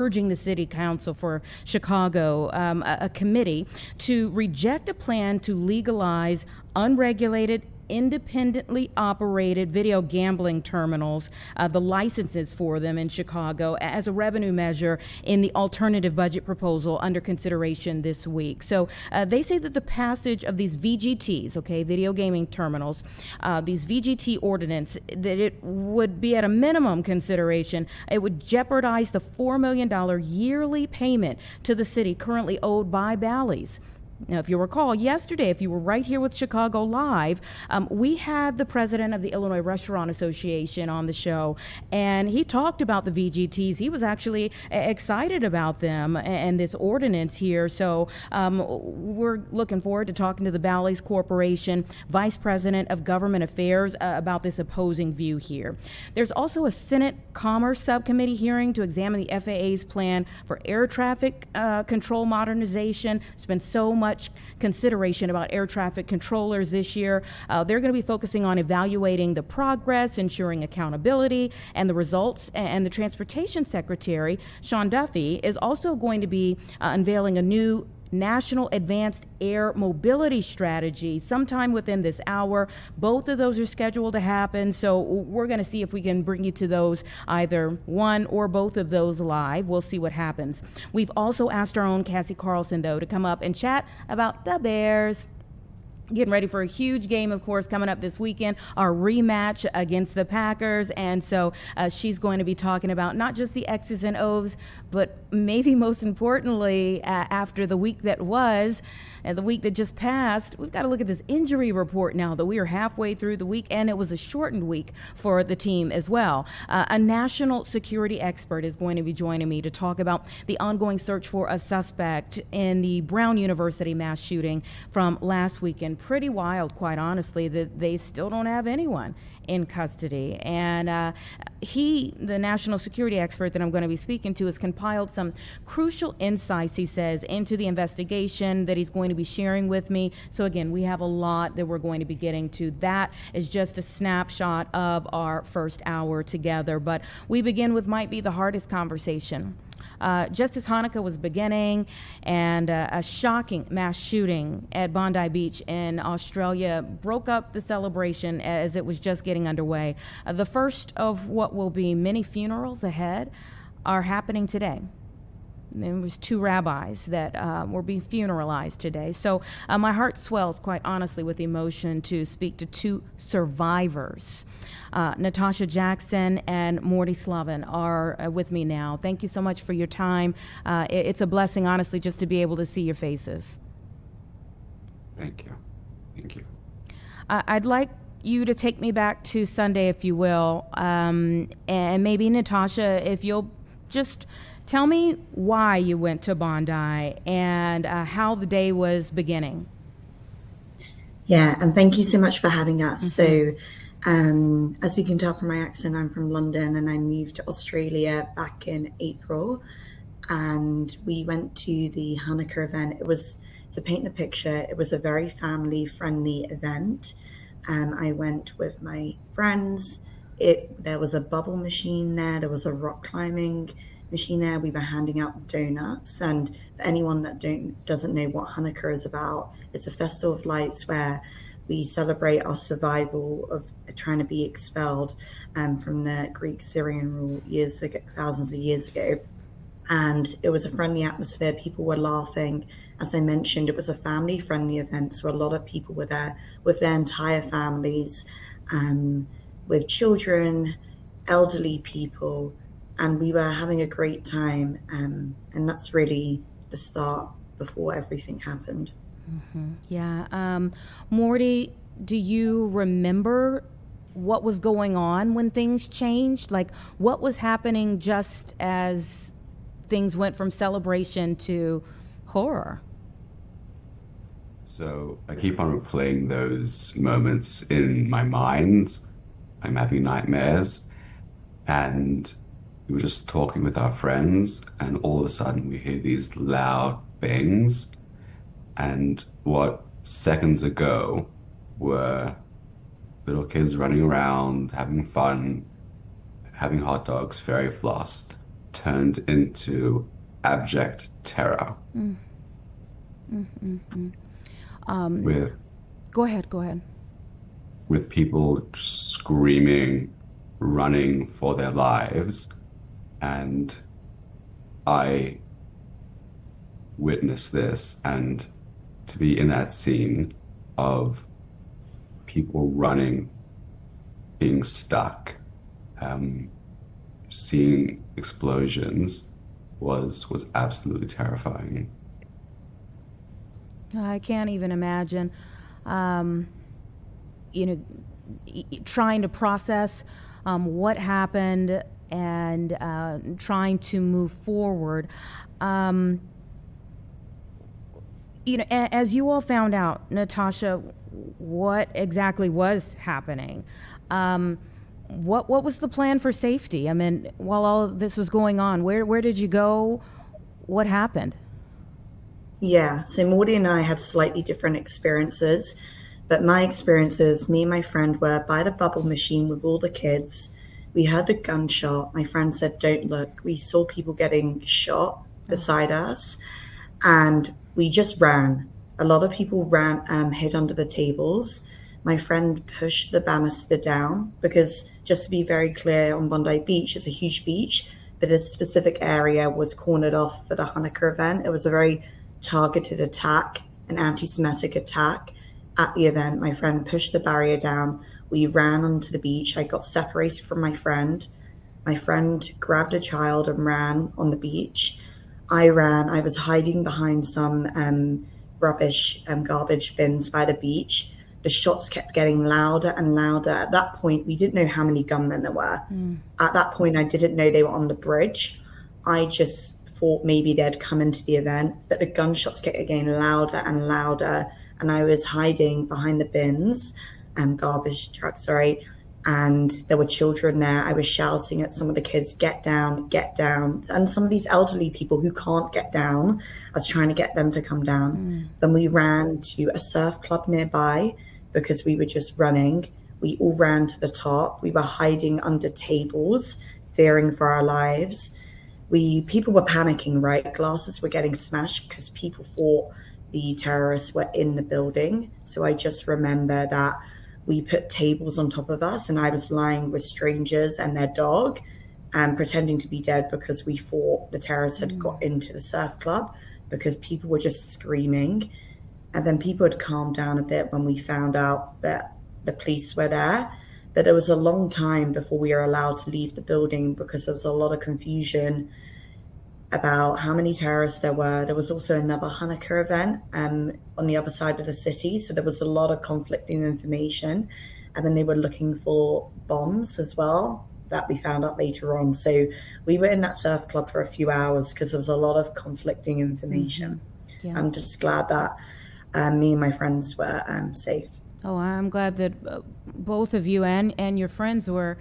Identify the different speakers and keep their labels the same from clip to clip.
Speaker 1: urging the city council for Chicago, a committee, to reject a plan to legalize unregulated, independently operated video gambling terminals, the licenses for them in Chicago, as a revenue measure in the alternative budget proposal under consideration this week. So they say that the passage of these VGTs, okay, video gaming terminals, these VGT ordinance, that it would be at a minimum consideration. It would jeopardize the $4 million yearly payment to the city currently owed by Bally's. Now, if you recall, yesterday, if you were right here with Chicago Live, we had the president of the Illinois Restaurant Association on the show, and he talked about the VGTs. He was actually excited about them and this ordinance here. So we're looking forward to talking to the Bally's Corporation Vice President of Government Affairs about this opposing view here. There's also a Senate Commerce Subcommittee hearing to examine the FAA's plan for air traffic control modernization. There's been so much consideration about air traffic controllers this year. They're going to be focusing on evaluating the progress, ensuring accountability, and the results. And the Transportation Secretary, Sean Duffy, is also going to be unveiling a new National Advanced Air Mobility Strategy sometime within this hour. Both of those are scheduled to happen, so we're going to see if we can bring you to those, either one or both of those live. We'll see what happens. We've also asked our own Cassie Carlson, though, to come up and chat about the Bears. Getting ready for a huge game, of course, coming up this weekend, our rematch against the Packers. And so she's going to be talking about not just the X's and O's, but maybe most importantly, after the week that was, and the week that just passed, we've got to look at this injury report now that we are halfway through the week, and it was a shortened week for the team as well. A national security expert is going to be joining me to talk about the ongoing search for a suspect in the Brown University mass shooting from last weekend. Pretty wild, quite honestly, that they still don't have anyone in custody. And the national security expert that I'm going to be speaking to, has compiled some crucial insights, he says, into the investigation that he's going to be sharing with me. So again, we have a lot that we're going to be getting to. That is just a snapshot of our first hour together. But we begin with might be the hardest conversation. Just as Hanukkah was beginning, and a shocking mass shooting at Bondi Beach in Australia broke up the celebration as it was just getting underway. The first of what will be many funerals ahead are happening today. There was 2 rabbis that were being funeralized today. So my heart swells, quite honestly, with emotion to speak to 2 survivors. Natasha Jackson and Morty Slavin are with me now. Thank you so much for your time. It's a blessing, honestly, just to be able to see your faces.
Speaker 2: Thank you. Thank you.
Speaker 1: I'd like you to take me back to Sunday, if you will, and maybe Natasha, if you'll just tell me why you went to Bondi and how the day was beginning.
Speaker 3: Yeah, and thank you so much for having us. So, as you can tell from my accent, I'm from London, and I moved to Australia back in April. And we went to the Hanukkah event. It was, to paint the picture, it was a very family-friendly event. I went with my friends. There was a bubble machine there. There was a rock climbing machine there. We were handing out donuts. And for anyone that doesn't know what Hanukkah is about, it's a festival of lights where we celebrate our survival of trying to be expelled from the Greek-Syrian rule years ago, thousands of years ago. And it was a friendly atmosphere. People were laughing. As I mentioned, it was a family-friendly event, so a lot of people were there with their entire families, with children, elderly people, and we were having a great time. And that's really the start before everything happened.
Speaker 1: Yeah. Morty, do you remember what was going on when things changed? Like, what was happening just as things went from celebration to horror?
Speaker 2: So I keep on replaying those moments in my mind. I'm having nightmares. And we were just talking with our friends, and all of a sudden we hear these loud bangs. And what seconds ago were little kids running around, having fun, having hot dogs, very flossed, turned into abject terror with
Speaker 1: Go ahead.
Speaker 2: with people screaming, running for their lives, and I witnessed this, and to be in that scene of people running, being stuck, seeing explosions was absolutely terrifying.
Speaker 1: I can't even imagine, you know, trying to process what happened and trying to move forward. As you all found out, Natasha, what exactly was happening? What was the plan for safety? I mean, while all of this was going on, where did you go? What happened?
Speaker 3: Yeah, so Mordy and I had slightly different experiences, but my experiences, me and my friend were by the bubble machine with all the kids. We heard the gunshot. My friend said, "Don't look." We saw people getting shot beside us, and we just ran. A lot of people ran, hid under the tables. My friend pushed the banister down because, just to be very clear, on Bondi Beach, it's a huge beach, but this specific area was cornered off for the Hanukkah event. It was a very targeted attack, an anti-Semitic attack at the event. My friend pushed the barrier down. We ran onto the beach. I got separated from my friend. My friend grabbed a child and ran on the beach. I ran. I was hiding behind some rubbish garbage bins by the beach. The shots kept getting louder and louder. At that point, we didn't know how many gunmen there were. At that point, I didn't know they were on the bridge. I just thought maybe they'd come into the event, but the gunshots kept getting louder and louder, and I was hiding behind the bins, garbage trucks, sorry, and there were children there. I was shouting at some of the kids, get down, get down. And some of these elderly people who can't get down, I was trying to get them to come down. Then we ran to a surf club nearby because we were just running. We all ran to the top. We were hiding under tables, fearing for our lives. People were panicking, right? Glasses were getting smashed because people thought the terrorists were in the building. So I just remember that we put tables on top of us, and I was lying with strangers and their dog and pretending to be dead because we thought the terrorists had got into the surf club because people were just screaming. And then people had calmed down a bit when we found out that the police were there. But there was a long time before we were allowed to leave the building because there was a lot of confusion about how many terrorists there were. There was also another Hanukkah event on the other side of the city. So there was a lot of conflicting information. And then they were looking for bombs as well that we found out later on. So we were in that surf club for a few hours because there was a lot of conflicting information.
Speaker 1: Yeah.
Speaker 3: I'm just glad that me and my friends were safe.
Speaker 1: Oh, I'm glad that both of you and your friends were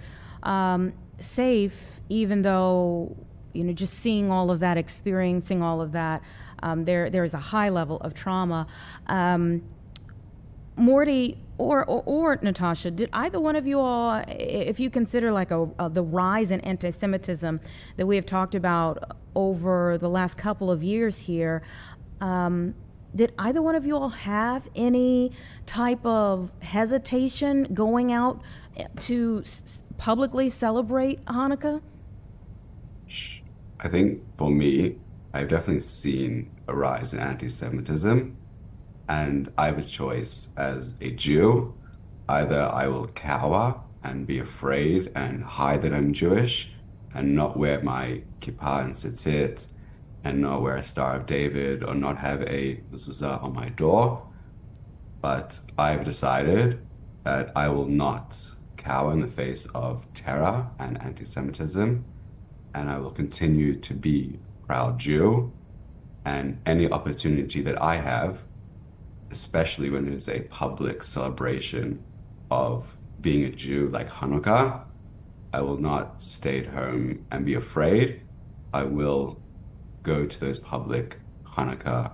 Speaker 1: safe, even though, just seeing all of that, experiencing all of that, there is a high level of trauma. Morty or Natasha, did either one of you all, if you consider like the rise in anti-Semitism that we have talked about over the last couple of years here, did either one of you all have any type of hesitation going out to publicly celebrate Hanukkah?
Speaker 2: I think for me, I've definitely seen a rise in anti-Semitism, and I have a choice as a Jew. Either I will cower and be afraid and hide that I'm Jewish and not wear my kippah and tzitzit and not wear a Star of David or not have a mezuzah on my door. But I've decided that I will not cower in the face of terror and anti-Semitism, and I will continue to be a proud Jew. And any opportunity that I have, especially when it is a public celebration of being a Jew like Hanukkah, I will not stay at home and be afraid. I will go to those public Hanukkah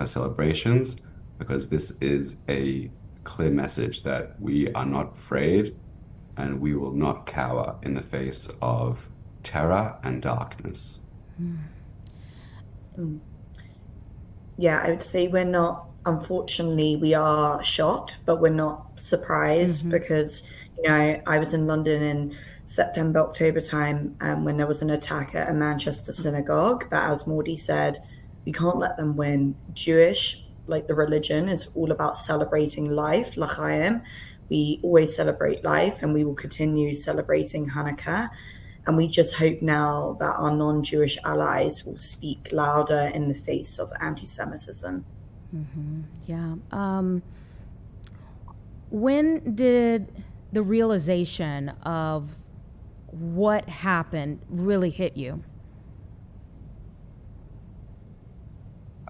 Speaker 2: celebrations, because this is a clear message that we are not afraid and we will not cower in the face of terror and darkness.
Speaker 3: Yeah, I would say we're not, unfortunately, we are shocked, but we're not surprised because, I was in London in September, October time when there was an attack at a Manchester synagogue. But as Mordy said, we can't let them win. Jewish, like the religion, is all about celebrating life, l'chaim. We always celebrate life and we will continue celebrating Hanukkah. And we just hope now that our non-Jewish allies will speak louder in the face of anti-Semitism.
Speaker 1: Yeah. When did the realization of what happened really hit you?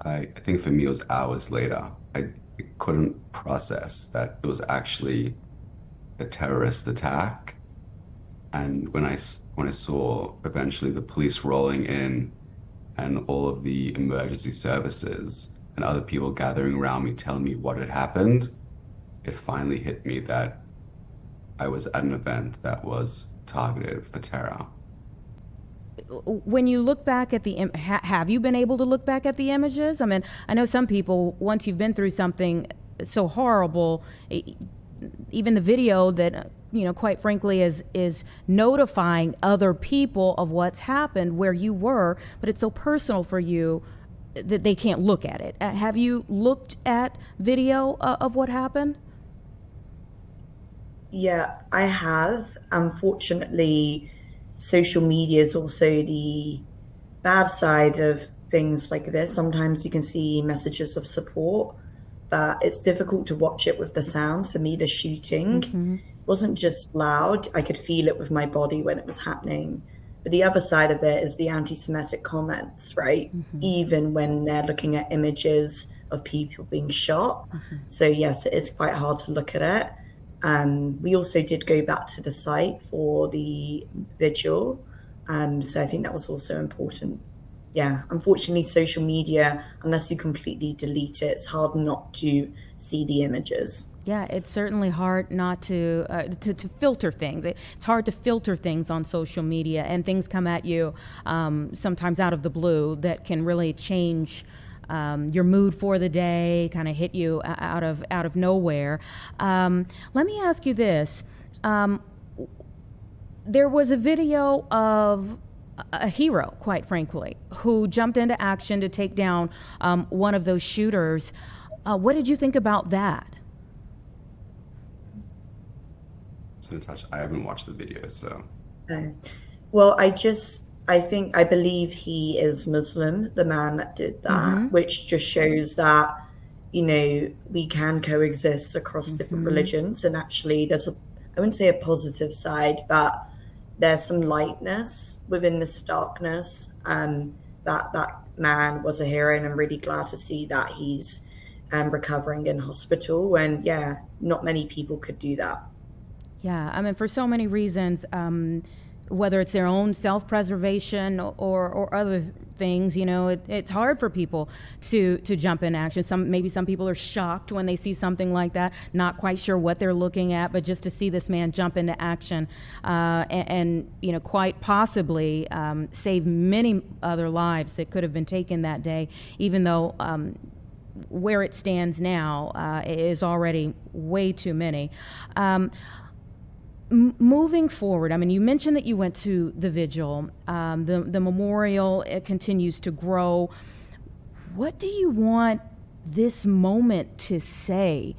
Speaker 2: I think for me, it was hours later. I couldn't process that it was actually a terrorist attack. And when I saw eventually the police rolling in and all of the emergency services and other people gathering around me telling me what had happened, it finally hit me that I was at an event that was targeted for terror.
Speaker 1: When you look back at have you been able to look back at the images? I mean, I know some people, once you've been through something so horrible, even the video that, quite frankly, is notifying other people of what's happened where you were, but it's so personal for you that they can't look at it. Have you looked at video of what happened?
Speaker 3: Yeah, I have. Unfortunately, social media is also the bad side of things like this. Sometimes you can see messages of support, but it's difficult to watch it with the sound. For me, the shooting wasn't just loud. I could feel it with my body when it was happening. But the other side of it is the anti-Semitic comments, right? Even when they're looking at images of people being shot. So yes, it is quite hard to look at it. We also did go back to the site for the vigil. So I think that was also important. Yeah, unfortunately, social media, unless you completely delete it, it's hard not to see the images.
Speaker 1: Yeah, it's certainly hard not to filter things. It's hard to filter things on social media, and things come at you sometimes out of the blue that can really change your mood for the day, kind of hit you out of nowhere. Let me ask you this: there was a video of a hero, quite frankly, who jumped into action to take down one of those shooters. What did you think about that?
Speaker 2: So Natasha, I haven't watched the video, so.
Speaker 3: Well, I believe he is Muslim, the man that did that, which just shows that, we can coexist across different religions. And actually, I wouldn't say a positive side, but there's some lightness within this darkness. That man was a hero, and I'm really glad to see that he's recovering in hospital. And yeah, not many people could do that.
Speaker 1: Yeah, I mean, for so many reasons, whether it's their own self-preservation or other things, it's hard for people to jump in action. Maybe some people are shocked when they see something like that, not quite sure what they're looking at, but just to see this man jump into action and quite possibly save many other lives that could have been taken that day, even though where it stands now is already way too many. Moving forward, I mean, you mentioned that you went to the vigil. The memorial, it continues to grow. What do you want this moment to say?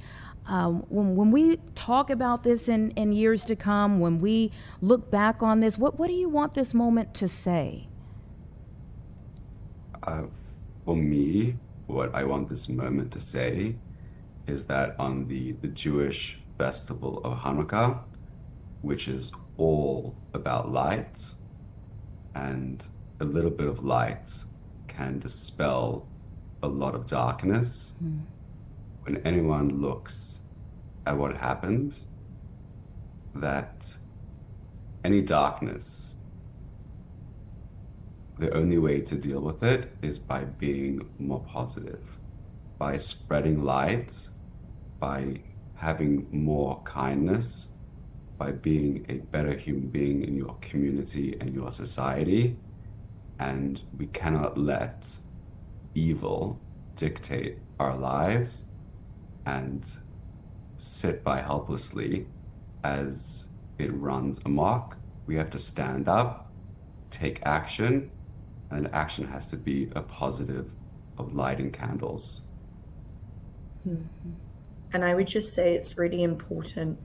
Speaker 1: When we talk about this in years to come, when we look back on this, what do you want this moment to say?
Speaker 2: For me, what I want this moment to say is that on the Jewish festival of Hanukkah, which is all about light, and a little bit of light can dispel a lot of darkness. When anyone looks at what happened, that any darkness, the only way to deal with it is by being more positive, by spreading light, by having more kindness, by being a better human being in your community and your society. And we cannot let evil dictate our lives and sit by helplessly as it runs amok. We have to stand up, take action, and action has to be a positive of lighting candles.
Speaker 3: And I would just say it's really important,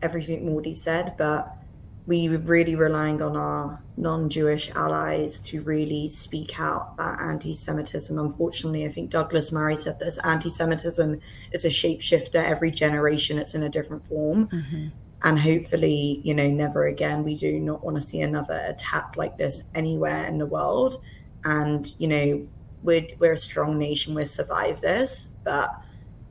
Speaker 3: everything Mordy said, but we were really relying on our non-Jewish allies to really speak out about anti-Semitism. Unfortunately, I think Douglas Murray said this, anti-Semitism is a shapeshifter. Every generation it's in a different form. And hopefully, never again. We do not want to see another attack like this anywhere in the world. And, we're a strong nation, we'll survive this. But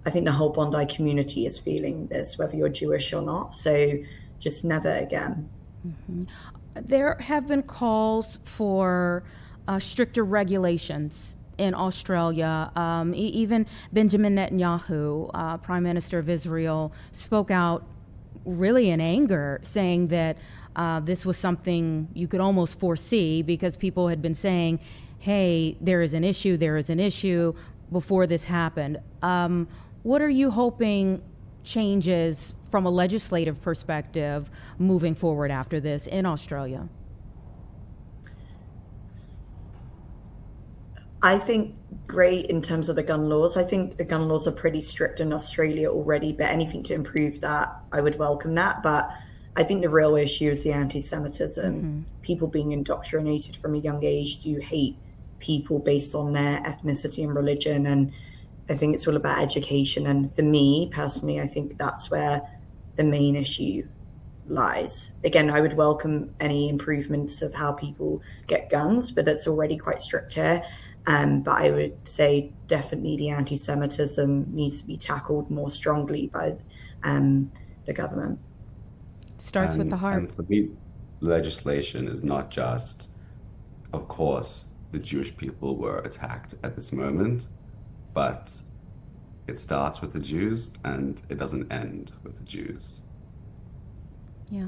Speaker 3: I think the whole Bondi community is feeling this, whether you're Jewish or not. So just never again.
Speaker 1: There have been calls for stricter regulations in Australia. Even Benjamin Netanyahu, Prime Minister of Israel, spoke out really in anger, saying that this was something you could almost foresee because people had been saying, hey, there is an issue before this happened. What are you hoping changes from a legislative perspective moving forward after this in Australia?
Speaker 3: I think great in terms of the gun laws. I think the gun laws are pretty strict in Australia already, but anything to improve that, I would welcome that. But I think the real issue is the anti-Semitism, people being indoctrinated from a young age to hate people based on their ethnicity and religion. And I think it's all about education. And for me personally, I think that's where the main issue lies. Again, I would welcome any improvements of how people get guns, but it's already quite strict here. But I would say definitely the anti-Semitism needs to be tackled more strongly by the government.
Speaker 1: Starts with the heart.
Speaker 2: And for me, legislation is not just, of course, the Jewish people were attacked at this moment, but it starts with the Jews and it doesn't end with the Jews.
Speaker 1: Yeah.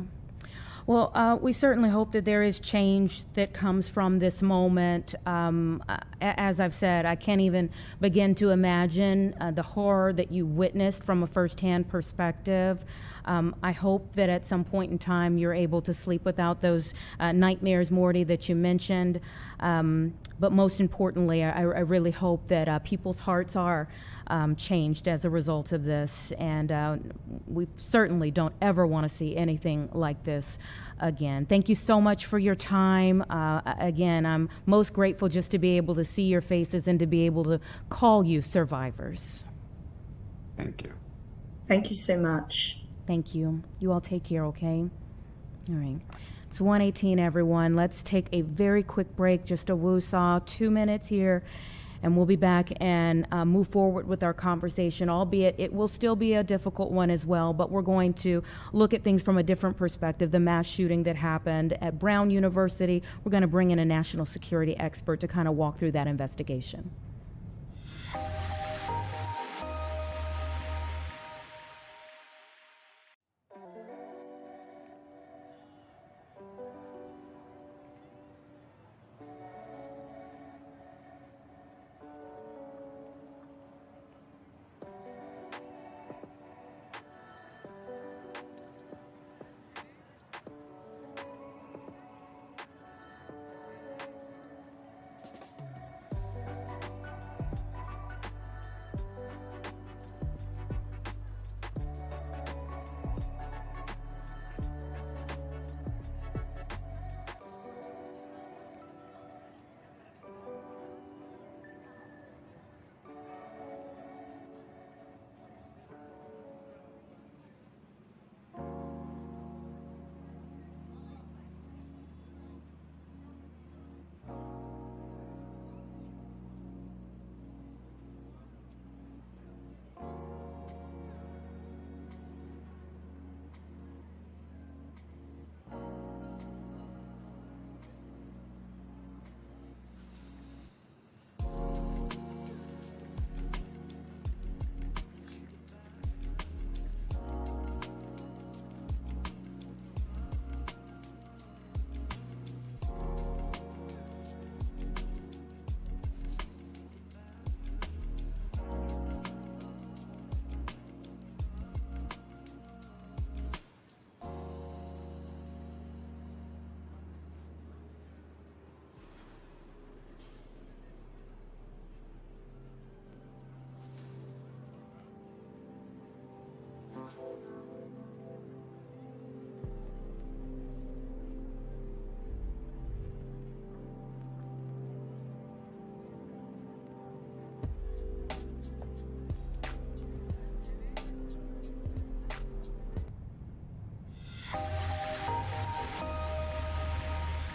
Speaker 1: Well, we certainly hope that there is change that comes from this moment. As I've said, I can't even begin to imagine the horror that you witnessed from a firsthand perspective. I hope that at some point in time you're able to sleep without those nightmares, Morty, that you mentioned. But most importantly, I really hope that people's hearts are changed as a result of this. And we certainly don't ever want to see anything like this again. Thank you so much for your time. Again, I'm most grateful just to be able to see your faces and to be able to call you survivors.
Speaker 2: Thank you.
Speaker 3: Thank you so much.
Speaker 1: Thank you. You all take care, okay? All right. It's 1:18, everyone. Let's take a very quick break, just a woo-saw, 2 minutes here, and we'll be back and move forward with our conversation, albeit it will still be a difficult one as well, but we're going to look at things from a different perspective. The mass shooting that happened at Brown University, we're going to bring in a national security expert to kind of walk through that investigation.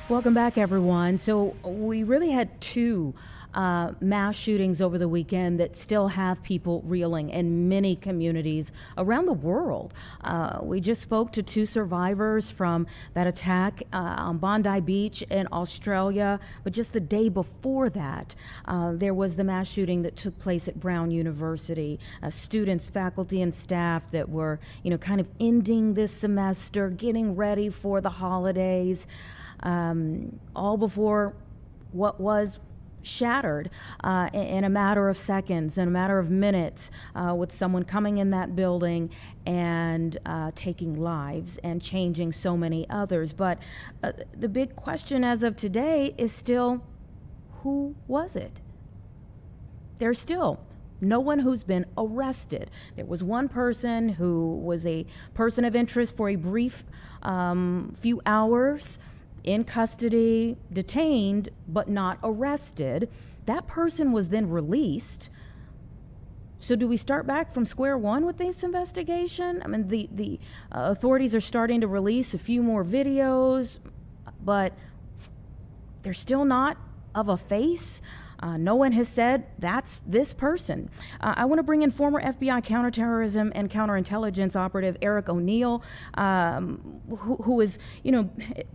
Speaker 1: Welcome back, everyone. So we really had two mass shootings over the weekend that still have people reeling in many communities around the world. We just spoke to two survivors from that attack on Bondi Beach in Australia, but just the day before that, there was the mass shooting that took place at Brown University. Students, faculty, and staff that were, kind of ending this semester, getting ready for the holidays, all before what was shattered in a matter of seconds, in a matter of minutes, with someone coming in that building and taking lives and changing so many others. But the big question as of today is still, who was it? There's still no one who's been arrested. There was one person who was a person of interest for a brief few hours, in custody, detained, but not arrested. That person was then released. So do we start back from square one with this investigation? I mean, the authorities are starting to release a few more videos, but they're still not of a face. No one has said that's this person. I want to bring in former FBI counterterrorism and counterintelligence operative Eric O'Neill, who has,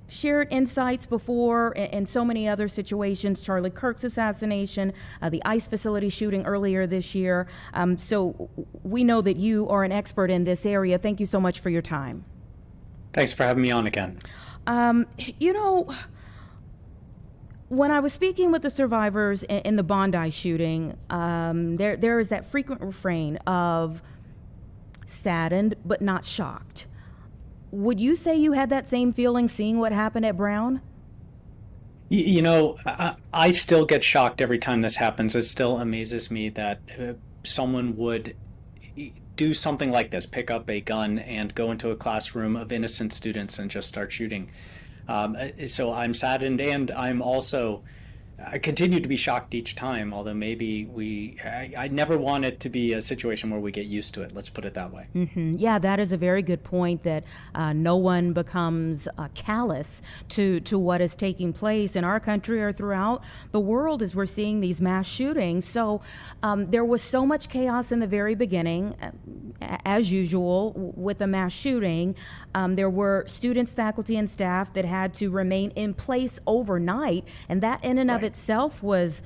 Speaker 1: shared insights before in so many other situations. Charlie Kirk's assassination, the ICE facility shooting earlier this year. So we know that you are an expert in this area. Thank you so much for your time.
Speaker 4: Thanks for having me on again.
Speaker 1: When I was speaking with the survivors in the Bondi shooting, there is that frequent refrain of saddened but not shocked. Would you say you had that same feeling seeing what happened at Brown?
Speaker 4: I still get shocked every time this happens. It still amazes me that someone would do something like this, pick up a gun and go into a classroom of innocent students and just start shooting. So I'm saddened, and I continue to be shocked each time, although maybe I never want it to be a situation where we get used to it. Let's put it that way.
Speaker 1: Mm-hmm. Yeah, that is a very good point, that no one becomes callous to what is taking place in our country or throughout the world as we're seeing these mass shootings. So there was so much chaos in the very beginning, as usual with a mass shooting. There were students, faculty, and staff that had to remain in place overnight, and that in and of itself was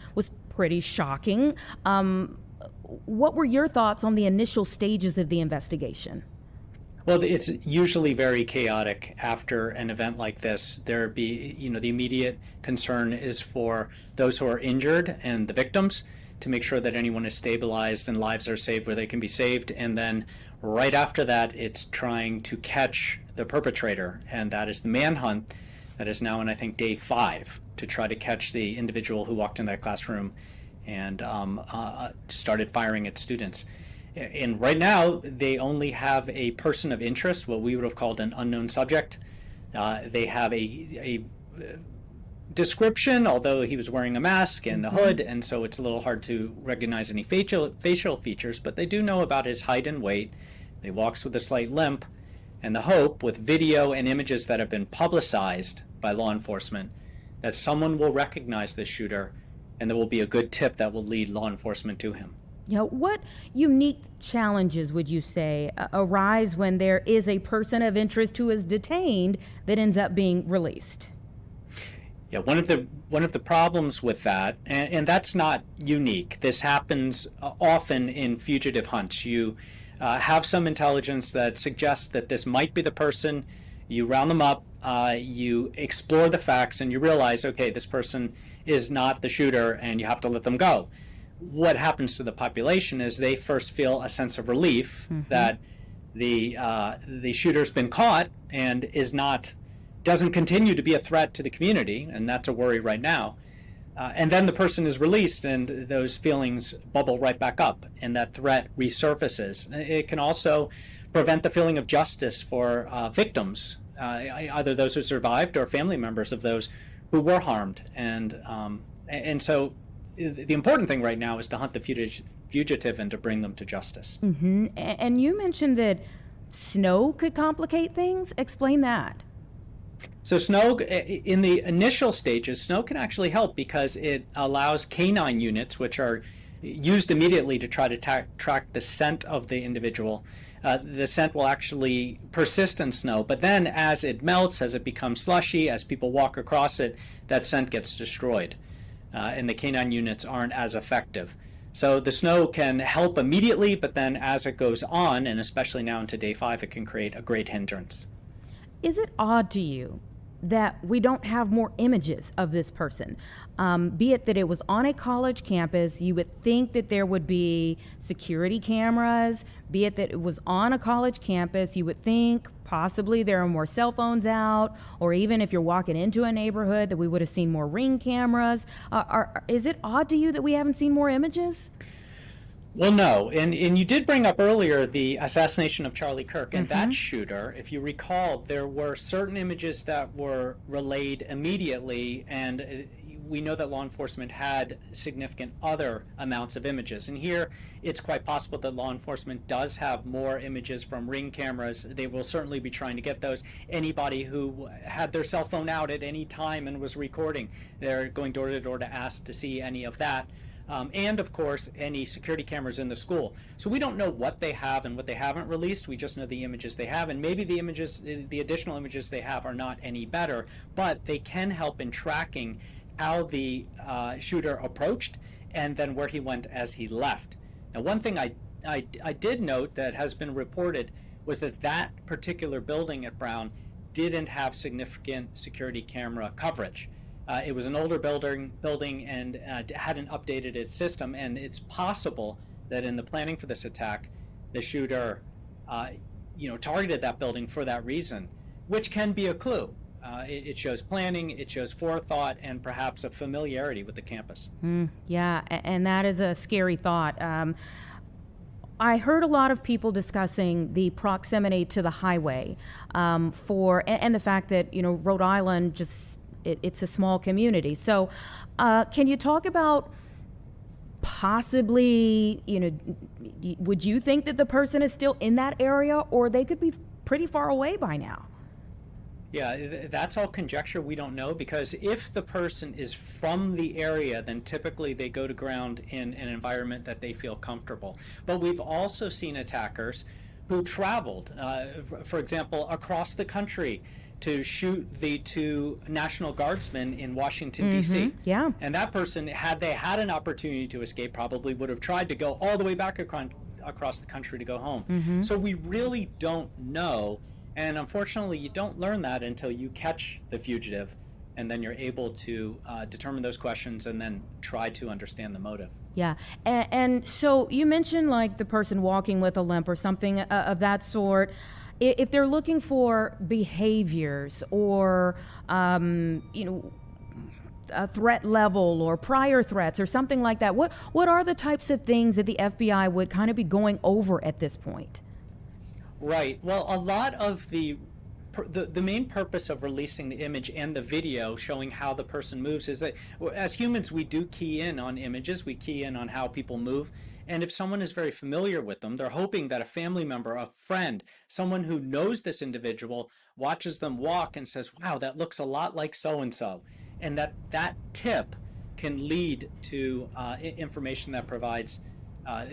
Speaker 1: pretty shocking. What were your thoughts on the initial stages of the investigation?
Speaker 4: Well, it's usually very chaotic after an event like this. The immediate concern is for those who are injured and the victims, to make sure that anyone is stabilized and lives are saved where they can be saved. And then right after that, it's trying to catch the perpetrator, and that is the manhunt that is now in, I think, day 5, to try to catch the individual who walked in that classroom and started firing at students. And right now, they only have a person of interest, what we would have called an unknown subject. They have a description, although he was wearing a mask and a hood, and so it's a little hard to recognize any facial features, but they do know about his height and weight. He walks with a slight limp, and the hope, with video and images that have been publicized by law enforcement, that someone will recognize this shooter and there will be a good tip that will lead law enforcement to him.
Speaker 1: What unique challenges would you say arise when there is a person of interest who is detained that ends up being released?
Speaker 4: Yeah, one of the problems with that, and that's not unique. This happens often in fugitive hunts. You have some intelligence that suggests that this might be the person. You round them up, you explore the facts, and you realize, okay, this person is not the shooter, and you have to let them go. What happens to the population is they first feel a sense of relief that the shooter's been caught and doesn't continue to be a threat to the community, and that's a worry right now. And then the person is released, and those feelings bubble right back up, and that threat resurfaces. It can also prevent the feeling of justice for victims, either those who survived or family members of those who were harmed. And so the important thing right now is to hunt the fugitive and to bring them to justice.
Speaker 1: Mm-hmm. And you mentioned that snow could complicate things. Explain that.
Speaker 4: So snow, in the initial stages, snow can actually help because it allows canine units, which are used immediately to try to track the scent of the individual. The scent will actually persist in snow, but then as it melts, as it becomes slushy, as people walk across it, that scent gets destroyed, and the canine units aren't as effective. So the snow can help immediately, but then as it goes on, and especially now into day 5, it can create a great hindrance.
Speaker 1: Is it odd to you that we don't have more images of this person? Be it that it was on a college campus, you would think that there would be security cameras. Be it that it was on a college campus, you would think possibly there are more cell phones out, or even if you're walking into a neighborhood that we would have seen more Ring cameras. Is it odd to you that we haven't seen more images?
Speaker 4: Well, no, and you did bring up earlier the assassination of Charlie Kirk, and that shooter, if you recall, there were certain images that were relayed immediately, and we know that law enforcement had significant other amounts of images. And here, it's quite possible that law enforcement does have more images from Ring cameras. They will certainly be trying to get those. Anybody who had their cell phone out at any time and was recording, they're going door to door to ask to see any of that. And of course, any security cameras in the school. So we don't know what they have and what they haven't released. We just know the images they have, and maybe the images, the additional images they have, are not any better, but they can help in tracking how the shooter approached and then where he went as he left. Now, one thing I did note that has been reported was that that particular building at Brown didn't have significant security camera coverage. It was an older building and hadn't updated its system, and it's possible that in the planning for this attack, the shooter, targeted that building for that reason, which can be a clue. It shows planning, it shows forethought, and perhaps a familiarity with the campus.
Speaker 1: Yeah, and that is a scary thought. I heard a lot of people discussing the proximity to the highway and the fact that, Rhode Island it's a small community. So can you talk about possibly, would you think that the person is still in that area, or they could be pretty far away by now?
Speaker 4: Yeah, that's all conjecture. We don't know, because if the person is from the area, then typically they go to ground in an environment that they feel comfortable. But we've also seen attackers who traveled, for example, across the country to shoot the 2 National Guardsmen in Washington, D.C.
Speaker 1: Yeah.
Speaker 4: And that person, had they had an opportunity to escape, probably would have tried to go all the way back across the country to go home. So we really don't know. And unfortunately, you don't learn that until you catch the fugitive, and then you're able to determine those questions and then try to understand the motive.
Speaker 1: Yeah. And so you mentioned like the person walking with a limp or something of that sort. If they're looking for behaviors or, a threat level or prior threats or something like that, what are the types of things that the FBI would kind of be going over at this point?
Speaker 4: Right. Well, a lot of the main purpose of releasing the image and the video showing how the person moves is that as humans, we do key in on images. We key in on how people move. And if someone is very familiar with them, they're hoping that a family member, a friend, someone who knows this individual watches them walk and says, wow, that looks a lot like so-and-so. And that tip can lead to information that provides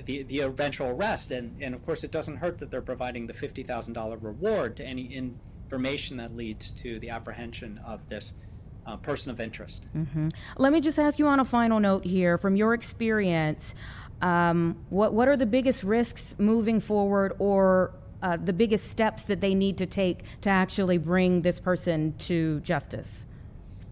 Speaker 4: the eventual arrest. And of course, it doesn't hurt that they're providing the $50,000 reward to any information that leads to the apprehension of this person of interest.
Speaker 1: Let me just ask you on a final note here, from your experience, what are the biggest risks moving forward, or the biggest steps that they need to take to actually bring this person to justice?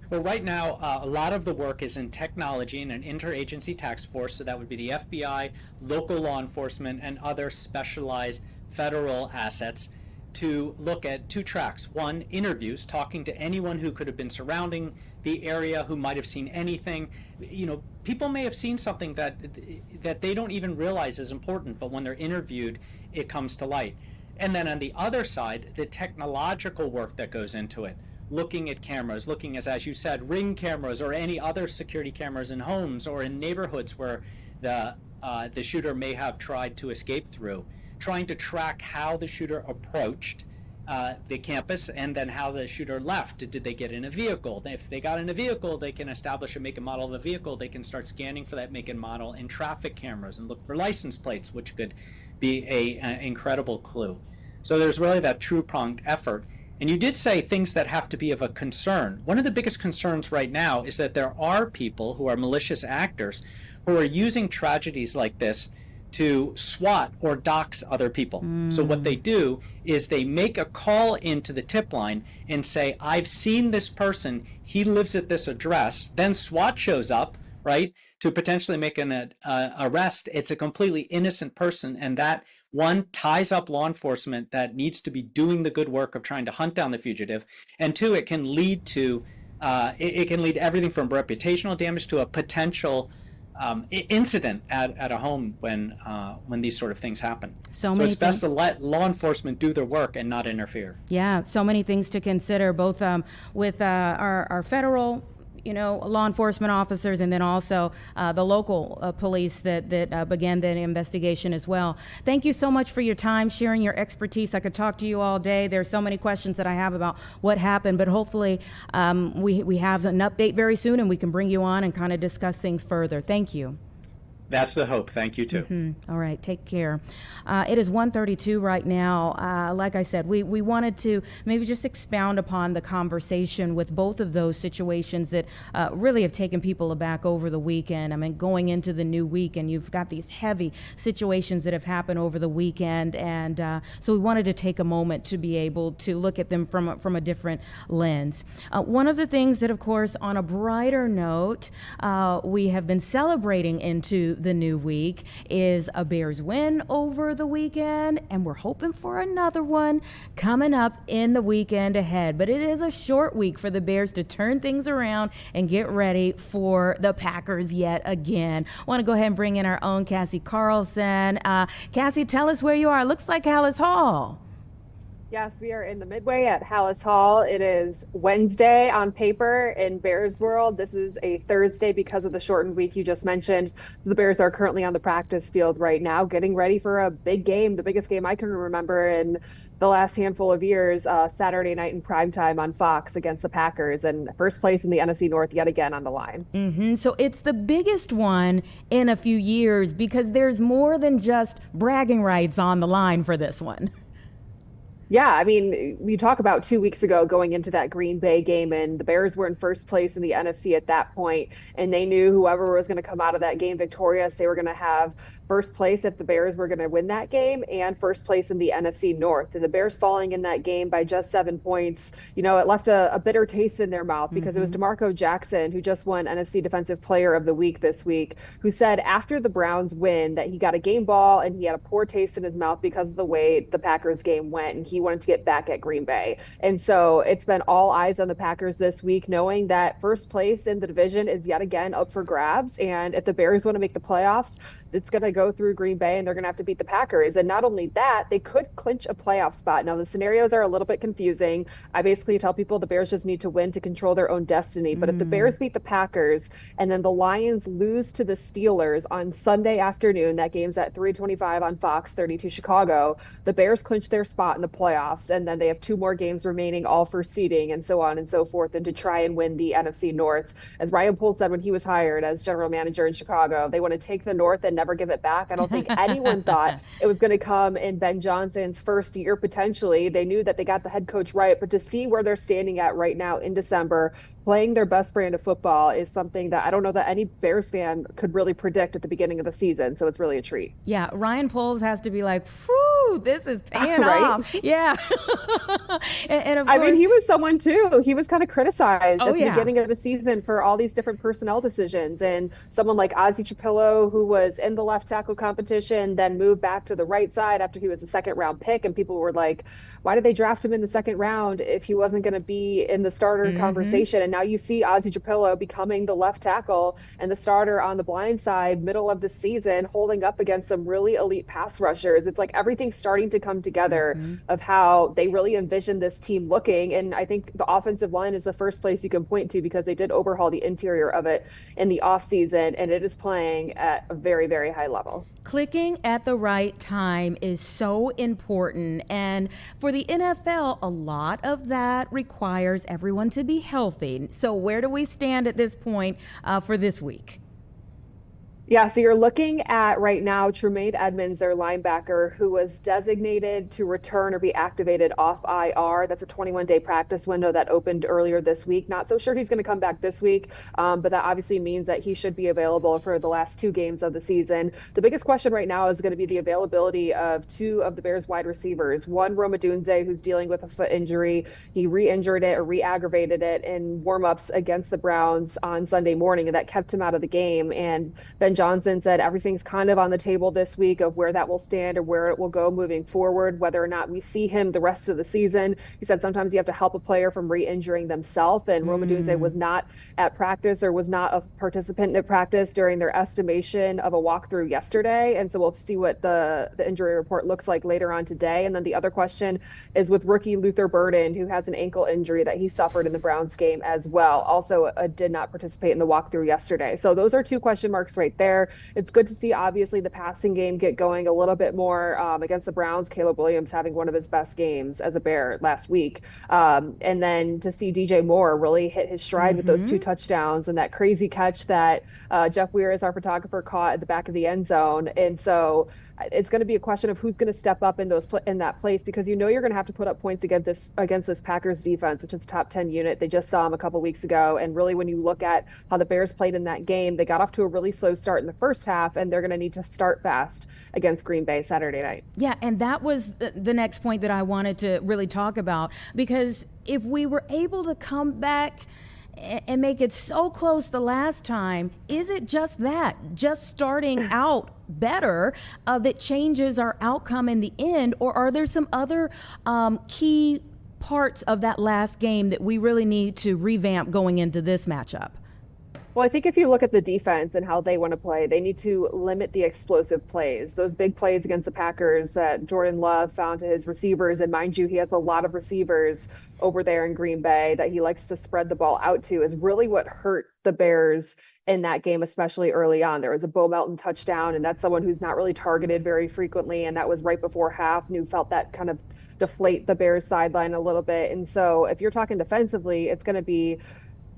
Speaker 4: Well, right now, a lot of the work is in technology and an interagency task force, so that would be the FBI, local law enforcement, and other specialized federal assets to look at 2 tracks. One, interviews, talking to anyone who could have been surrounding the area, who might have seen anything. People may have seen something that they don't even realize is important, but when they're interviewed, it comes to light. And then on the other side, the technological work that goes into it, looking at cameras, looking as you said, Ring cameras or any other security cameras in homes or in neighborhoods where the shooter may have tried to escape through, trying to track how the shooter approached the campus, and then how the shooter left. Did they get in a vehicle? If they got in a vehicle, they can establish a make and model of a vehicle. They can start scanning for that make and model in traffic cameras and look for license plates, which could be an incredible clue. So there's really that two-pronged effort. And you did say things that have to be of a concern. One of the biggest concerns right now is that there are people who are malicious actors who are using tragedies like this to swat or dox other people. So what they do is they make a call into the tip line and say, I've seen this person, he lives at this address. Then SWAT shows up, right, to potentially make an arrest. It's a completely innocent person, and that, one, ties up law enforcement that needs to be doing the good work of trying to hunt down the fugitive, and two, it can lead to it can lead everything from reputational damage to a potential incident at a home when these sort of things happen. So it's best to let law enforcement do their work and not interfere.
Speaker 1: Yeah, so many things to consider, both with our federal law enforcement officers, and then also the local police that began the investigation as well. Thank you so much for your time, sharing your expertise. I could talk to you all day. There's so many questions that I have about what happened, but hopefully we have an update very soon and we can bring you on and kind of discuss things further. Thank you.
Speaker 4: That's the hope. Thank you, too.
Speaker 1: All right. Take care. It is 1:32 right now. Like I said, we wanted to maybe just expound upon the conversation with both of those situations that really have taken people aback over the weekend. I mean, going into the new week, and you've got these heavy situations that have happened over the weekend. And so we wanted to take a moment to be able to look at them from a different lens. One of the things that, of course, on a brighter note, we have been celebrating into the new week is a Bears win over the weekend, and we're hoping for another one coming up in the weekend ahead. But it is a short week for the Bears to turn things around and get ready for the Packers yet again. I want to go ahead and bring in our own Cassie Carlson. Cassie, tell us where you are. Looks like Hallis Hall.
Speaker 5: Yes, we are in the Midway at Hallis Hall. It is Wednesday on paper in Bears world. This is a Thursday because of the shortened week you just mentioned. So the Bears are currently on the practice field right now, getting ready for a big game, the biggest game I can remember in the last handful of years, Saturday night in primetime on Fox against the Packers, and first place in the NFC North yet again on the line.
Speaker 1: So it's the biggest one in a few years because there's more than just bragging rights on the line for this one.
Speaker 5: Yeah, I mean, we talk about 2 weeks ago going into that Green Bay game, and the Bears were in first place in the NFC at that point, and they knew whoever was going to come out of that game victorious, they were going to have first place if the Bears were going to win that game, and first place in the NFC North. And the Bears falling in that game by just 7 points, it left a bitter taste in their mouth because it was DeMarco Jackson, who just won NFC Defensive Player of the Week this week, who said after the Browns win that he got a game ball and he had a poor taste in his mouth because of the way the Packers game went, and he wanted to get back at Green Bay. And so it's been all eyes on the Packers this week, knowing that first place in the division is yet again up for grabs. And if the Bears want to make the playoffs, it's going to go through Green Bay, and they're going to have to beat the Packers. And not only that, they could clinch a playoff spot. Now, the scenarios are a little bit confusing. I basically tell people the Bears just need to win to control their own destiny. But if the Bears beat the Packers and then the Lions lose to the Steelers on Sunday afternoon, that game's at 3:25 on Fox, 32 Chicago, the Bears clinch their spot in the playoffs. And then they have 2 more games remaining, all for seeding and so on and so forth, and to try and win the NFC North. As Ryan Poles said when he was hired as general manager in Chicago, they want to take the North and never give it back. I don't think anyone thought it was going to come in Ben Johnson's first year, potentially. They knew that they got the head coach right, but to see where they're standing at right now in December, playing their best brand of football, is something that I don't know that any Bears fan could really predict at the beginning of the season. So it's really a treat.
Speaker 1: Yeah, Ryan Poles has to be like, "Phew, this is paying
Speaker 5: Right?
Speaker 1: off." Yeah. and of course,
Speaker 5: I mean, he was someone too. He was kind of criticized at the
Speaker 1: yeah.
Speaker 5: beginning of the season for all these different personnel decisions. And someone like Ozzie Chapillo, who was in the left tackle competition, then moved back to the right side after he was a second-round pick. And people were like, why did they draft him in the second round if he wasn't going to be in the starter conversation? And now you see Ozzie Chapillo becoming the left tackle and the starter on the blind side middle of the season, holding up against some really elite pass rushers. It's like everything's starting to come together of how they really envision this team looking. And I think the offensive line is the first place you can point to because they did overhaul the interior of it in the offseason, and it is playing at a very, very high level.
Speaker 1: Clicking at the right time is so important. And for the NFL, a lot of that requires everyone to be healthy. So where do we stand at this point for this week?
Speaker 5: Yeah, so you're looking at right now Tremaine Edmonds, their linebacker, who was designated to return or be activated off IR. That's a 21-day practice window that opened earlier this week. Not so sure he's going to come back this week, but that obviously means that he should be available for the last 2 games of the season. The biggest question right now is going to be the availability of 2 of the Bears wide receivers. One, Rome Odunze, who's dealing with a foot injury. He re-injured it or re-aggravated it in warm-ups against the Browns on Sunday morning, and that kept him out of the game. And Ben Johnson said everything's kind of on the table this week of where that will stand or where it will go moving forward, whether or not we see him the rest of the season. He said sometimes you have to help a player from re-injuring themselves, and Rome Odunze was not at practice or was not a participant at practice during their estimation of a walkthrough yesterday. And so we'll see what the injury report looks like later on today. And then the other question is with rookie Luther Burden, who has an ankle injury that he suffered in the Browns game as well. Also did not participate in the walkthrough yesterday. So those are 2 question marks right there. It's good to see, obviously, the passing game get going a little bit more against the Browns. Caleb Williams having one of his best games as a Bear last week. And then to see DJ Moore really hit his stride with those 2 touchdowns and that crazy catch that Jeff Weir, as our photographer, caught at the back of the end zone. And so it's going to be a question of who's going to step up in that place, because you're going to have to put up points against this Packers defense, which is a top 10 unit. They just saw them a couple weeks ago, and really when you look at how the Bears played in that game, they got off to a really slow start in the first half, and they're going to need to start fast against Green Bay Saturday night.
Speaker 1: Yeah, and that was the next point that I wanted to really talk about, because if we were able to come back and make it so close the last time, is it just starting out better that changes our outcome in the end, or are there some other key parts of that last game that we really need to revamp going into this matchup?
Speaker 5: Well, I think if you look at the defense and how they want to play, they need to limit the explosive plays. Those big plays against the Packers that Jordan Love found to his receivers, and mind you, he has a lot of receivers over there in Green Bay that he likes to spread the ball out to, is really what hurt the Bears in that game, especially early on. There was a Bo Melton touchdown, and that's someone who's not really targeted very frequently, and that was right before half, and you felt that kind of deflate the Bears sideline a little bit. And so if you're talking defensively, it's going to be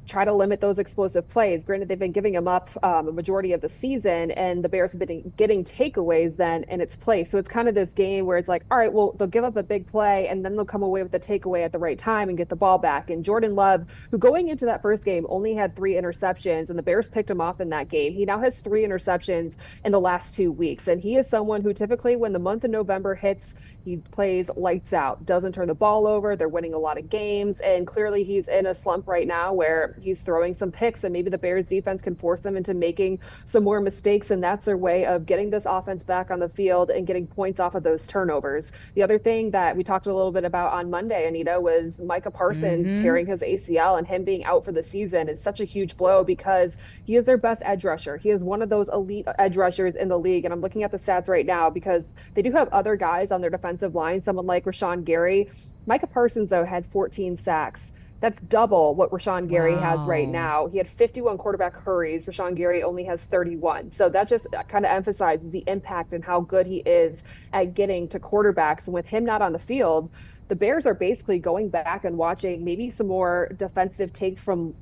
Speaker 5: try to limit those explosive plays. Granted, they've been giving them up a majority of the season, and the Bears have been getting takeaways then in its place. So it's kind of this game where it's like, all right, well, they'll give up a big play, and then they'll come away with the takeaway at the right time and get the ball back. And Jordan Love, who going into that first game only had 3 interceptions, and the Bears picked him off in that game. He now has 3 interceptions in the last 2 weeks. And he is someone who typically, when the month of November hits, he plays lights out, doesn't turn the ball over. They're winning a lot of games. And clearly he's in a slump right now where he's throwing some picks, and maybe the Bears defense can force him into making some more mistakes. And that's their way of getting this offense back on the field and getting points off of those turnovers. The other thing that we talked a little bit about on Monday, Anita, was Micah Parsons tearing his ACL, and him being out for the season is such a huge blow because he is their best edge rusher. He is one of those elite edge rushers in the league. And I'm looking at the stats right now because they do have other guys on their defensive line, someone like Rashawn Gary. Micah Parsons, though, had 14 sacks. That's double what Rashawn Gary has right now. He had 51 quarterback hurries. Rashawn Gary only has 31. So that just kind of emphasizes the impact and how good he is at getting to quarterbacks. And with him not on the field, the Bears are basically going back and watching maybe some more defensive tape from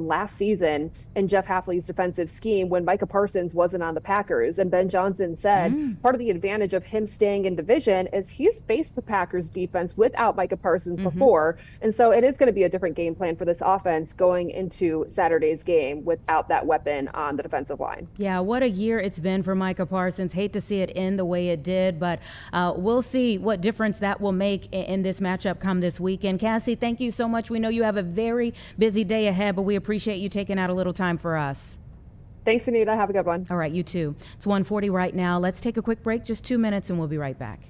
Speaker 5: last season in Jeff Hafley's defensive scheme when Micah Parsons wasn't on the Packers. And Ben Johnson said part of the advantage of him staying in division is he's faced the Packers defense without Micah Parsons before. And so it is going to be a different game plan for this offense going into Saturday's game without that weapon on the defensive line.
Speaker 1: Yeah, what a year it's been for Micah Parsons. Hate to see it end the way it did, but we'll see what difference that will make in this matchup come this weekend. Cassie, thank you so much. We know you have a very busy day ahead, but we appreciate you taking out a little time for us.
Speaker 5: Thanks, Anita. Have a good one.
Speaker 1: All right, you too. It's 1:40 right now. Let's take a quick break, just 2 minutes, and we'll be right back.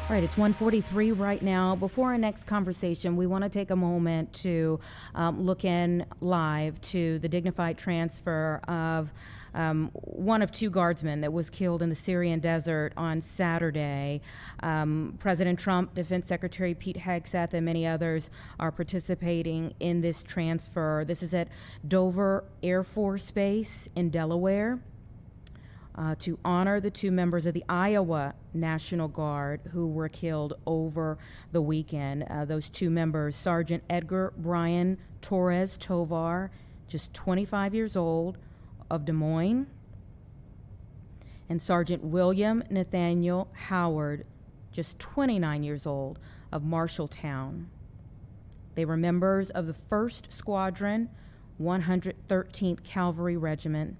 Speaker 1: All right, it's 1:43 right now. Before our next conversation, we want to take a moment to look in live to the dignified transfer of one of two guardsmen that was killed in the Syrian desert on Saturday. President Trump, Defense Secretary Pete Hegseth, and many others are participating in this transfer. This is at Dover Air Force Base in Delaware. To honor the two members of the Iowa National Guard who were killed over the weekend. Those two members, Sergeant Edgar Brian Torres Tovar, just 25 years old, of Des Moines, and Sergeant William Nathaniel Howard, just 29 years old, of Marshalltown. They were members of the 1st Squadron, 113th Cavalry Regiment.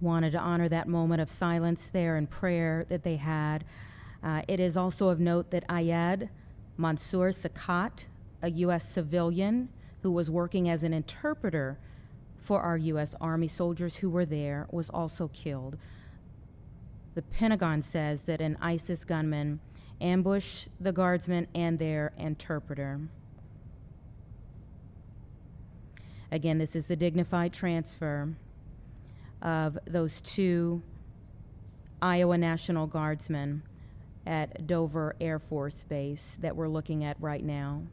Speaker 1: Wanted to honor that moment of silence there and prayer that they had. It is also of note that Ayad Mansour Sakat, a U.S. civilian who was working as an interpreter for our U.S. Army soldiers who were there, was also killed. The Pentagon says that an ISIS gunman ambushed the guardsmen and their interpreter. Again, this is the dignified transfer of those two Iowa National Guardsmen at Dover Air Force Base that we're looking at right now.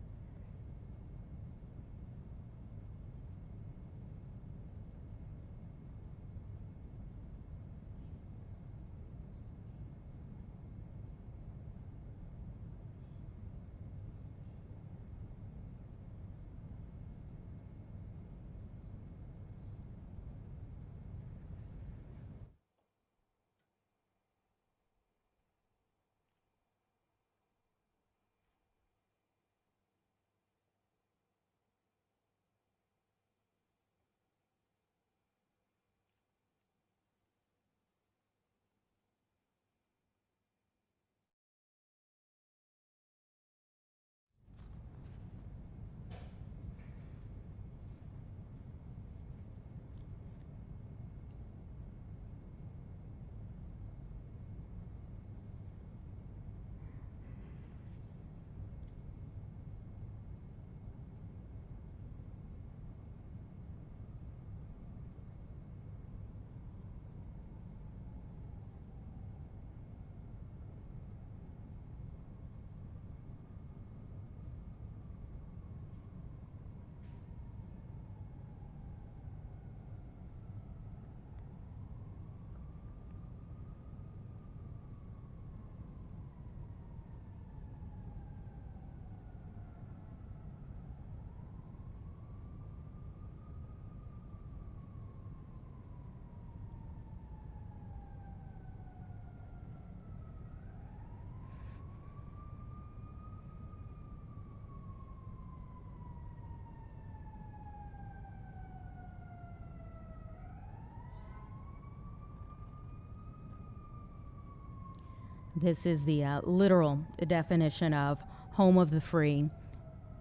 Speaker 1: This is the literal definition of home of the free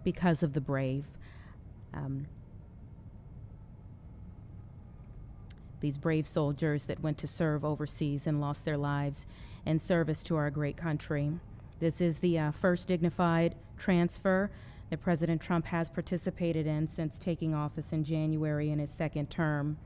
Speaker 1: because of the brave. These brave soldiers that went to serve overseas and lost their lives in service to our great country. This is the first dignified transfer that President Trump has participated in since taking office in January in his second term.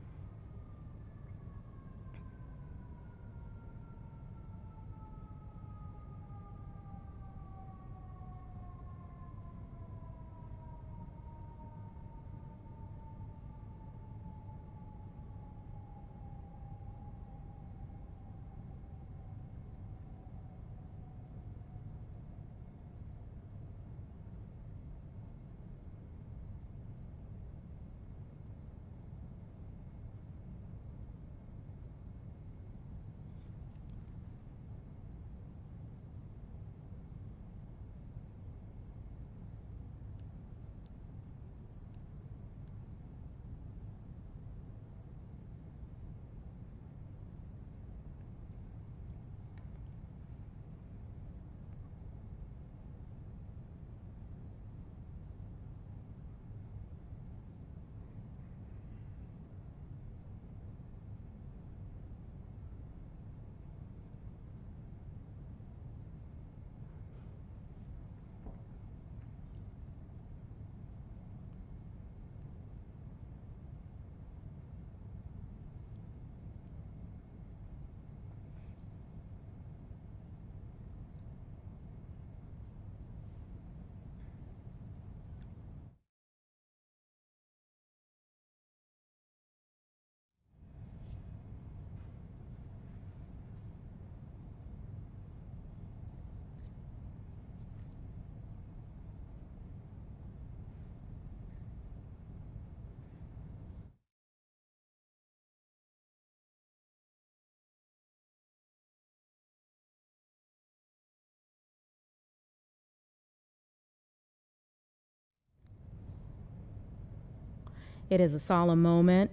Speaker 1: It is a solemn moment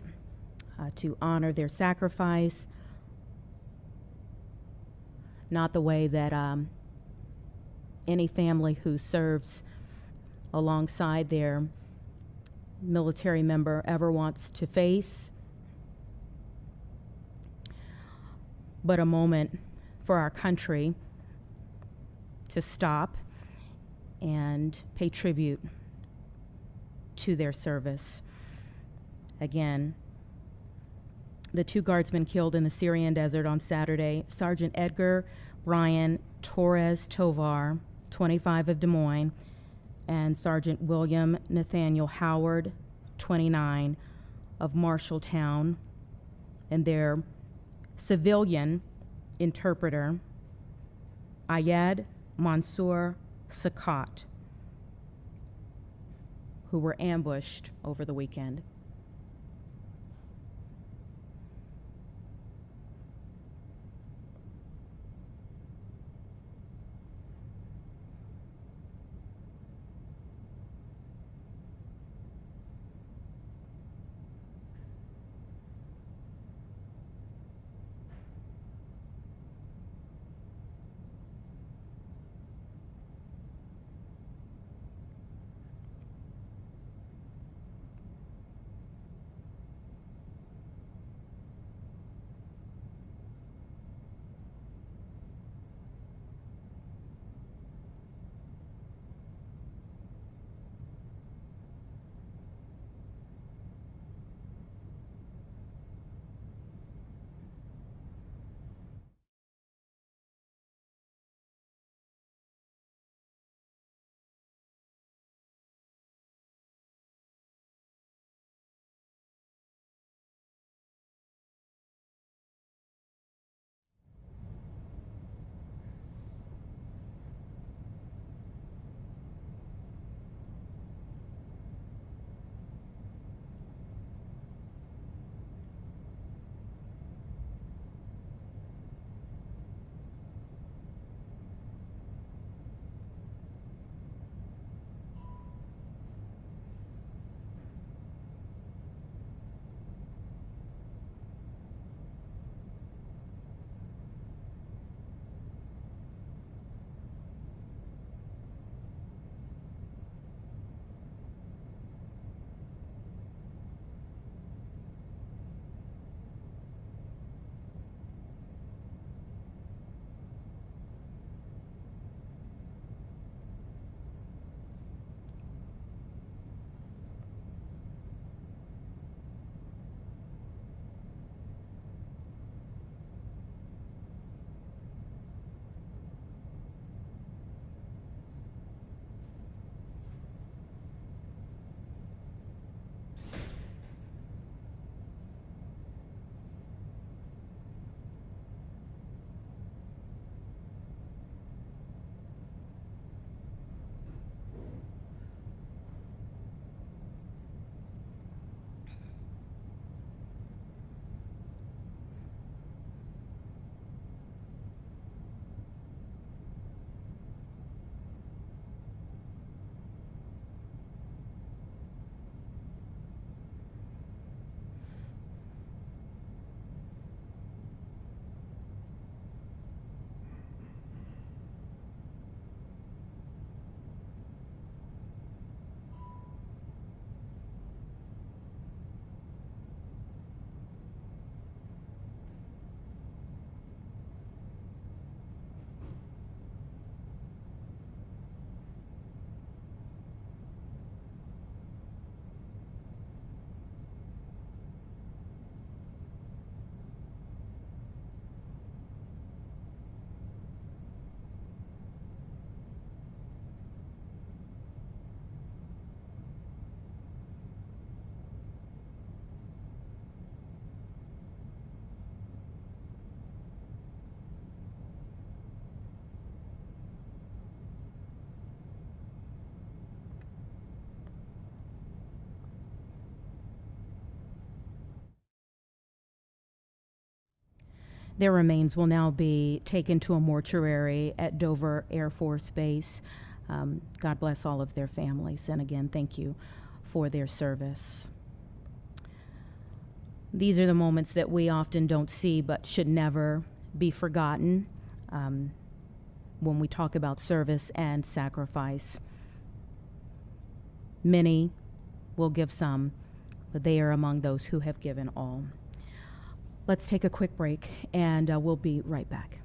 Speaker 1: to honor their sacrifice, not the way that any family who serves alongside their military member ever wants to face, but a moment for our country to stop and pay tribute to their service. Again, the two guardsmen killed in the Syrian desert on Saturday, Sergeant Edgar Brian Torres Tovar, 25 of Des Moines, and Sergeant William Nathaniel Howard, 29 of Marshalltown, and their civilian interpreter, Ayad Mansour Sakat, who were ambushed over the weekend. Their remains will now be taken to a mortuary at Dover Air Force Base. God bless all of their families, and again, thank you for their service. These are the moments that we often don't see but should never be forgotten when we talk about service and sacrifice. Many will give some, but they are among those who have given all. Let's take a quick break, and we'll be right back.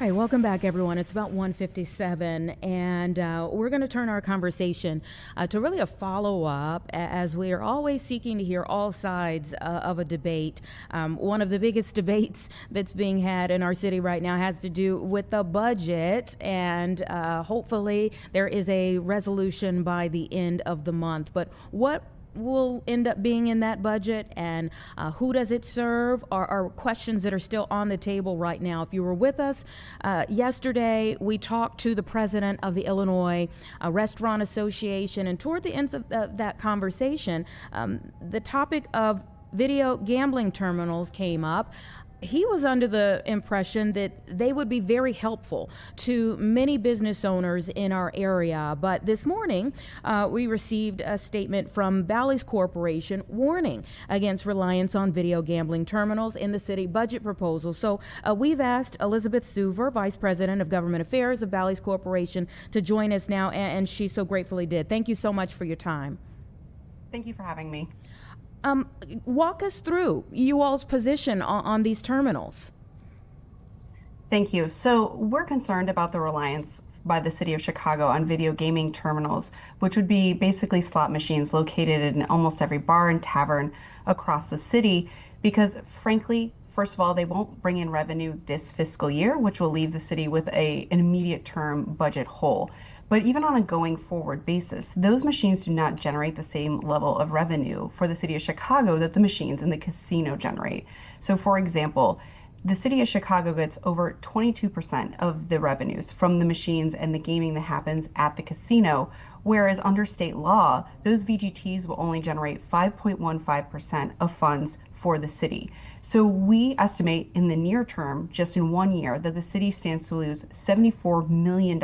Speaker 1: All right, welcome back, everyone. It's about 1:57, and we're going to turn our conversation to really a follow-up, as we are always seeking to hear all sides of a debate. One of the biggest debates that's being had in our city right now has to do with the budget, and hopefully there is a resolution by the end of the month. But what will end up being in that budget, and who does it serve, are questions that are still on the table right now. If you were with us yesterday, we talked to the president of the Illinois Restaurant Association, and toward the end of that conversation, the topic of video gambling terminals came up. He was under the impression that they would be very helpful to many business owners in our area. But this morning, we received a statement from Bally's Corporation warning against reliance on video gambling terminals in the city budget proposal. So we've asked Elizabeth Suver, Vice President of Government Affairs of Bally's Corporation, to join us now, and she so gratefully did. Thank you so much for your time.
Speaker 6: Thank you for having me.
Speaker 1: Walk us through you all's position on these terminals.
Speaker 6: Thank you. So we're concerned about the reliance by the city of Chicago on video gaming terminals, which would be basically slot machines located in almost every bar and tavern across the city, because frankly, first of all, they won't bring in revenue this fiscal year, which will leave the city with an immediate term budget hole. But even on a going forward basis, those machines do not generate the same level of revenue for the city of Chicago that the machines in the casino generate. So for example, the city of Chicago gets over 22% of the revenues from the machines and the gaming that happens at the casino, whereas under state law, those VGTs will only generate 5.15% of funds for the city. So we estimate in the near term, just in 1 year, that the city stands to lose $74 million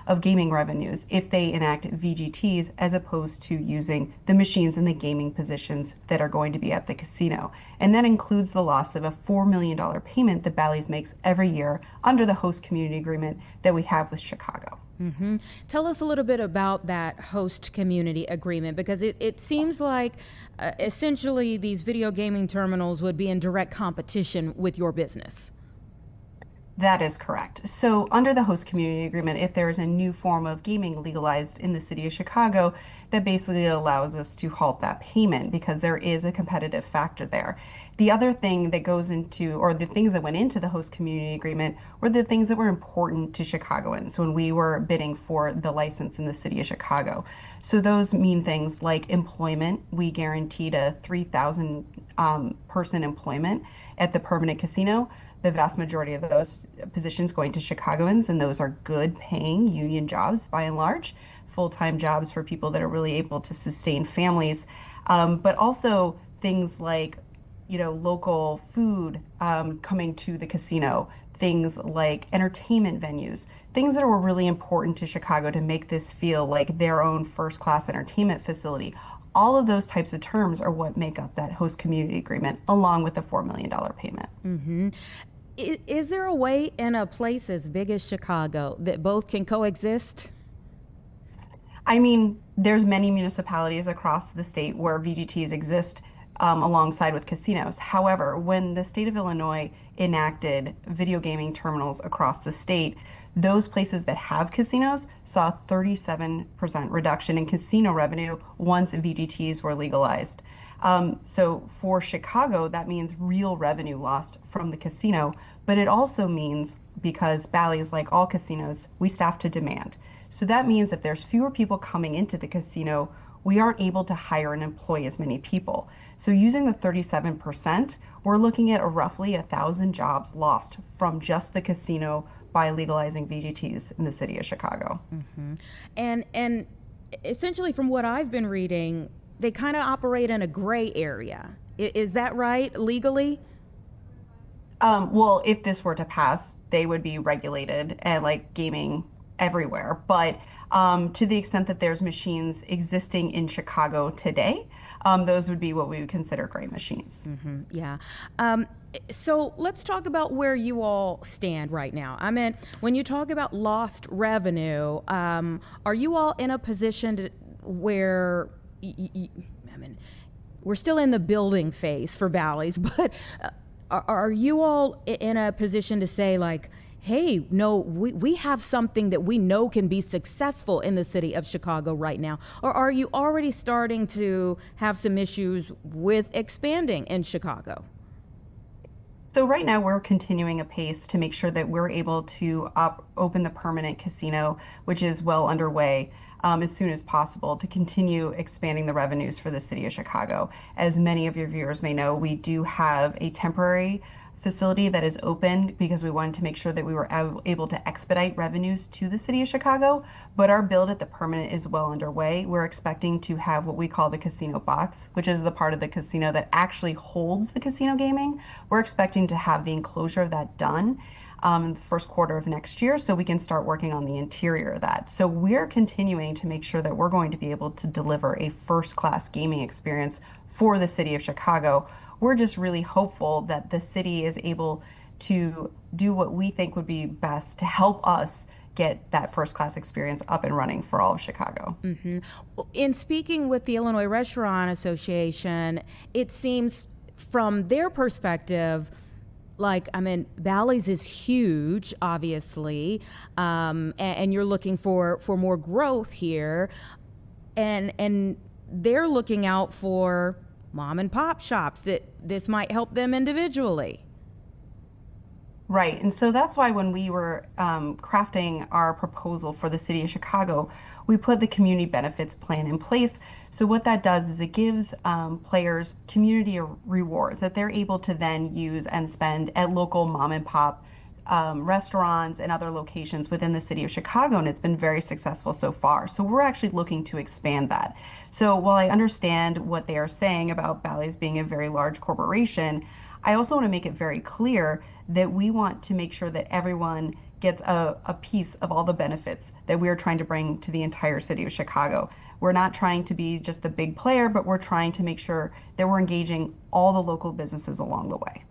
Speaker 6: of gaming revenues if they enact VGTs as opposed to using the machines and the gaming positions that are going to be at the casino. And that includes the loss of a $4 million payment that Bally's makes every year under the host community agreement that we have with Chicago.
Speaker 1: Mm-hmm. Tell us a little bit about that host community agreement, because it seems like essentially these video gaming terminals would be in direct competition with your business.
Speaker 6: That is correct. So under the host community agreement, if there is a new form of gaming legalized in the city of Chicago, that basically allows us to halt that payment because there is a competitive factor there. The other thing that goes into, or the things that went into the host community agreement were the things that were important to Chicagoans when we were bidding for the license in the city of Chicago. So those mean things like employment. We guaranteed a 3,000 person employment at the permanent casino. The vast majority of those positions going to Chicagoans, and those are good paying union jobs by and large, full-time jobs for people that are really able to sustain families, but also things like, local food coming to the casino, things like entertainment venues, things that were really important to Chicago to make this feel like their own first-class entertainment facility. All of those types of terms are what make up that host community agreement, along with the $4 million payment.
Speaker 1: Mm-hmm. Is there a way in a place as big as Chicago that both can coexist?
Speaker 6: I mean, there's many municipalities across the state where VGTs exist alongside with casinos. However, when the state of Illinois enacted video gaming terminals across the state, those places that have casinos saw a 37% reduction in casino revenue once VGTs were legalized. So for Chicago, that means real revenue lost from the casino, but it also means, because Bally is like all casinos, we staff to demand. So that means if there's fewer people coming into the casino, we aren't able to hire and employ as many people. So using the 37%, we're looking at roughly 1,000 jobs lost from just the casino by legalizing VGTs in the city of Chicago.
Speaker 1: Mm-hmm. And essentially from what I've been reading, they kind of operate in a gray area. Is that right, legally?
Speaker 6: Well, if this were to pass, they would be regulated and like gaming everywhere. But to the extent that there's machines existing in Chicago today, those would be what we would consider gray machines.
Speaker 1: Mm-hmm. Yeah. So let's talk about where you all stand right now. I mean, when you talk about lost revenue, are you all in a position where I mean, we're still in the building phase for Bally's, but are you all in a position to say like, hey, no, we have something that we know can be successful in the city of Chicago right now? Or are you already starting to have some issues with expanding in Chicago?
Speaker 6: So right now we're continuing a pace to make sure that we're able to open the permanent casino, which is well underway, as soon as possible to continue expanding the revenues for the city of Chicago. As many of your viewers may know, we do have a temporary facility that is open because we wanted to make sure that we were able to expedite revenues to the city of Chicago, but our build at the permanent is well underway. We're expecting to have what we call the casino box, which is the part of the casino that actually holds the casino gaming. We're expecting to have the enclosure of that done in the first quarter of next year, so we can start working on the interior of that. So we're continuing to make sure that we're going to be able to deliver a first-class gaming experience for the city of Chicago. We're just really hopeful that the city is able to do what we think would be best to help us get that first-class experience up and running for all of Chicago.
Speaker 1: Mm-hmm. In speaking with the Illinois Restaurant Association, it seems from their perspective, like, I mean, Bally's is huge, obviously, and you're looking for more growth here, and they're looking out for mom and pop shops that this might help them individually.
Speaker 6: Right, and so that's why when we were crafting our proposal for the city of Chicago, we put the community benefits plan in place. So what that does is it gives players community rewards that they're able to then use and spend at local mom and pop restaurants and other locations within the city of Chicago, and it's been very successful so far. So we're actually looking to expand that. So while I understand what they are saying about Bally's being a very large corporation, I also want to make it very clear that we want to make sure that everyone gets a piece of all the benefits that we are trying to bring to the entire city of Chicago. We're not trying to be just the big player, but we're trying to make sure that we're engaging all the local businesses along the way.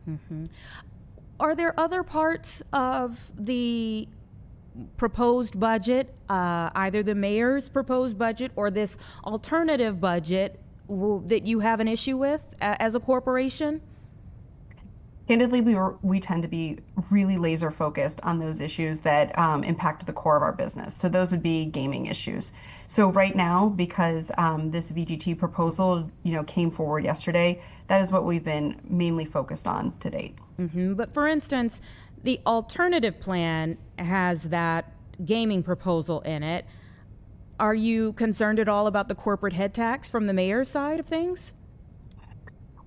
Speaker 1: Are there other parts of the proposed budget, either the mayor's proposed budget or this alternative budget, that you have an issue with as a corporation?
Speaker 6: Candidly, we tend to be really laser focused on those issues that impact the core of our business. So those would be gaming issues. So right now, because this VGT proposal, came forward yesterday, that is what we've been mainly focused on to date.
Speaker 1: But for instance, the alternative plan has that gaming proposal in it. Are you concerned at all about the corporate head tax from the mayor's side of things?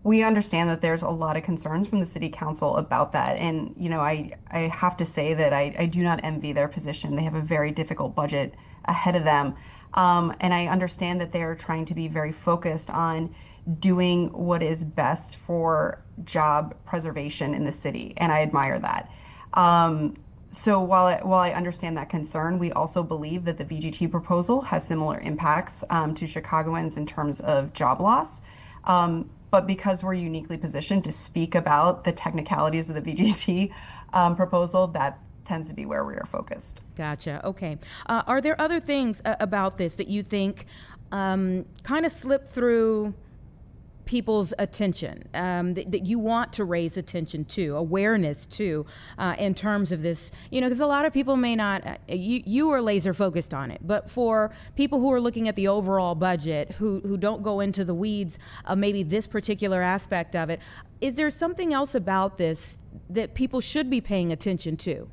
Speaker 6: We understand that there's a lot of concerns from the city council about that. And, I have to say that I do not envy their position. They have a very difficult budget ahead of them. And I understand that they're trying to be very focused on doing what is best for job preservation in the city. And I admire that. So while I understand that concern, we also believe that the VGT proposal has similar impacts to Chicagoans in terms of job loss. But because we're uniquely positioned to speak about the technicalities of the VGT proposal, that tends to be where we are focused.
Speaker 1: Gotcha. Okay. Are there other things about this that you think kind of slip through people's attention, that you want to raise attention to, awareness to, in terms of this? Because a lot of people may not, you are laser focused on it, but for people who are looking at the overall budget, who don't go into the weeds of maybe this particular aspect of it, is there something else about this that people should be paying attention to?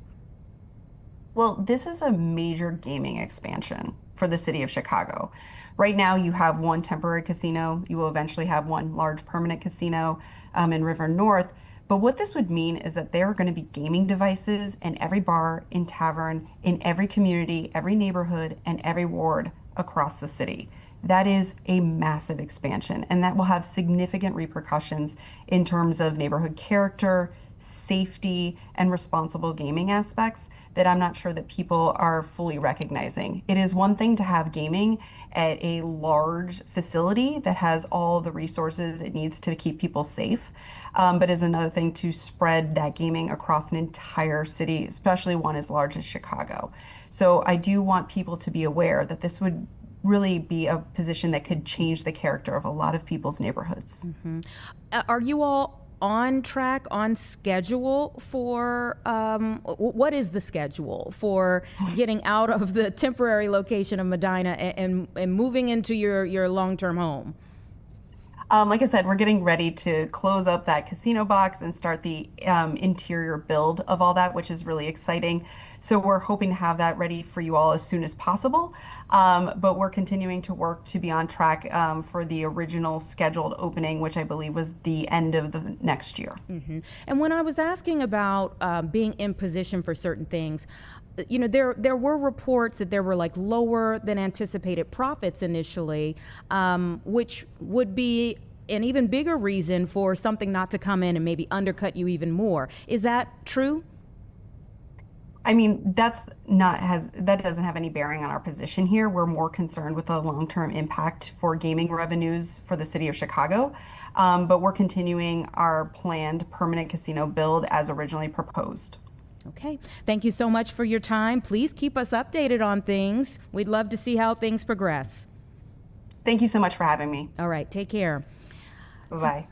Speaker 6: Well, this is a major gaming expansion for the city of Chicago. Right now, you have one temporary casino. You will eventually have one large permanent casino in River North. But what this would mean is that there are going to be gaming devices in every bar, in tavern, in every community, every neighborhood, and every ward across the city. That is a massive expansion, and that will have significant repercussions in terms of neighborhood character, safety, and responsible gaming aspects that I'm not sure that people are fully recognizing. It is one thing to have gaming at a large facility that has all the resources it needs to keep people safe, but is another thing to spread that gaming across an entire city, especially one as large as Chicago. So I do want people to be aware that this would really be a position that could change the character of a lot of people's neighborhoods.
Speaker 1: Are you all on track, on schedule for, what is the schedule for getting out of the temporary location of Medina and moving into your long-term home?
Speaker 6: Like I said, we're getting ready to close up that casino box and start the interior build of all that, which is really exciting. So we're hoping to have that ready for you all as soon as possible. But we're continuing to work to be on track for the original scheduled opening, which I believe was the end of the next year.
Speaker 1: And when I was asking about being in position for certain things, there were reports that there were like lower than anticipated profits initially, which would be an even bigger reason for something not to come in and maybe undercut you even more. Is that true?
Speaker 6: I mean, that doesn't have any bearing on our position here. We're more concerned with the long-term impact for gaming revenues for the city of Chicago. But we're continuing our planned permanent casino build as originally proposed.
Speaker 1: Okay. Thank you so much for your time. Please keep us updated on things. We'd love to see how things progress.
Speaker 6: Thank you so much for having me.
Speaker 1: All right. Take care.
Speaker 6: Bye-bye.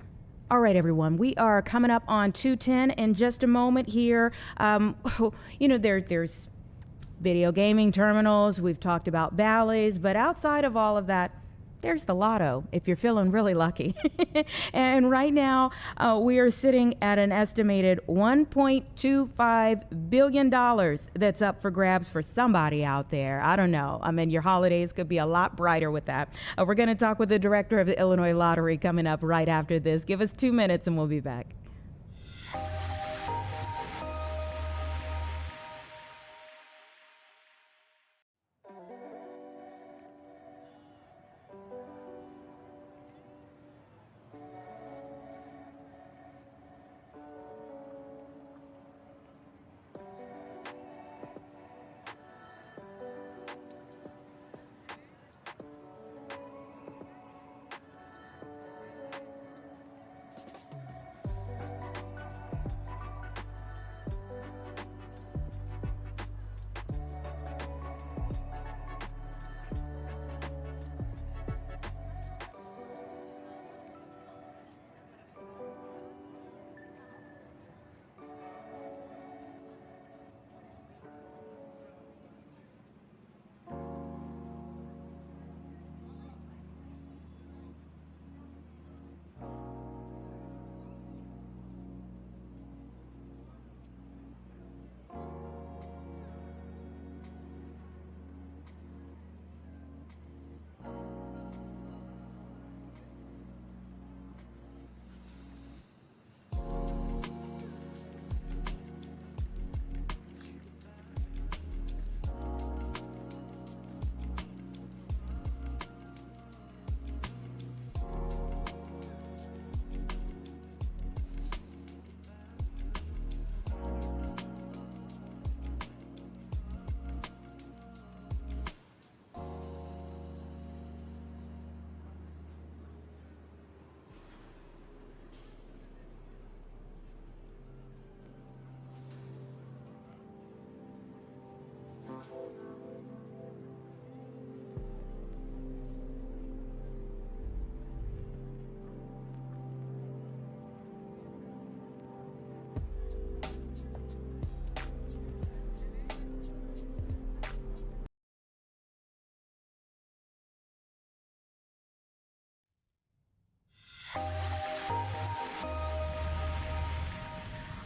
Speaker 1: All right, everyone. We are coming up on 2:10 in just a moment here. There's video gaming terminals. We've talked about Bally's, but outside of all of that, there's the lotto, if you're feeling really lucky. And right now, we are sitting at an estimated $1.25 billion that's up for grabs for somebody out there. I don't know. I mean, your holidays could be a lot brighter with that. We're going to talk with the director of the Illinois Lottery coming up right after this. Give us 2 minutes and we'll be back.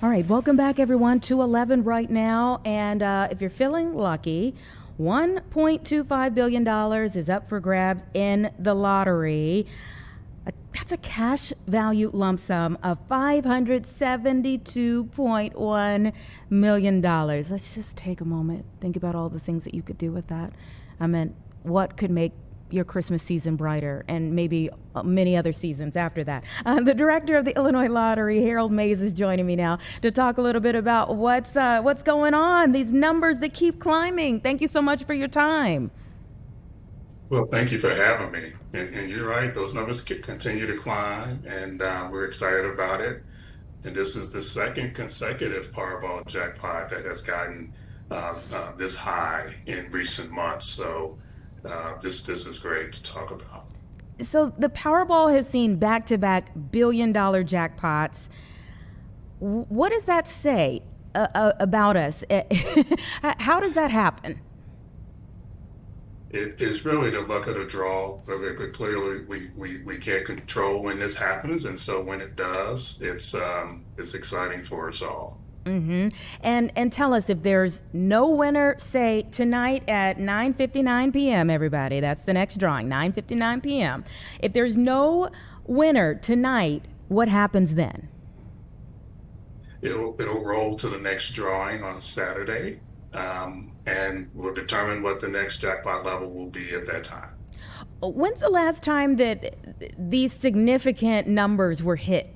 Speaker 1: All right, welcome back, everyone. 211 right now. And if you're feeling lucky, $1.25 billion is up for grabs in the lottery. That's a cash value lump sum of $572.1 million. Let's just take a moment. Think about all the things that you could do with that. I mean, what could make your Christmas season brighter, and maybe many other seasons after that. The director of the Illinois Lottery, Harold Mays, is joining me now to talk a little bit about what's going on, these numbers that keep climbing. Thank you so much for your time.
Speaker 7: Well, thank you for having me. And you're right, those numbers continue to climb, and we're excited about it. And this is the second consecutive Powerball jackpot that has gotten this high in recent months. So this is great to talk about.
Speaker 1: So the Powerball has seen back-to-back billion-dollar jackpots. What does that say about us? How does that happen?
Speaker 7: It is really the luck of the draw. But clearly, we can't control when this happens, and so when it does, it's exciting for us all.
Speaker 1: Mm-hmm. And tell us, if there's no winner, say tonight at 9:59 p.m. Everybody, that's the next drawing, 9:59 p.m. If there's no winner tonight, what happens then?
Speaker 7: It'll roll to the next drawing on Saturday, and we'll determine what the next jackpot level will be at that time.
Speaker 1: When's the last time that these significant numbers were hit?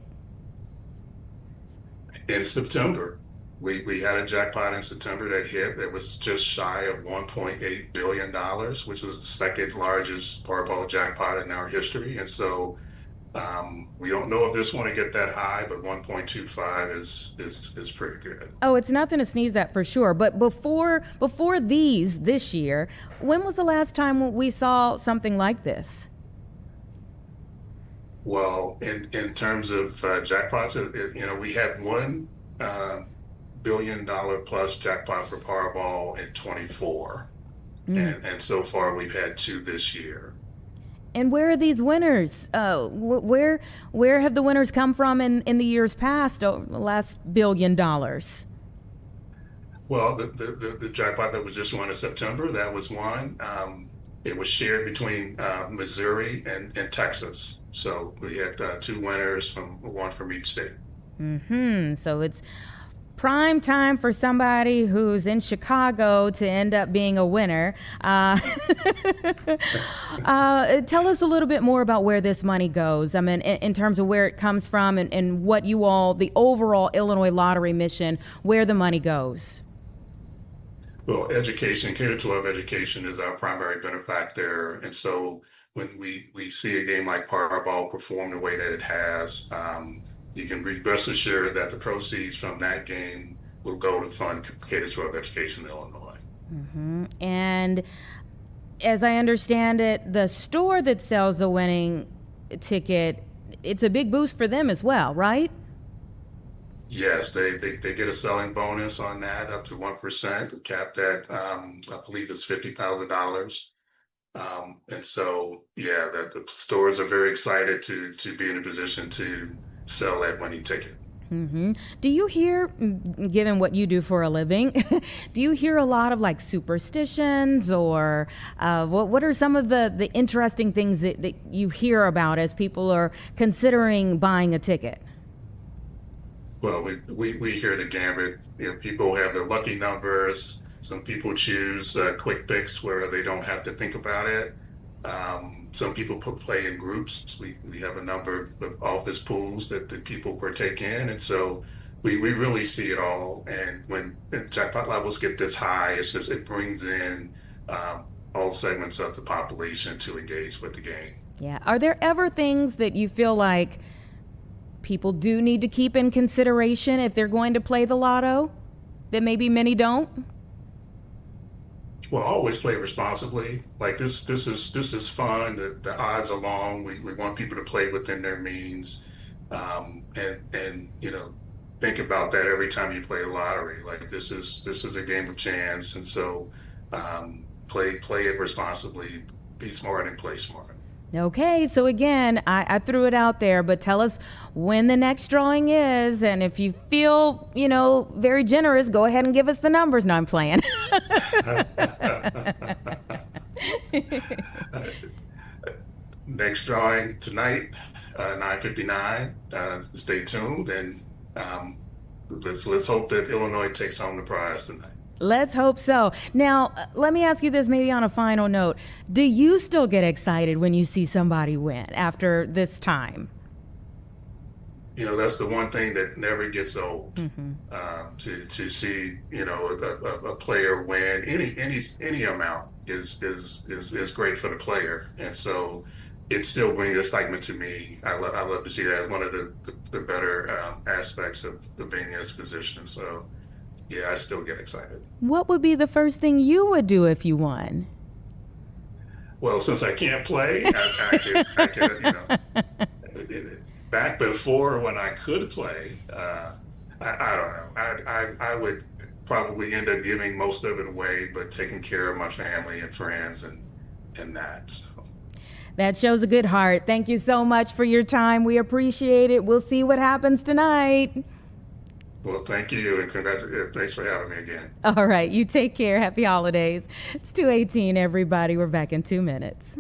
Speaker 7: In September. We had a jackpot in September that hit. It was just shy of $1.8 billion, which was the second largest Powerball jackpot in our history. And so we don't know if this one will get that high, but 1.25 is pretty good.
Speaker 1: Oh, it's nothing to sneeze at for sure. But before this year, when was the last time we saw something like this?
Speaker 7: Well, in terms of jackpots, we had one $1 billion plus jackpot for Powerball in 24, and so far we've had two this year.
Speaker 1: And where are these winners? Where have the winners come from in the years past, the last $1 billion?
Speaker 7: Well, the jackpot that was just won in September, that was one. It was shared between Missouri and Texas. So we had two winners, one from each state.
Speaker 1: Mm-hmm. So it's prime time for somebody who's in Chicago to end up being a winner. Tell us a little bit more about where this money goes. I mean, in terms of where it comes from and what you all, the overall Illinois Lottery mission, where the money goes.
Speaker 7: Well, education, K-12 education is our primary benefactor. And so when we see a game like Powerball perform the way that it has, you can be rest assured that the proceeds from that game will go to fund K-12 education in Illinois.
Speaker 1: Mm-hmm. And as I understand it, the store that sells the winning ticket, it's a big boost for them as well, right?
Speaker 7: Yes, they get a selling bonus on that up to 1%, capped at I believe it's $50,000. And so the stores are very excited to be in a position to sell that winning ticket.
Speaker 1: Mm-hmm. Do you hear, given what you do for a living, do you hear a lot of like superstitions, or what are some of the interesting things that you hear about as people are considering buying a ticket?
Speaker 7: Well, we hear the gambit. People have their lucky numbers. Some people choose quick picks where they don't have to think about it. Some people play in groups. We have a number of office pools that people partake in. And so we really see it all. And when the jackpot levels get this high, it brings in all segments of the population to engage with the game.
Speaker 1: Yeah. Are there ever things that you feel like people do need to keep in consideration if they're going to play the lotto that maybe many don't?
Speaker 7: Well, always play responsibly. Like this is fun. The odds are long. We want people to play within their means, and think about that every time you play a lottery. Like this is a game of chance, and so play it responsibly. Be smart and play smart.
Speaker 1: Okay, so again, I threw it out there, but tell us when the next drawing is, and if you feel, very generous, go ahead and give us the numbers. No, I'm playing.
Speaker 7: Next drawing tonight, 9:59. Stay tuned, and let's hope that Illinois takes home the prize tonight.
Speaker 1: Let's hope so. Now, let me ask you this, maybe on a final note. Do you still get excited when you see somebody win after this time?
Speaker 7: That's the one thing that never gets old. To see a player win any amount is great for the player, and so it still brings excitement to me. I love to see that as one of the better aspects of being in this position. So yeah, I still get excited.
Speaker 1: What would be the first thing you would do if you won?
Speaker 7: Well, since I can't play, I could back before when I could play, I don't know. I would probably end up giving most of it away, but taking care of my family and friends and that. So.
Speaker 1: That shows a good heart. Thank you so much for your time. We appreciate it. We'll see what happens tonight.
Speaker 7: Well, thank you, and thanks for having me again.
Speaker 1: All right, you take care. Happy holidays. It's 2:18, everybody. We're back in 2 minutes.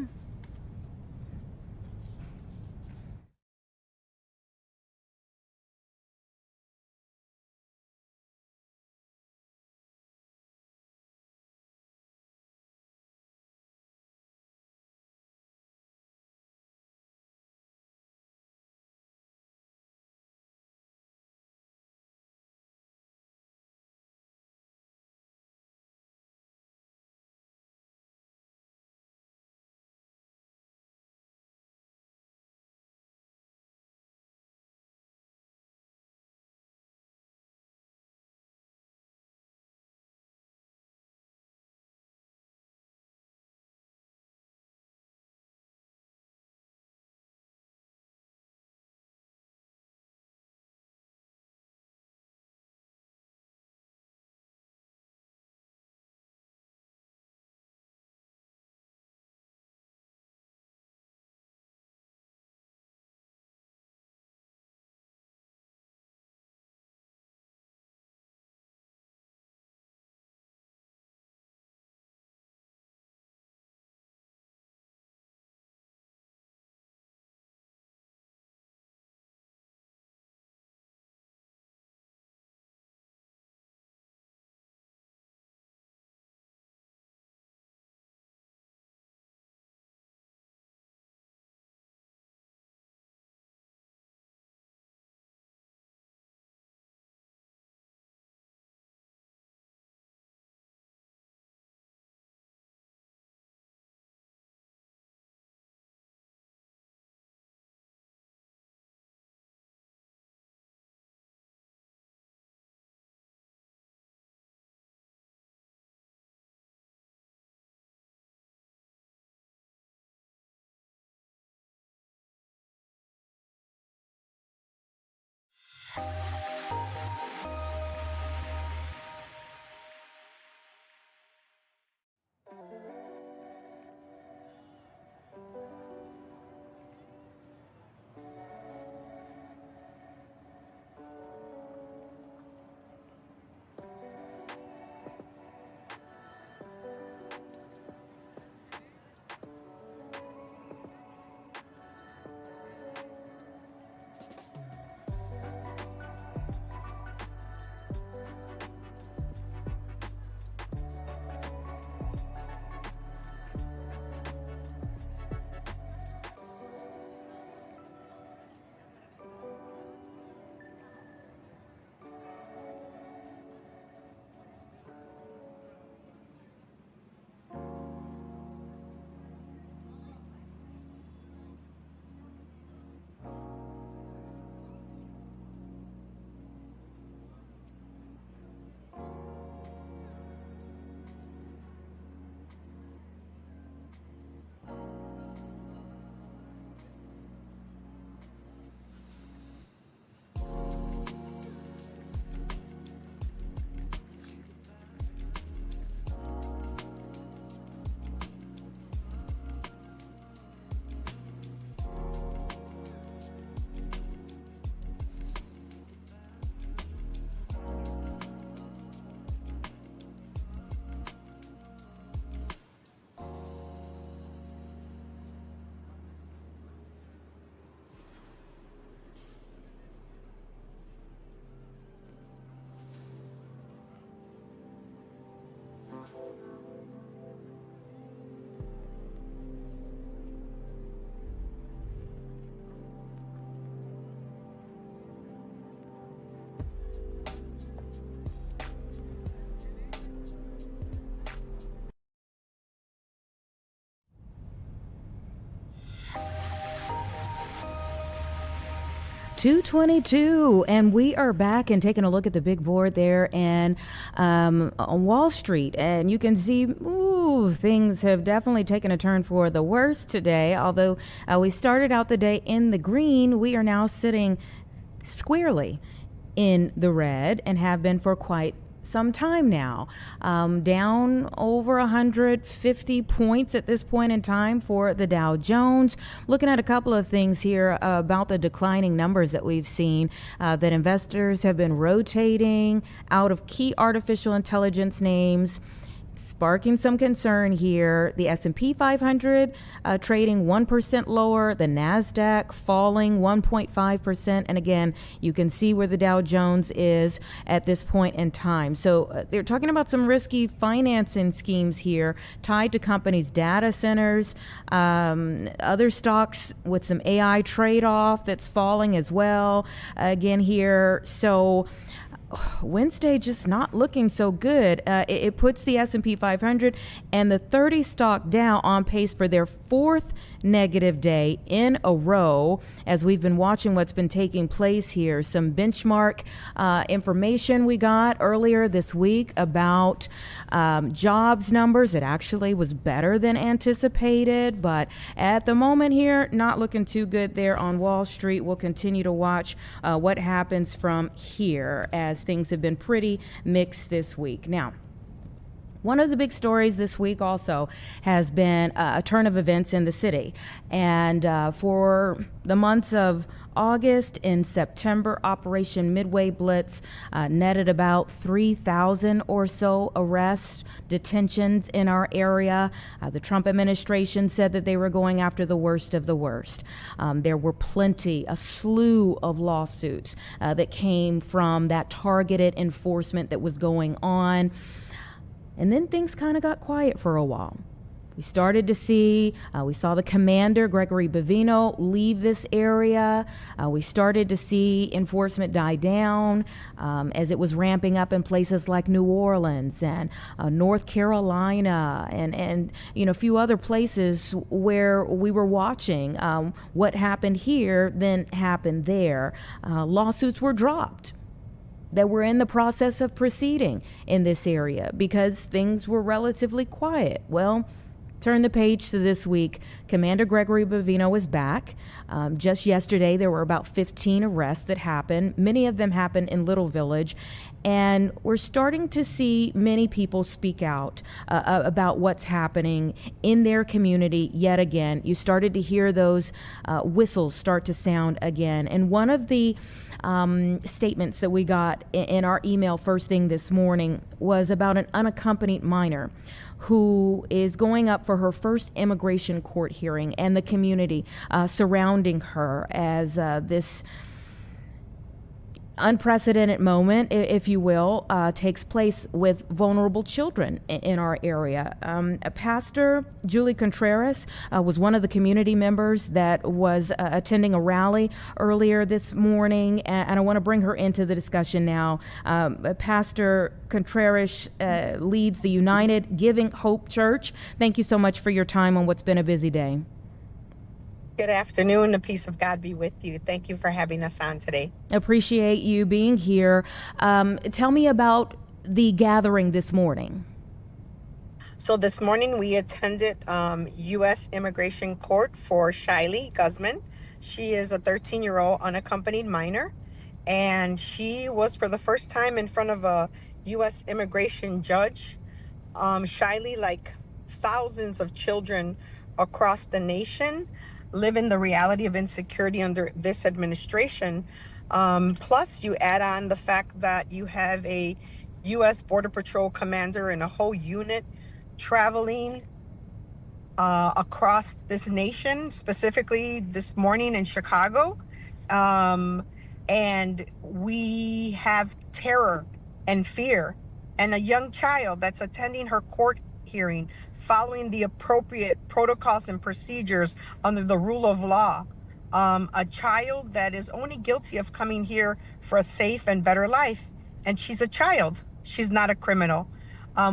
Speaker 1: 222, and we are back and taking a look at the big board there and on Wall Street, and you can see things have definitely taken a turn for the worse today. Although we started out the day in the green, we are now sitting squarely in the red and have been for quite some time now, down over 150 points at this point in time for the Dow Jones. Looking at a couple of things here about the declining numbers that we've seen, that investors have been rotating out of key artificial intelligence names, sparking some concern here. The S&P 500 trading 1% lower, the NASDAQ falling 1.5%. And again, you can see where the Dow Jones is at this point in time. So they're talking about some risky financing schemes here tied to companies' data centers, other stocks with some AI trade-off that's falling as well again here. So Wednesday just not looking so good. It puts the S&P 500 and the 30 stock Dow on pace for their fourth negative day in a row, as we've been watching what's been taking place here. Some benchmark information we got earlier this week about jobs numbers. It actually was better than anticipated, but at the moment here, not looking too good there on Wall Street. We'll continue to watch what happens from here, as things have been pretty mixed this week. Now, one of the big stories this week also has been a turn of events in the city. And for the months of August and September, Operation Midway Blitz netted about 3,000 or so arrests, detentions in our area. The Trump administration said that they were going after the worst of the worst. There were a slew of lawsuits that came from that targeted enforcement that was going on. And then things kind of got quiet for a while. We started to see, we saw the commander, Gregory Bavino, leave this area. We started to see enforcement die down as it was ramping up in places like New Orleans and North Carolina and a few other places where we were watching what happened here then happened there. Lawsuits were dropped that were in the process of proceeding in this area because things were relatively quiet. Well, turn the page to this week. Commander Gregory Bavino is back. Just yesterday, there were about 15 arrests that happened. Many of them happened in Little Village. And we're starting to see many people speak out about what's happening in their community yet again. You started to hear those whistles start to sound again. And one of the statements that we got in our email first thing this morning was about an unaccompanied minor who is going up for her first immigration court hearing, and the community surrounding her as this unprecedented moment, if you will, takes place with vulnerable children in our area. Pastor Julie Contreras was one of the community members that was attending a rally earlier this morning, and I want to bring her into the discussion now. Pastor Contreras leads the United Giving Hope Church. Thank you so much for your time on what's been a busy day.
Speaker 8: Good afternoon. The peace of God be with you. Thank you for having us on today.
Speaker 1: Appreciate you being here. Tell me about the gathering this morning.
Speaker 8: So this morning we attended U.S. Immigration Court for Shiley Guzman. She is a 13-year-old unaccompanied minor, and she was for the first time in front of a U.S. immigration judge. Shiley, like thousands of children across the nation, live in the reality of insecurity under this administration. Plus, you add on the fact that you have a U.S. Border Patrol commander and a whole unit traveling across this nation, specifically this morning in Chicago. And we have terror and fear, and a young child that's attending her court hearing following the appropriate protocols and procedures under the rule of law. A child that is only guilty of coming here for a safe and better life. And she's a child. She's not a criminal.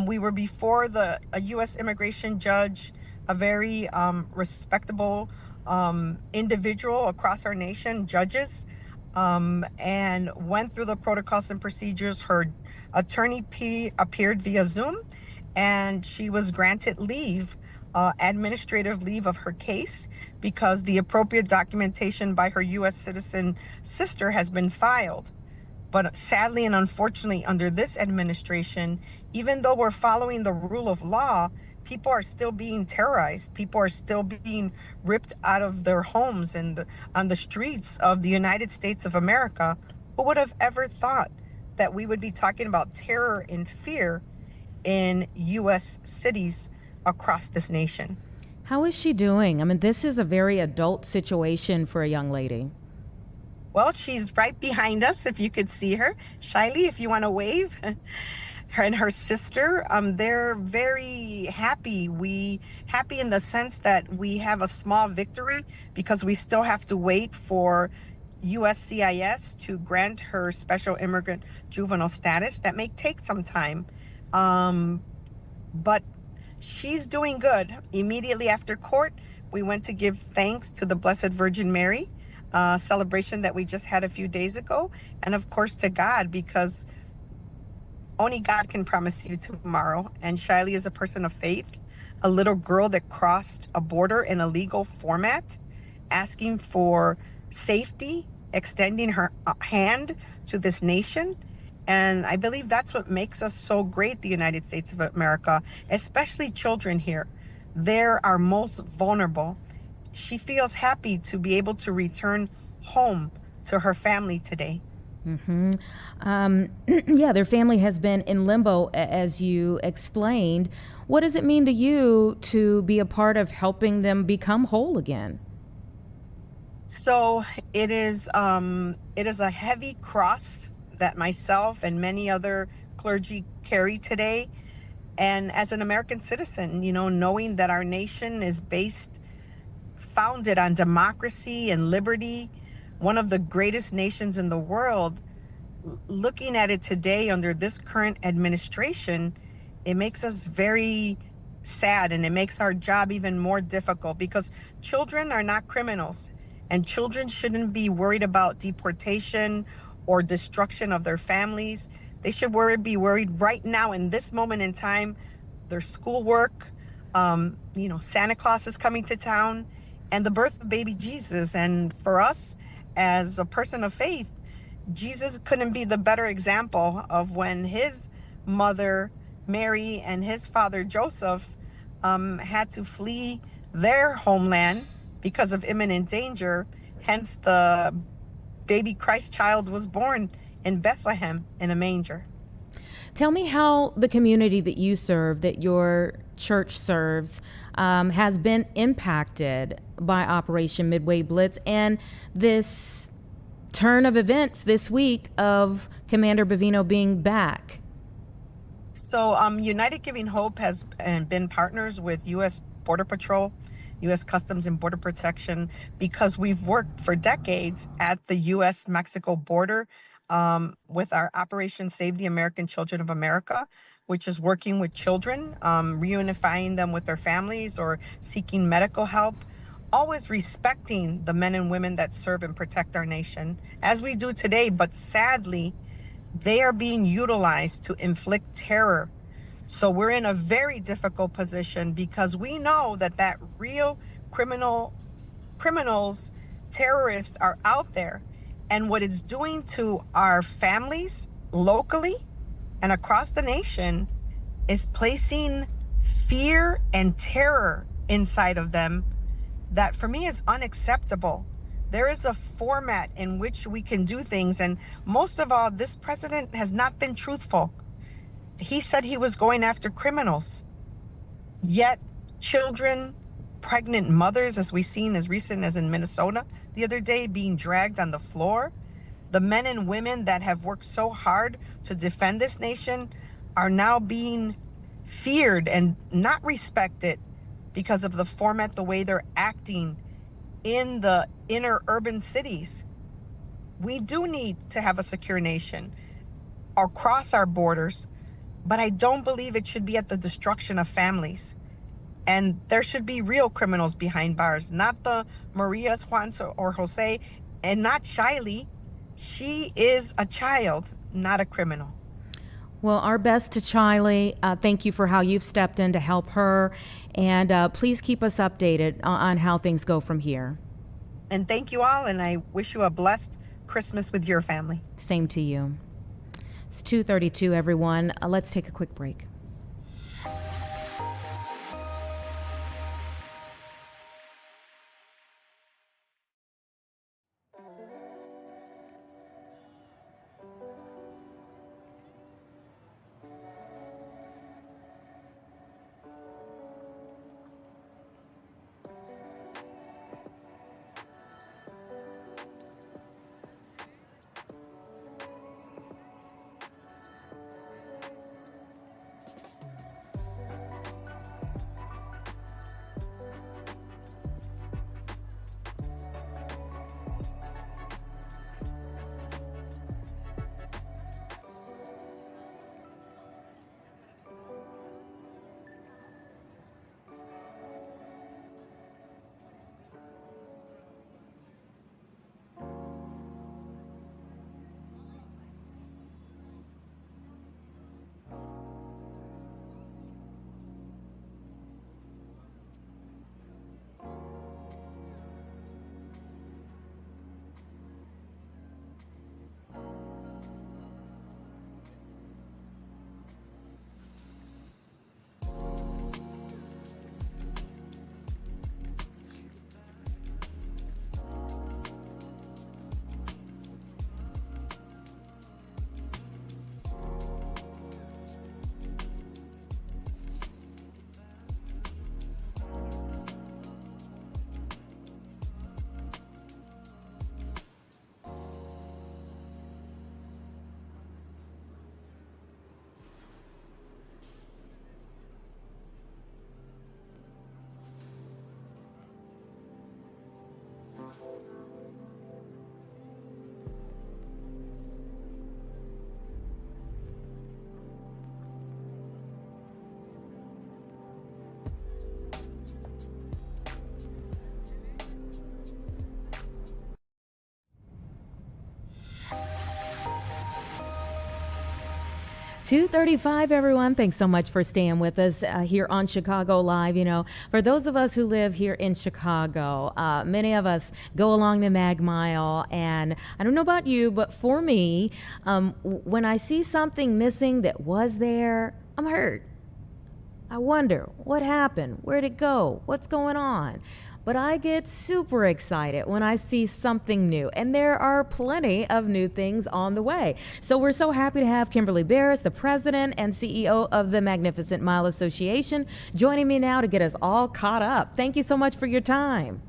Speaker 8: We were before a U.S. immigration judge, a very respectable individual across our nation, judges. and went through the protocols and procedures. Her attorney appeared via Zoom, and she was granted leave, administrative leave of her case, because the appropriate documentation by her U.S. citizen sister has been filed. But sadly and unfortunately, under this administration, even though we're following the rule of law, people are still being terrorized. People are still being ripped out of their homes and on the streets of the United States of America. Who would have ever thought that we would be talking about terror and fear in U.S. cities across this nation?
Speaker 1: How is she doing? I mean, this is a very adult situation for a young lady.
Speaker 8: Well, she's right behind us, if you could see her. Shiley, if you want to wave. Her and her sister, they're very happy. Happy in the sense that we have a small victory, because we still have to wait for USCIS to grant her special immigrant juvenile status. That may take some time, but she's doing good. Immediately after court, we went to give thanks to the Blessed Virgin Mary, celebration that we just had a few days ago, and of course to God, because only God can promise you tomorrow. And Shiley is a person of faith, a little girl that crossed a border in a legal format, asking for safety, extending her hand to this nation. And I believe that's what makes us so great, the United States of America, especially children here. They're our most vulnerable. She feels happy to be able to return home to her family today.
Speaker 1: Yeah, their family has been in limbo, as you explained. What does it mean to you to be a part of helping them become whole again?
Speaker 8: So it is a heavy cross that myself and many other clergy carry today. And as an American citizen, knowing that our nation is founded on democracy and liberty, one of the greatest nations in the world, looking at it today under this current administration, it makes us very sad, and it makes our job even more difficult, because children are not criminals, and children shouldn't be worried about deportation or destruction of their families. They should be worried right now in this moment in time, their schoolwork, Santa Claus is coming to town, and the birth of baby Jesus. And for us, as a person of faith, Jesus couldn't be the better example of when his mother, Mary, and his father, Joseph, had to flee their homeland because of imminent danger. Hence, the baby Christ child was born in Bethlehem in a manger.
Speaker 1: Tell me how the community that you serve, that your church serves, has been impacted by Operation Midway Blitz and this turn of events this week of Commander Bovino being back.
Speaker 8: So United Giving Hope has been partners with U.S. Border Patrol, U.S. Customs and Border Protection, because we've worked for decades at the U.S.-Mexico border with our Operation Save the American Children of America, which is working with children, reunifying them with their families or seeking medical help, always respecting the men and women that serve and protect our nation, as we do today. But sadly, they are being utilized to inflict terror. So we're in a very difficult position, because we know that real criminals, terrorists are out there. And what it's doing to our families locally and across the nation is placing fear and terror inside of them that, for me, is unacceptable. There is a format in which we can do things. And most of all, this president has not been truthful. He said he was going after criminals. Yet children, pregnant mothers, as we've seen as recent as in Minnesota the other day, being dragged on the floor. The men and women that have worked so hard to defend this nation are now being feared and not respected because of the format, the way they're acting in the inner urban cities. We do need to have a secure nation across our borders, but I don't believe it should be at the destruction of families. And there should be real criminals behind bars, not the Marias, Juans, or Jose, and not Shiley, She is a child, not a criminal.
Speaker 1: Well, our best to Charlie. Thank you for how you've stepped in to help her. And please keep us updated on how things go from here.
Speaker 8: And thank you all, and I wish you a blessed Christmas with your family.
Speaker 1: Same to you. It's 2:32, everyone. Let's take a quick break. $2:35, everyone. Thanks so much for staying with us here on Chicago Live. You know, for those of us who live here in Chicago, many of us go along the Mag Mile, and I don't know about you, but for me, when I see something missing that was there, I'm hurt. I wonder what happened, where'd it go, what's going on? But I get super excited when I see something new, and there are plenty of new things on the way. So we're so happy to have Kimberly Barris, the president and CEO of the Magnificent Mile Association, joining me now to get us all caught up. Thank you so much for your time.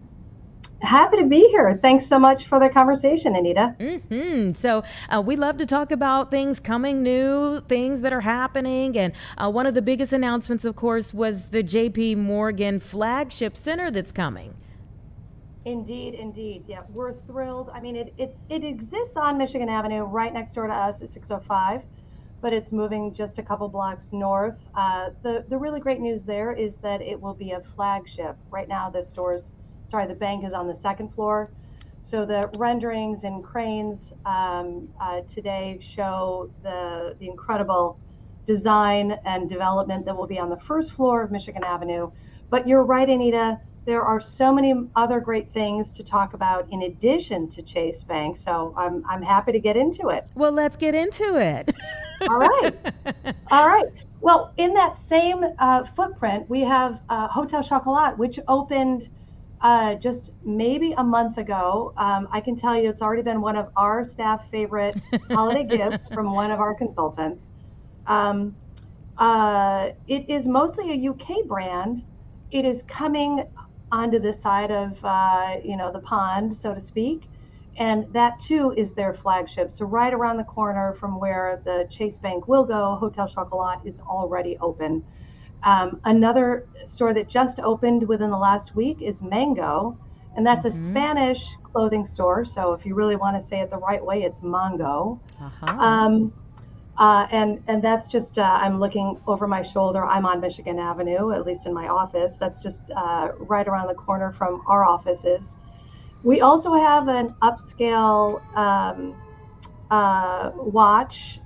Speaker 9: Happy to be here. Thanks so much for the conversation, Anita.
Speaker 1: So we love to talk about things coming new, things that are happening. And one of the biggest announcements, of course, was the JPMorgan flagship center that's coming.
Speaker 9: Indeed. Yeah, we're thrilled. I mean, it exists on Michigan Avenue right next door to us at 605, but it's moving just a couple blocks north. The really great news there is that it will be a flagship. Right now, the bank is on the second floor. So the renderings and cranes today show the incredible design and development that will be on the first floor of Michigan Avenue. But you're right, Anita, there are so many other great things to talk about in addition to Chase Bank. So I'm happy to get into it.
Speaker 1: Well, let's get into it.
Speaker 9: All right. Well, in that same footprint, we have Hotel Chocolat, which opened just maybe a month ago. I can tell you it's already been one of our staff favorite holiday gifts from one of our consultants. It is mostly a UK brand. It is coming onto the side of the pond, so to speak, and that too is their flagship. So right around the corner from where the Chase Bank will go, Hotel Chocolat is already open. Another store that just opened within the last week is Mango, and that's a Spanish clothing store. So if you really want to say it the right way, it's Mango. And that's just, I'm looking over my shoulder. I'm on Michigan Avenue, at least in my office. That's just right around the corner from our offices. We also have an upscale watch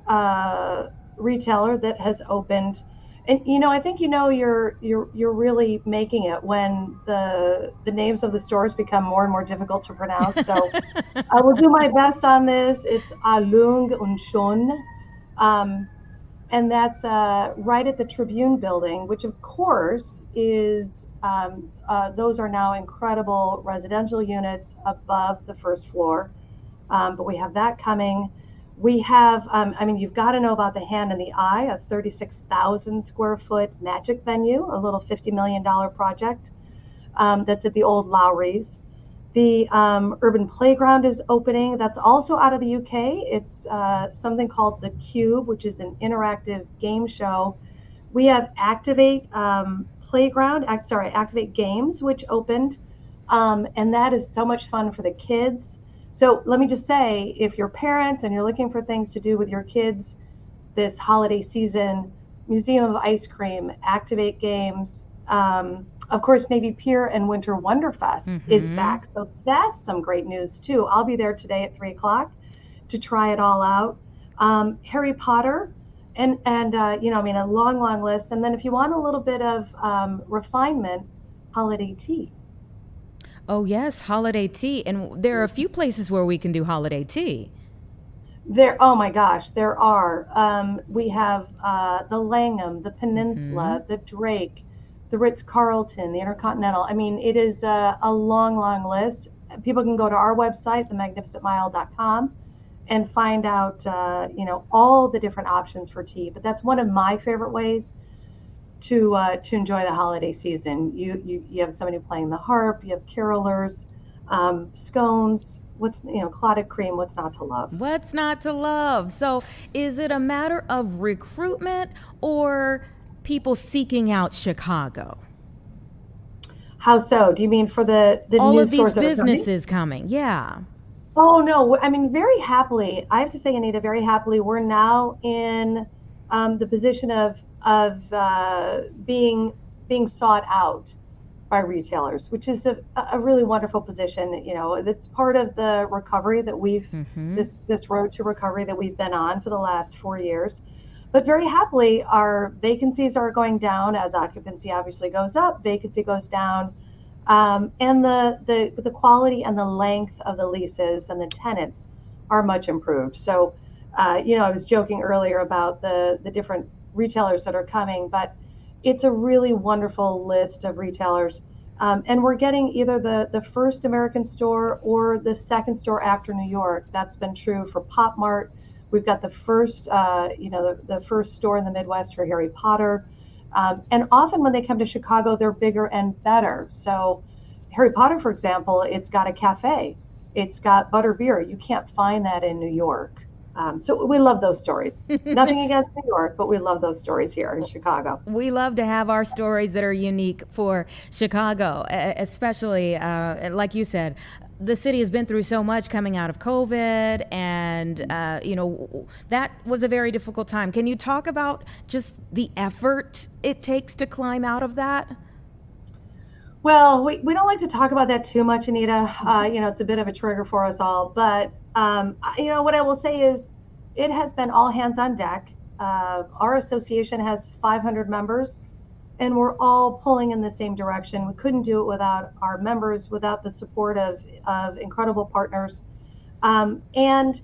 Speaker 9: retailer that has opened. And I think you're really making it when the names of the stores become more and more difficult to pronounce. So I will do my best on this. It's Alung und Schon, and that's right at the Tribune building, which of course is those are now incredible residential units above the first floor. But we have that coming. We have, you've got to know about the Hand in the Eye, a 36,000 square foot magic venue, a little $50 million project that's at the old Lowry's. The Urban Playground is opening. That's also out of the UK. It's something called The Cube, which is an interactive game show. We have Activate Games, which opened, and that is so much fun for the kids. So let me just say, if you're parents and you're looking for things to do with your kids this holiday season, Museum of Ice Cream, Activate Games, of course, Navy Pier and Winter Wonderfest is back. So that's some great news too. I'll be there today at 3:00 to try it all out. Harry Potter, and a long list. And then if you want a little bit of refinement, holiday tea.
Speaker 1: Oh, yes, holiday tea. And there are a few places where we can do holiday tea.
Speaker 9: Oh my gosh, there are. We have the Langham, the Peninsula, the Drake, the Ritz-Carlton, the Intercontinental. I mean, it is a long list. People can go to our website, themagnificentmile.com, and find out, all the different options for tea. But that's one of my favorite ways to enjoy the holiday season. You have somebody playing the harp, you have carolers, scones, clotted cream, what's not to love?
Speaker 1: What's not to love? So is it a matter of recruitment or people seeking out Chicago?
Speaker 9: How so? Do you mean for the
Speaker 1: all
Speaker 9: new
Speaker 1: of these
Speaker 9: stores that are
Speaker 1: businesses coming? Yeah.
Speaker 9: Oh no, I mean, very happily, I have to say, Anita, very happily, we're now in the position of being sought out by retailers, which is a really wonderful position. That's part of the recovery that we've this road to recovery that we've been on for the last 4 years. But very happily, our vacancies are going down as occupancy obviously goes up, vacancy goes down, and the quality and the length of the leases and the tenants are much improved. So, I was joking earlier about the different retailers that are coming, but it's a really wonderful list of retailers. And we're getting either the first American store or the second store after New York. That's been true for Pop Mart. We've got the first, the first store in the Midwest for Harry Potter. And often when they come to Chicago, they're bigger and better. So Harry Potter, for example, it's got a cafe. It's got butter beer. You can't find that in New York. So we love those stories. Nothing against New York, but we love those stories here in Chicago.
Speaker 1: We love to have our stories that are unique for Chicago, especially, like you said, the city has been through so much coming out of COVID, and, that was a very difficult time. Can you talk about just the effort it takes to climb out of that?
Speaker 9: Well, we don't like to talk about that too much, Anita. It's a bit of a trigger for us all. But, what I will say is it has been all hands on deck. Our association has 500 members, and we're all pulling in the same direction. We couldn't do it without our members, without the support of incredible partners. And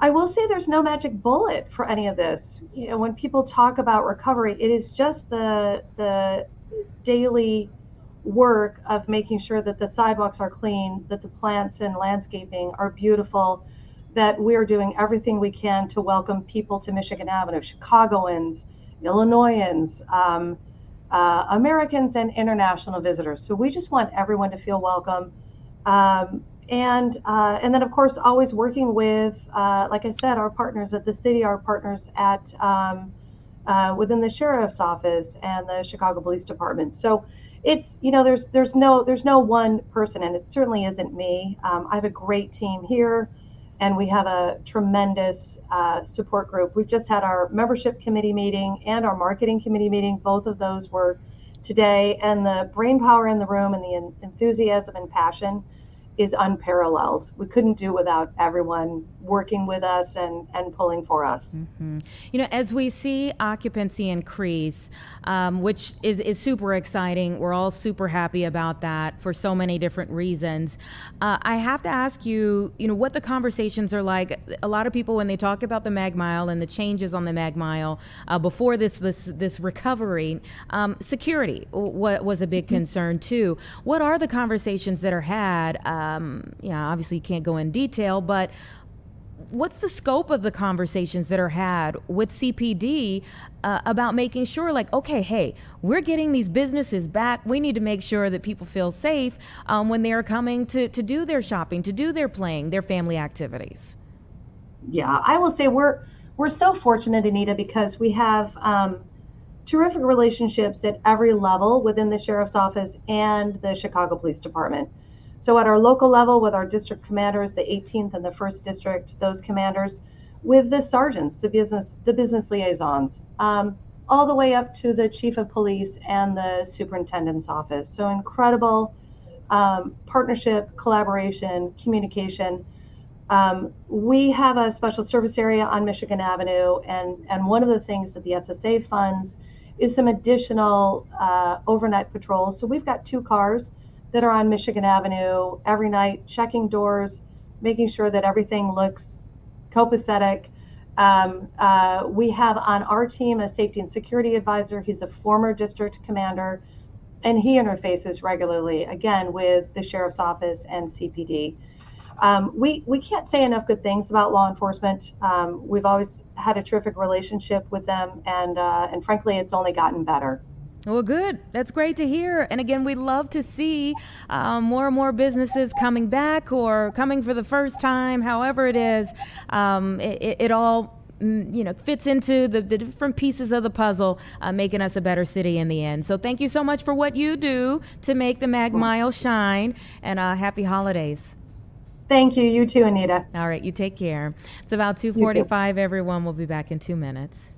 Speaker 9: I will say there's no magic bullet for any of this. When people talk about recovery, it is just the daily work of making sure that the sidewalks are clean, that the plants and landscaping are beautiful, that we're doing everything we can to welcome people to Michigan Avenue, Chicagoans, Illinoisans, Americans, and international visitors. So we just want everyone to feel welcome. And then, of course, always working with, like I said, our partners at the city, our partners at within the sheriff's office and the Chicago Police Department. So it's, there's no one person, and it certainly isn't me. I have a great team here, and we have a tremendous support group. We've just had our membership committee meeting and our marketing committee meeting. Both of those were today, and the brain power in the room and the enthusiasm and passion is unparalleled. We couldn't do without everyone working with us and pulling for us.
Speaker 1: You know, as we see occupancy increase, which is super exciting, we're all super happy about that for so many different reasons. I have to ask you, you know, what the conversations are like. A lot of people, when they talk about the Mag Mile and the changes on the Mag Mile before this recovery, security was a big concern too. What are the conversations that are had? Yeah, obviously you can't go in detail, but what's the scope of the conversations that are had with CPD about making sure, like, okay, hey, we're getting these businesses back. We need to make sure that people feel safe when they are coming to do their shopping, to do their playing, their family activities.
Speaker 9: Yeah, I will say we're so fortunate, Anita, because we have terrific relationships at every level within the sheriff's office and the Chicago Police Department. So at our local level, with our district commanders, the 18th and the 1st District, those commanders, with the sergeants, the business liaisons, all the way up to the chief of police and the superintendent's office. So incredible partnership, collaboration, communication. We have a special service area on Michigan Avenue, and one of the things that the SSA funds is some additional overnight patrols. So we've got 2 cars that are on Michigan Avenue every night, checking doors, making sure that everything looks copacetic. We have on our team a safety and security advisor. He's a former district commander, and he interfaces regularly, again, with the sheriff's office and CPD. We can't say enough good things about law enforcement. We've always had a terrific relationship with them, and frankly, it's only gotten better.
Speaker 1: Well, good. That's great to hear. And again, we love to see more and more businesses coming back or coming for the first time, however it is. It all fits into the different pieces of the puzzle, making us a better city in the end. So thank you so much for what you do to make the Mag Mile shine, and happy holidays.
Speaker 9: Thank you. You too, Anita.
Speaker 1: All right. You take care. It's about 2:45, everyone. We'll be back in 2 minutes.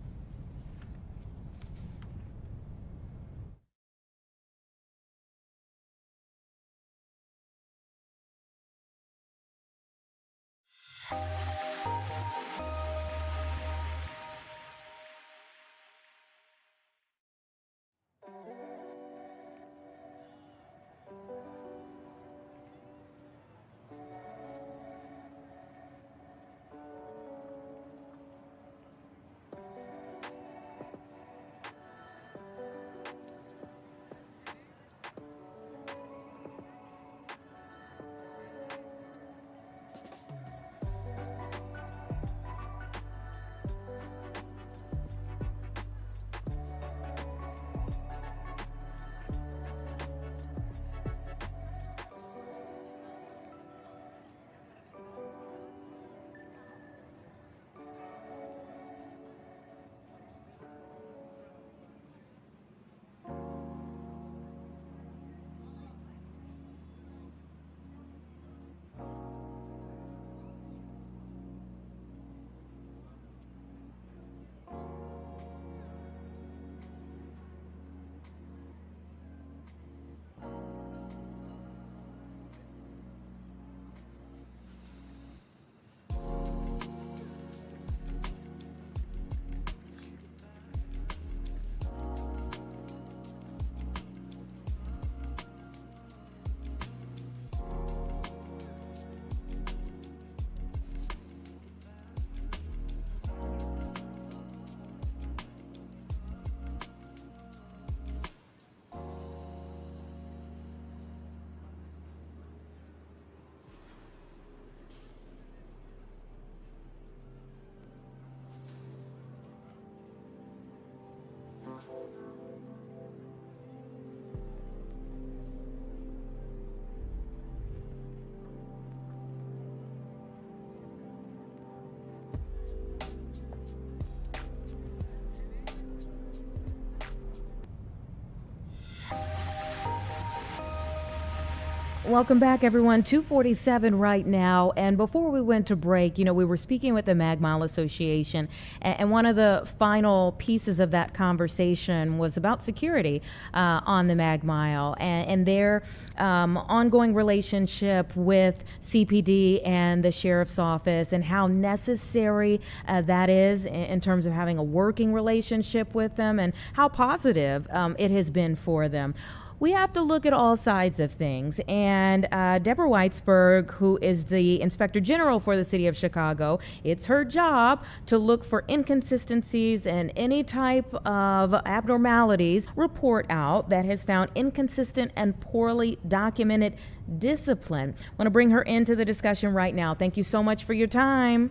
Speaker 1: Welcome back, everyone. 2:47 right now. And before we went to break, we were speaking with the Mag Mile Association, and one of the final pieces of that conversation was about security on the Mag Mile and their ongoing relationship with CPD and the Sheriff's Office, and how necessary that is in terms of having a working relationship with them, and how positive it has been for them. We have to look at all sides of things. And Deborah Weitzberg, who is the Inspector General for the City of Chicago, it's her job to look for inconsistencies and any type of abnormalities, report out that has found inconsistent and poorly documented discipline. I want to bring her into the discussion right now. Thank you so much for your time.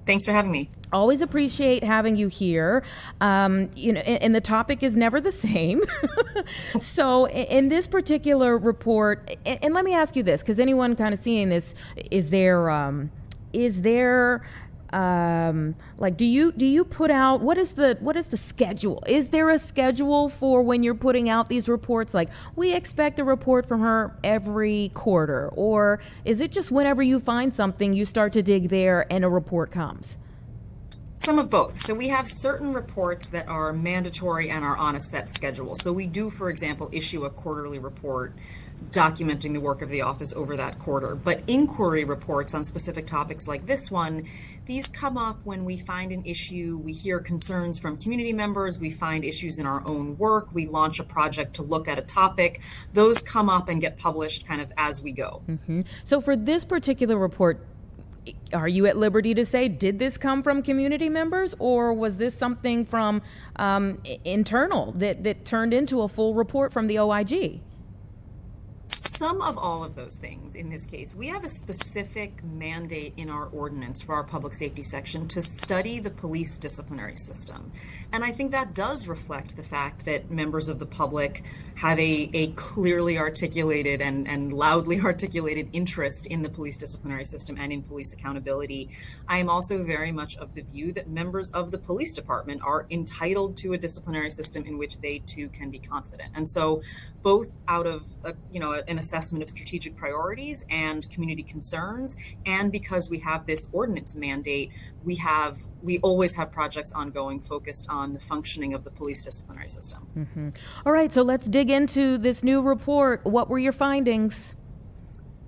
Speaker 10: Thanks for having me.
Speaker 1: Always appreciate having you here. And the topic is never the same. So in this particular report, and let me ask you this, because anyone kind of seeing this, is there do you put out, what is the schedule? Is there a schedule for when you're putting out these reports? Like, we expect a report from her every quarter, or is it just whenever you find something, you start to dig there and a report comes?
Speaker 10: Some of both. So we have certain reports that are mandatory and are on a set schedule. So we do, for example, issue a quarterly report documenting the work of the office over that quarter. But inquiry reports on specific topics like this one, these come up when we find an issue, we hear concerns from community members, we find issues in our own work, we launch a project to look at a topic. Those come up and get published kind of as we go. Mm-hmm.
Speaker 1: So for this particular report, are you at liberty to say, did this come from community members, or was this something from internal that turned into a full report from the OIG?
Speaker 10: Some of all of those things in this case. We have a specific mandate in our ordinance for our public safety section to study the police disciplinary system. And I think that does reflect the fact that members of the public have a clearly articulated and loudly articulated interest in the police disciplinary system and in police accountability. I am also very much of the view that members of the police department are entitled to a disciplinary system in which they too can be confident. And so both out of an assessment of strategic priorities and community concerns, and because we have this ordinance mandate, we always have projects ongoing focused on the functioning of the police disciplinary system.
Speaker 1: Mm-hmm. All right, so let's dig into this new report. What were your findings?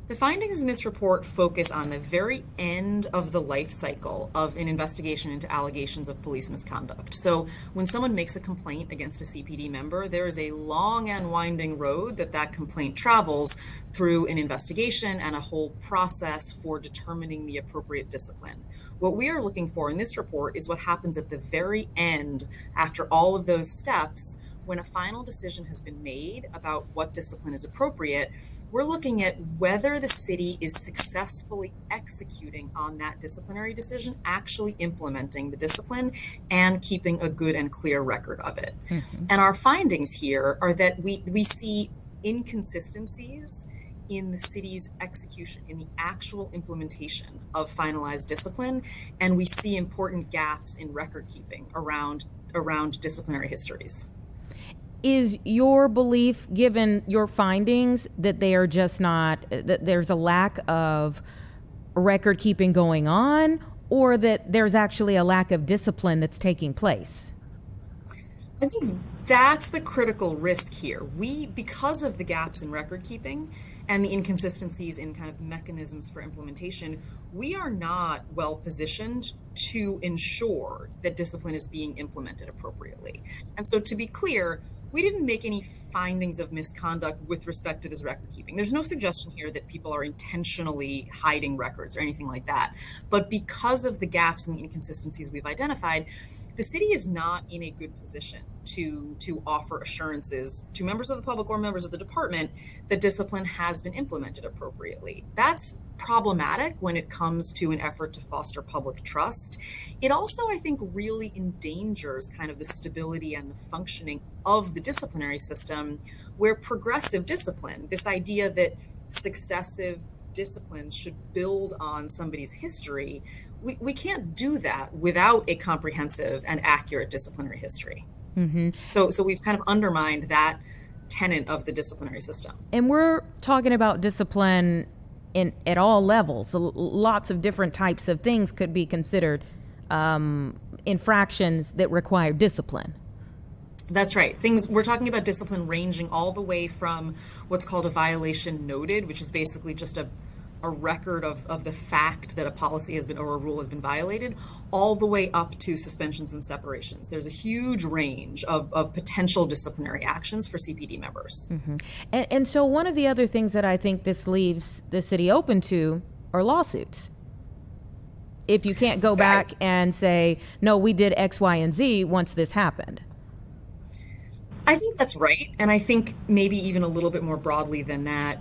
Speaker 10: The findings in this report focus on the very end of the life cycle of an investigation into allegations of police misconduct. So when someone makes a complaint against a CPD member, there is a long and winding road that complaint travels through an investigation and a whole process for determining the appropriate discipline. What we are looking for in this report is what happens at the very end, after all of those steps, when a final decision has been made about what discipline is appropriate. We're looking at whether the city is successfully executing on that disciplinary decision, actually implementing the discipline and keeping a good and clear record of it. Mm-hmm. And our findings here are that we see inconsistencies in the city's execution, in the actual implementation of finalized discipline, and we see important gaps in record keeping around disciplinary histories.
Speaker 1: Is your belief, given your findings, that they are just not, that there's a lack of record keeping going on, or that there's actually a lack of discipline that's taking place?
Speaker 10: I think that's the critical risk here. Because of the gaps in record keeping and the inconsistencies in kind of mechanisms for implementation, we are not well positioned to ensure that discipline is being implemented appropriately. And so, to be clear, we didn't make any findings of misconduct with respect to this record keeping. There's no suggestion here that people are intentionally hiding records or anything like that. But because of the gaps and the inconsistencies we've identified, the city is not in a good position to offer assurances to members of the public or members of the department that discipline has been implemented appropriately. That's problematic when it comes to an effort to foster public trust. It also, I think, really endangers kind of the stability and the functioning of the disciplinary system, where progressive discipline, this idea that successive disciplines should build on somebody's history, we can't do that without a comprehensive and accurate disciplinary history. Mm-hmm. So we've kind of undermined that tenet of the disciplinary system.
Speaker 1: And we're talking about discipline at all levels. So lots of different types of things could be considered infractions that require discipline.
Speaker 10: That's right. We're talking about discipline ranging all the way from what's called a violation noted, which is basically just a record of the fact that a policy has been or a rule has been violated, all the way up to suspensions and separations. There's a huge range of potential disciplinary actions for CPD members.
Speaker 1: Mm-hmm. And so one of the other things that I think this leaves the city open to are lawsuits. If you can't go back and say, no, we did X, Y, and Z once this happened.
Speaker 10: I think that's right. And I think maybe even a little bit more broadly than that,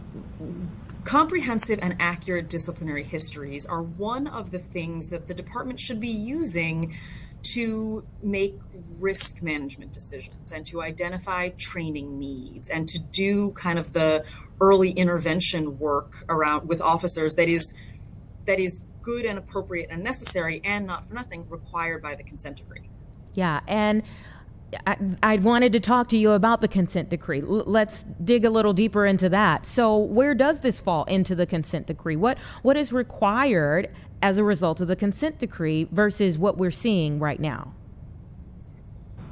Speaker 10: comprehensive and accurate disciplinary histories are one of the things that the department should be using to make risk management decisions and to identify training needs and to do kind of the early intervention work around with officers that is good and appropriate and necessary and not for nothing required by the consent decree.
Speaker 1: Yeah, and I wanted to talk to you about the consent decree. Let's dig a little deeper into that. So where does this fall into the consent decree? What is required as a result of the consent decree versus what we're seeing right now?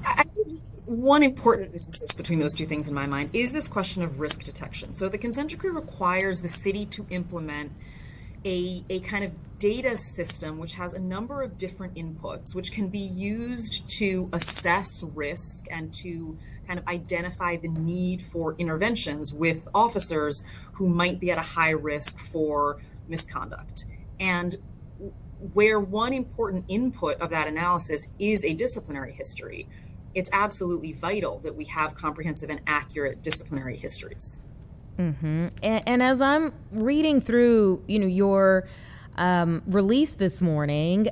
Speaker 10: I think one important difference between those two things in my mind is this question of risk detection. So the consent decree requires the city to implement a kind of data system which has a number of different inputs which can be used to assess risk and to kind of identify the need for interventions with officers who might be at a high risk for misconduct. And where one important input of that analysis is a disciplinary history, it's absolutely vital that we have comprehensive and accurate disciplinary histories.
Speaker 1: Mm-hmm. And as I'm reading through, your release this morning,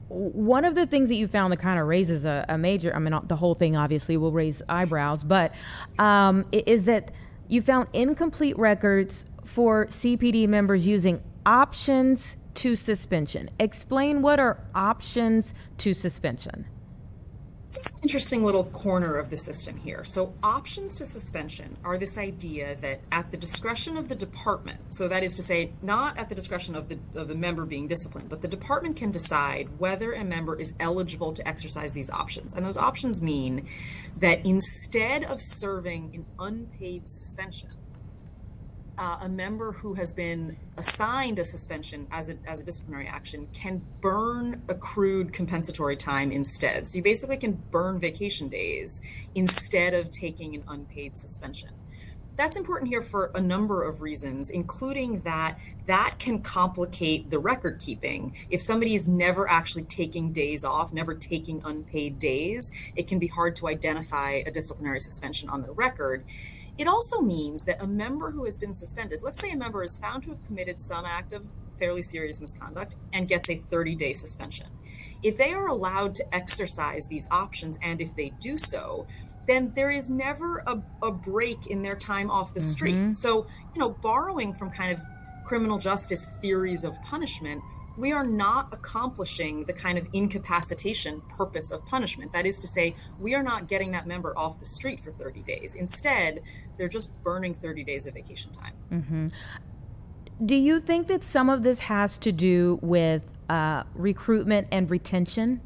Speaker 1: one of the things that you found that kind of raises a major, the whole thing obviously will raise eyebrows, but is that you found incomplete records for CPD members using options to suspension. Explain what are options to suspension.
Speaker 10: This is an interesting little corner of the system here. So options to suspension are this idea that at the discretion of the department, so that is to say, not at the discretion of the member being disciplined, but the department can decide whether a member is eligible to exercise these options. And those options mean that instead of serving an unpaid suspension, a member who has been assigned a suspension as a disciplinary action can burn accrued compensatory time instead. So you basically can burn vacation days instead of taking an unpaid suspension. That's important here for a number of reasons, including that can complicate the record keeping. If somebody is never actually taking days off, never taking unpaid days, it can be hard to identify a disciplinary suspension on their record. It also means that a member who has been suspended, let's say a member is found to have committed some act of fairly serious misconduct and gets a 30-day suspension. If they are allowed to exercise these options, and if they do so, then there is never a break in their time off the street. Mm-hmm. So, borrowing from kind of criminal justice theories of punishment, we are not accomplishing the kind of incapacitation purpose of punishment. That is to say, we are not getting that member off the street for 30 days. Instead, they're just burning 30 days of vacation time.
Speaker 1: Mm-hmm. Do you think that some of this has to do with recruitment and retention?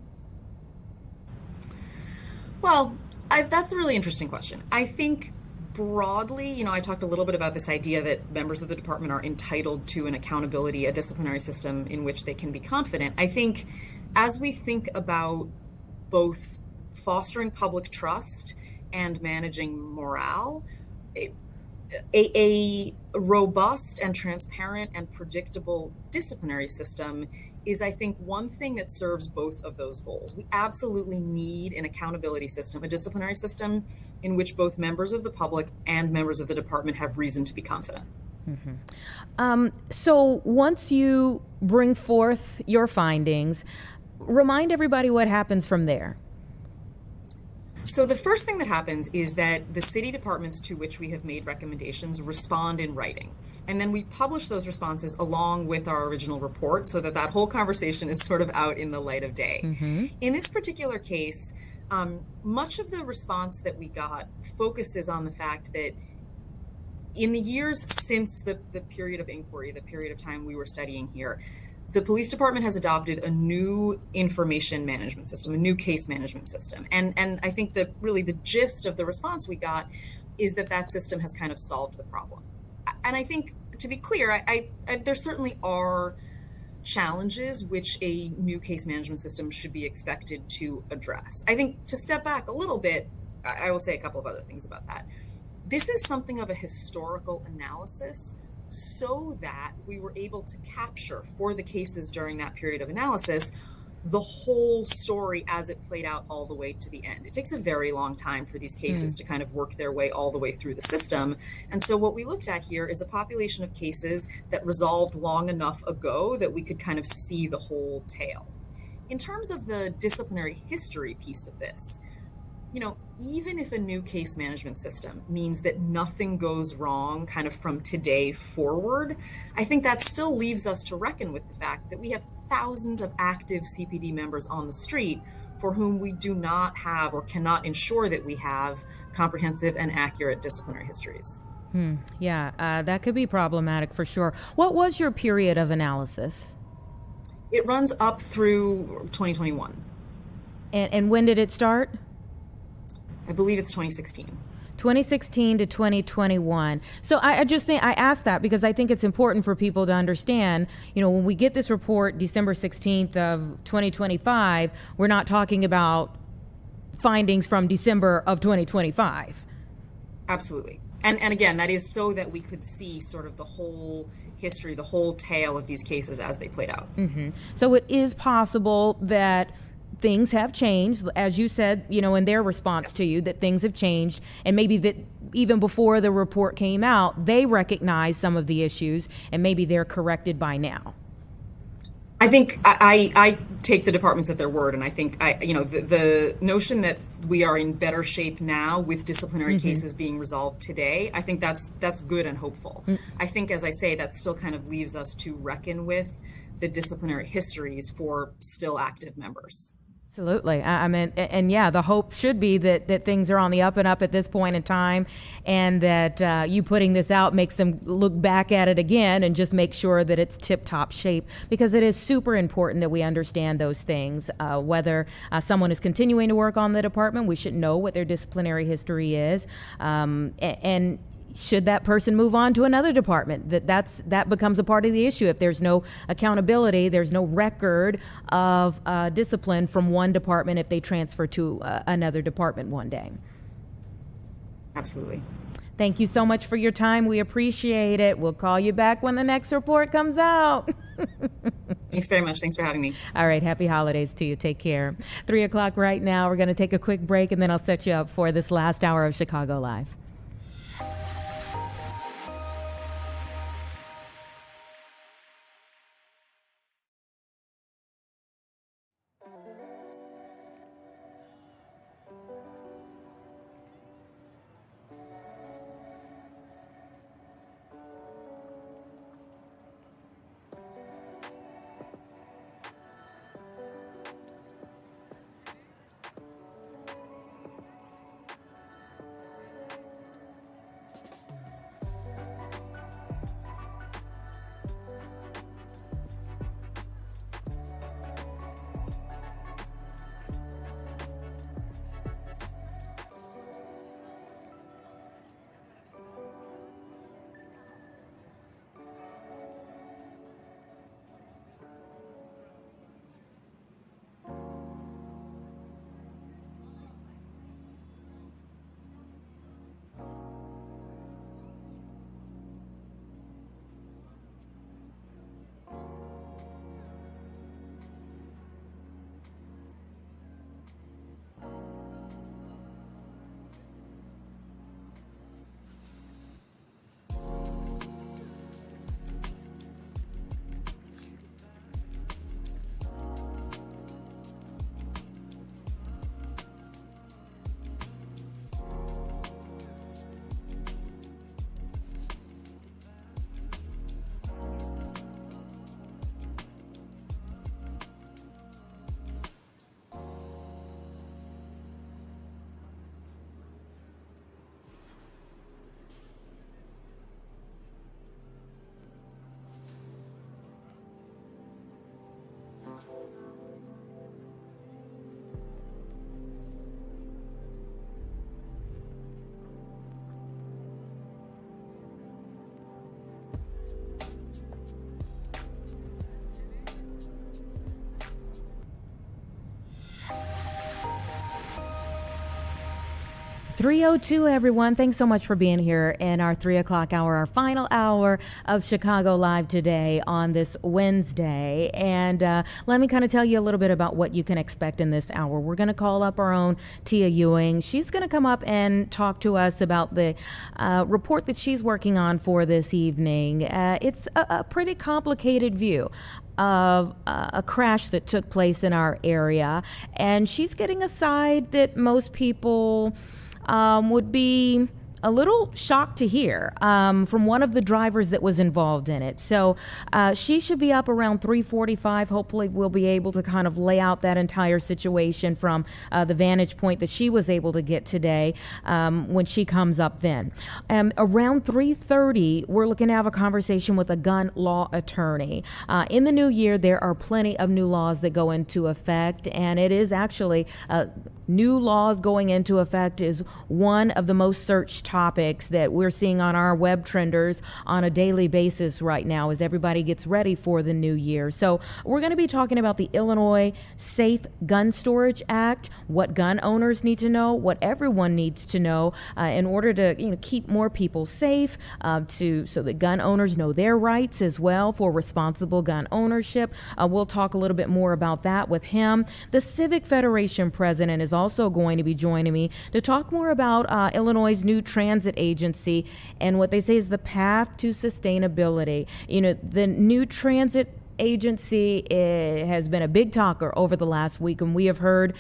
Speaker 10: Well, that's a really interesting question. I think broadly, I talked a little bit about this idea that members of the department are entitled to an accountability, a disciplinary system in which they can be confident. I think as we think about both fostering public trust and managing morale, a robust and transparent and predictable disciplinary system is, I think, one thing that serves both of those goals. We absolutely need an accountability system, a disciplinary system in which both members of the public and members of the department have reason to be confident.
Speaker 1: Mm-hmm. So once you bring forth your findings, remind everybody what happens from there.
Speaker 10: So the first thing that happens is that the city departments to which we have made recommendations respond in writing. And then we publish those responses along with our original report so that whole conversation is sort of out in the light of day. Mm-hmm. In this particular case, Much of the response that we got focuses on the fact that in the years since the period of inquiry, the period of time we were studying here, the police department has adopted a new information management system, a new case management system. And I think that really the gist of the response we got is that that system has kind of solved the problem. And I think, to be clear, there certainly are challenges which a new case management system should be expected to address. I think, to step back a little bit, I will say a couple of other things about that. This is something of a historical analysis so that we were able to capture for the cases during that period of analysis the whole story as it played out all the way to the end. It takes a very long time for these cases to kind of work their way all the way through the system. And so what we looked at here is a population of cases that resolved long enough ago that we could kind of see the whole tale. In terms of the disciplinary history piece of this, even if a new case management system means that nothing goes wrong kind of from today forward, I think that still leaves us to reckon with the fact that we have thousands of active CPD members on the street for whom we do not have or cannot ensure that we have comprehensive and accurate disciplinary histories.
Speaker 1: Yeah, that could be problematic for sure. What was your period of analysis?
Speaker 10: It runs up through 2021.
Speaker 1: And when did it start?
Speaker 10: I believe it's 2016.
Speaker 1: 2016 to 2021. So I just think I asked that because I think it's important for people to understand, when we get this report December 16th of 2025, we're not talking about findings from December of 2025.
Speaker 10: Absolutely. And again, that is so that we could see sort of the whole history, the whole tale of these cases as they played out.
Speaker 1: So it is possible that things have changed, as you said, in their response to you, that things have changed, and maybe that even before the report came out, they recognized some of the issues, and maybe they're corrected by now.
Speaker 10: I think I take the departments at their word, and I think the notion that we are in better shape now with disciplinary cases being resolved today, I think that's good and hopeful. I think, as I say, that still kind of leaves us to reckon with the disciplinary histories for still active members.
Speaker 1: Absolutely. I mean, and yeah, the hope should be that things are on the up and up at this point in time, and that you putting this out makes them look back at it again and just make sure that it's tip-top shape, because it is super important that we understand those things. Whether someone is continuing to work on the department, we should know what their disciplinary history is, and should that person move on to another department, that becomes a part of the issue. If there's no accountability, there's no record of discipline from one department if they transfer to another department one day.
Speaker 10: Absolutely.
Speaker 1: Thank you so much for your time. We appreciate it. We'll call you back when the next report comes out.
Speaker 10: Thanks very much. Thanks for having me.
Speaker 1: All right. Happy holidays to you. Take care. 3:00 right now. We're going to take a quick break, and then I'll set you up for this last hour of Chicago Live. 3:02, everyone. Thanks so much for being here in our 3 o'clock hour, our final hour of Chicago Live today on this Wednesday. And let me kind of tell you a little bit about what you can expect in this hour. We're going to call up our own Tia Ewing. She's going to come up and talk to us about the report that she's working on for this evening. It's a pretty complicated view of a crash that took place in our area. And she's getting a side that most people would be a little shocked to hear from one of the drivers that was involved in it. So she should be up around 3:45. Hopefully we'll be able to kind of lay out that entire situation from the vantage point that she was able to get today when she comes up then. Around 3:30, we're looking to have a conversation with a gun law attorney. In the new year, there are plenty of new laws that go into effect, and it is actually new laws going into effect is one of the most searched topics that we're seeing on our web trenders on a daily basis right now as everybody gets ready for the new year. So we're going to be talking about the Illinois Safe Gun Storage Act, what gun owners need to know, what everyone needs to know in order to keep more people safe, so that gun owners know their rights as well for responsible gun ownership. We'll talk a little bit more about that with him. The Civic Federation president is also going to be joining me to talk more about Illinois' new transit agency and what they say is the path to sustainability. The new transit agency has been a big talker over the last week, and we have heard,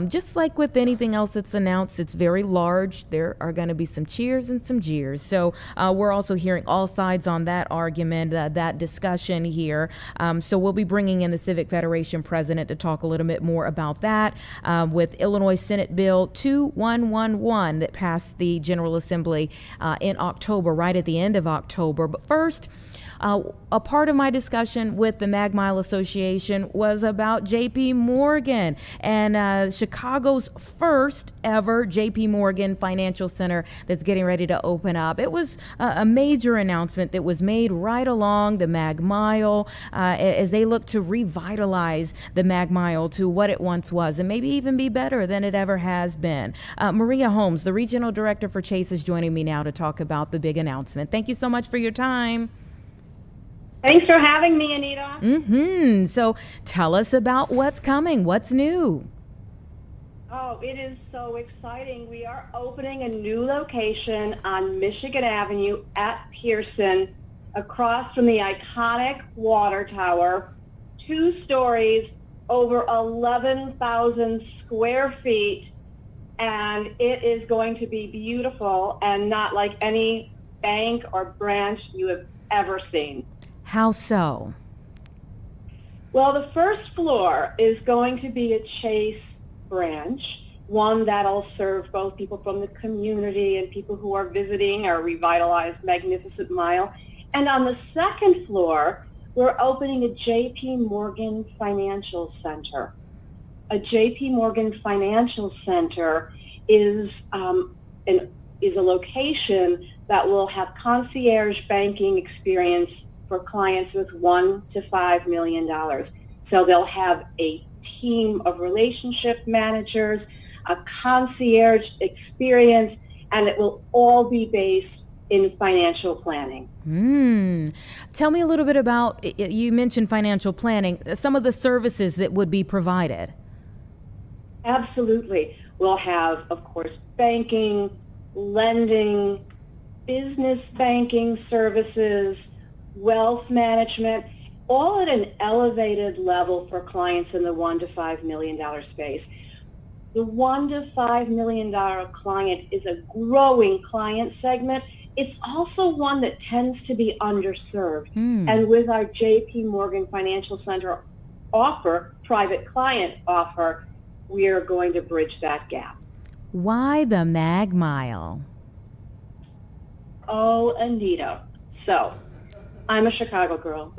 Speaker 1: just like with anything else that's announced, it's very large. There are going to be some cheers and some jeers. So we're also hearing all sides on that argument, that discussion here. So we'll be bringing in the Civic Federation president to talk a little bit more about that with Illinois Senate Bill 2111 that passed the General Assembly in October, right at the end of October. But first, a part of my discussion with the Mag Mile Association was about JPMorgan and Chicago's first ever JPMorgan Financial Center that's getting ready to open up. It was a major announcement that was made right along the Mag Mile as they look to revitalize the Mag Mile to what it once was and maybe even be better than it ever has been. Maria Holmes, the regional director for Chase, is joining me now to talk about the big announcement. Thank you so much for your time.
Speaker 11: Thanks for having me, Anita.
Speaker 1: So tell us about what's coming. What's new?
Speaker 11: Oh, it is so exciting. We are opening a new location on Michigan Avenue at Pearson, across from the iconic water tower, 2 stories, over 11,000 square feet, and it is going to be beautiful and not like any bank or branch you have ever seen.
Speaker 1: How so?
Speaker 11: Well, the first floor is going to be a Chase branch, one that'll serve both people from the community and people who are visiting our revitalized Magnificent Mile. And on the second floor, we're opening a JPMorgan Financial Center. A JPMorgan Financial Center is a location that will have concierge banking experience for clients with $1 to $5 million. So they'll have a team of relationship managers, a concierge experience, and it will all be based in financial planning.
Speaker 1: Tell me a little bit about, you mentioned financial planning, some of the services that would be provided.
Speaker 11: Absolutely. We'll have, of course, banking, lending, business banking services, wealth management, all at an elevated level for clients in the $1 to $5 million space. The $1 to $5 million client is a growing client segment. It's also one that tends to be underserved. And with our JPMorgan Financial Center offer, private client offer, we are going to bridge that gap.
Speaker 1: Why the Mag Mile?
Speaker 11: Oh, Anita. So, I'm a Chicago girl.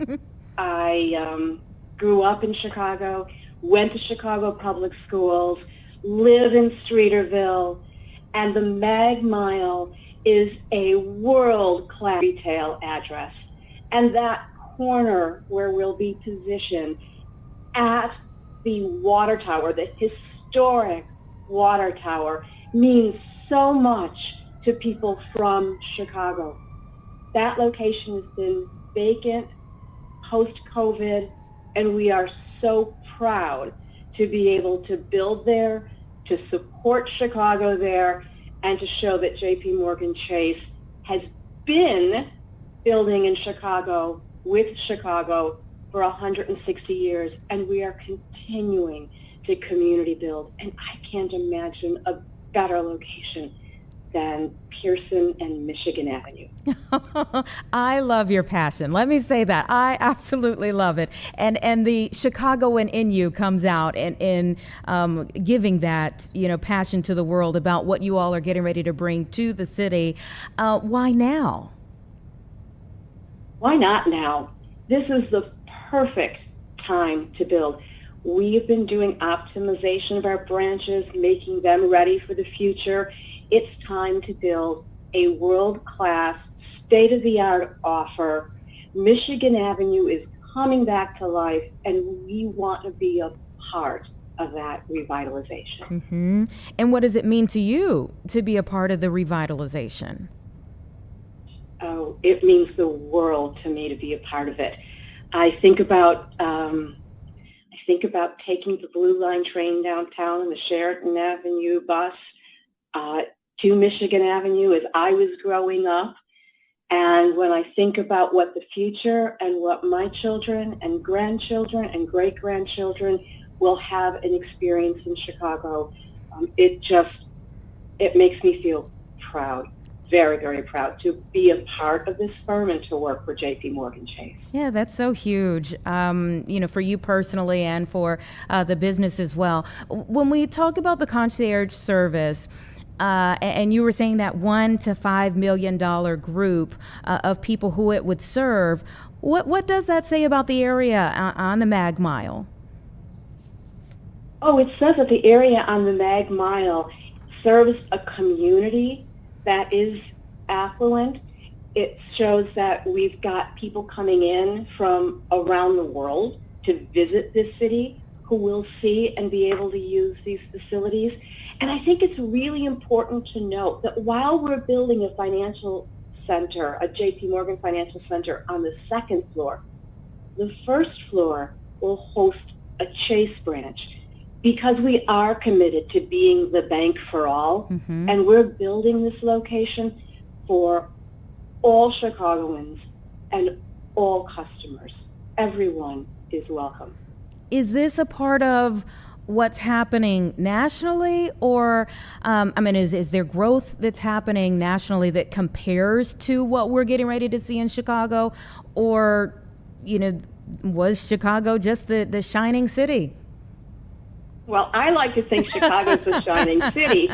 Speaker 11: I grew up in Chicago, went to Chicago public schools, live in Streeterville, and the Mag Mile is a world-class retail address. And that corner where we'll be positioned at the water tower, the historic water tower, means so much to people from Chicago. That location has been vacant post-COVID, and we are so proud to be able to build there, to support Chicago there, and to show that JPMorgan Chase has been building in Chicago with Chicago for 160 years, and we are continuing to community build. And I can't imagine a better location than Pearson and Michigan Avenue.
Speaker 1: I love your passion. Let me say that. I absolutely love it. And the Chicagoan in you comes out in giving that, passion to the world about what you all are getting ready to bring to the city. Why now?
Speaker 11: Why not now? This is the perfect time to build. We've been doing optimization of our branches, making them ready for the future. It's time to build a world-class, state-of-the-art offer. Michigan Avenue is coming back to life, and we want to be a part of that revitalization.
Speaker 1: Mm-hmm. And what does it mean to you to be a part of the revitalization?
Speaker 11: Oh, it means the world to me to be a part of it. I think about taking the Blue Line train downtown and the Sheraton Avenue bus to Michigan Avenue as I was growing up. And when I think about what the future and what my children and grandchildren and great-grandchildren will have an experience in Chicago, it makes me feel proud, very, very proud to be a part of this firm and to work for JPMorgan Chase.
Speaker 1: Yeah, that's so huge, for you personally and for the business as well. When we talk about the concierge service, and you were saying that $1 to $5 million group of people who it would serve, what does that say about the area on the Mag Mile?
Speaker 11: Oh, it says that the area on the Mag Mile serves a community that is affluent. It shows that we've got people coming in from around the world to visit this city who will see and be able to use these facilities. And I think it's really important to note that while we're building a financial center, a JPMorgan Financial Center on the second floor, the first floor will host a Chase branch because we are committed to being the bank for all. Mm-hmm. And we're building this location for all Chicagoans and all customers. Everyone is welcome.
Speaker 1: Is this a part of what's happening nationally, or is there growth that's happening nationally that compares to what we're getting ready to see in Chicago, or was Chicago just the shining city?
Speaker 11: Well, I like to think Chicago's the shining city,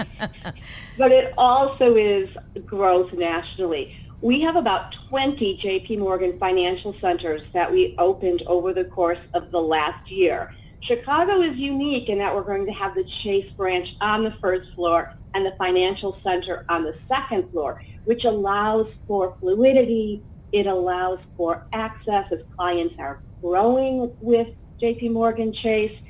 Speaker 11: but it also is growth nationally. We have about 20 JPMorgan financial centers that we opened over the course of the last year. Chicago is unique in that we're going to have the Chase branch on the first floor and the financial center on the second floor, which allows for fluidity. It allows for access as clients are growing with JPMorgan Chase.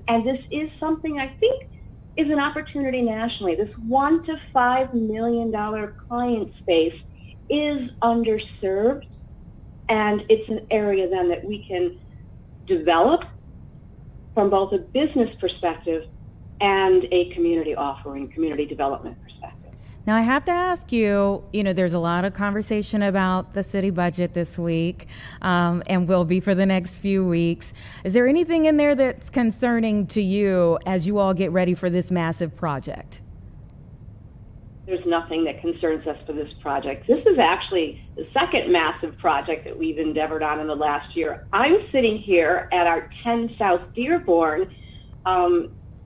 Speaker 11: And this is something I think is an opportunity nationally. This $1 to $5 million client space is underserved, and it's an area then that we can develop from both a business perspective and a community offering, community development perspective.
Speaker 1: Now, I have to ask you, there's a lot of conversation about the city budget this week, and will be for the next few weeks. Is there anything in there that's concerning to you as you all get ready for this massive project?
Speaker 11: There's nothing that concerns us for this project. This is actually the second massive project that we've endeavored on in the last year. I'm sitting here at our 10 South Dearborn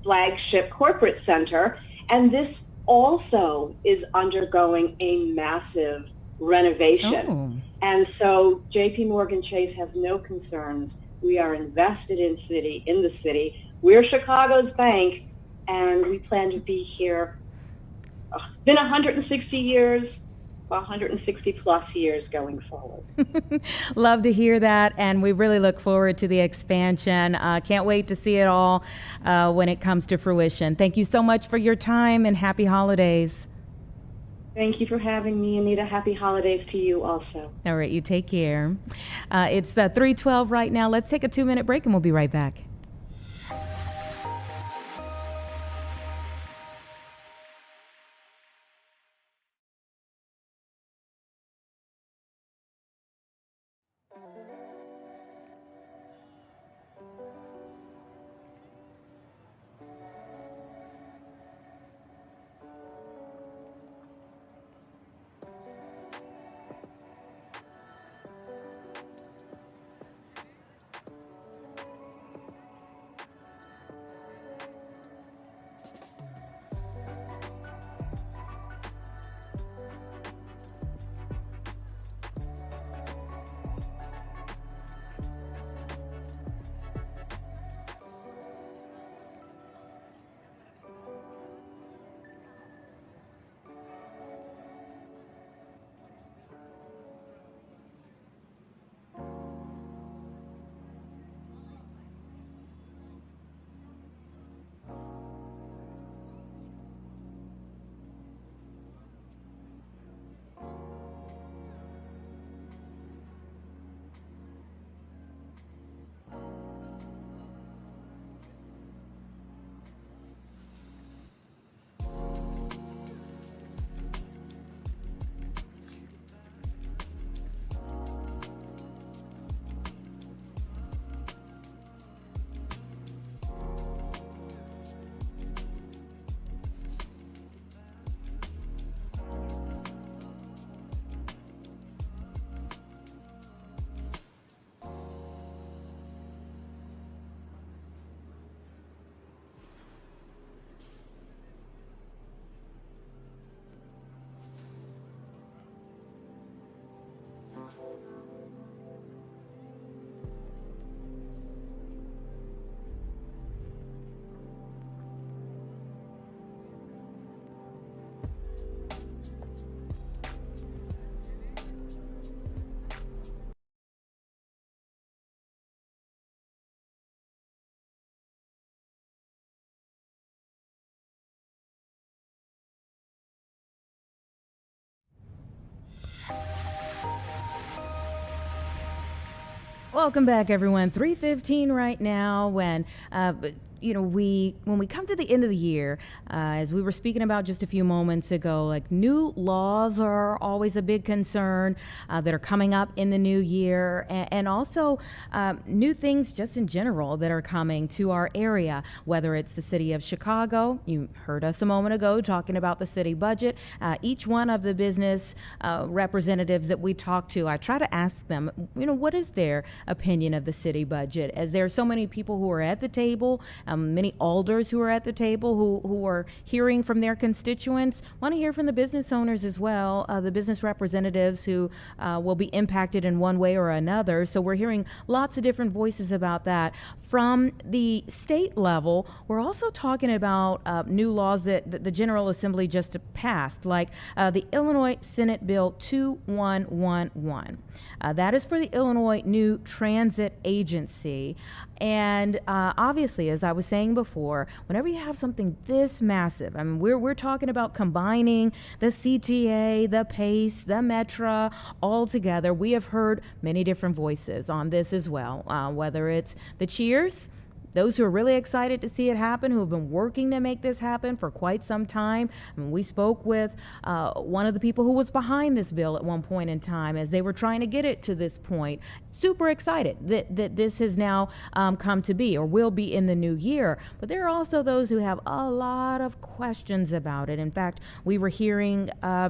Speaker 11: flagship corporate center, and this also is undergoing a massive renovation. Oh. And so JPMorgan Chase has no concerns. We are invested in the city. We're Chicago's bank, and we plan to be here. It's been 160 years. 160 plus years going forward.
Speaker 1: Love to hear that, and we really look forward to the expansion. Can't wait to see it all when it comes to fruition. Thank you so much for your time, and happy holidays.
Speaker 11: Thank you for having me, Anita. Happy holidays to you also.
Speaker 1: All right, you take care. It's 3:12 right now. Let's take a 2-minute break, and we'll be right back. Welcome back, everyone. 3:15 right now. When when we come to the end of the year, as we were speaking about just a few moments ago, like new laws are always a big concern that are coming up in the new year, and also new things just in general that are coming to our area, whether it's the city of Chicago. You heard us a moment ago talking about the city budget. Each one of the business representatives that we talk to, I try to ask them, what is their opinion of the city budget, as there are so many people who are at the table, many alders who are at the table who are hearing from their constituents. Want to hear from the business owners as well, the business representatives who will be impacted in one way or another. So we're hearing lots of different voices about that. From the state level, we're also talking about new laws that the General Assembly just passed, like the Illinois Senate Bill 2111. That is for the Illinois New Transit Agency. And obviously, as I was saying before, whenever you have something this massive, I mean, we're talking about combining the CTA, the PACE, the Metra all together. We have heard many different voices on this as well, whether it's the cheers, those who are really excited to see it happen, who have been working to make this happen for quite some time. I mean, we spoke with one of the people who was behind this bill at one point in time as they were trying to get it to this point. Super excited that this has now come to be, or will be in the new year. But there are also those who have a lot of questions about it. In fact, we were hearing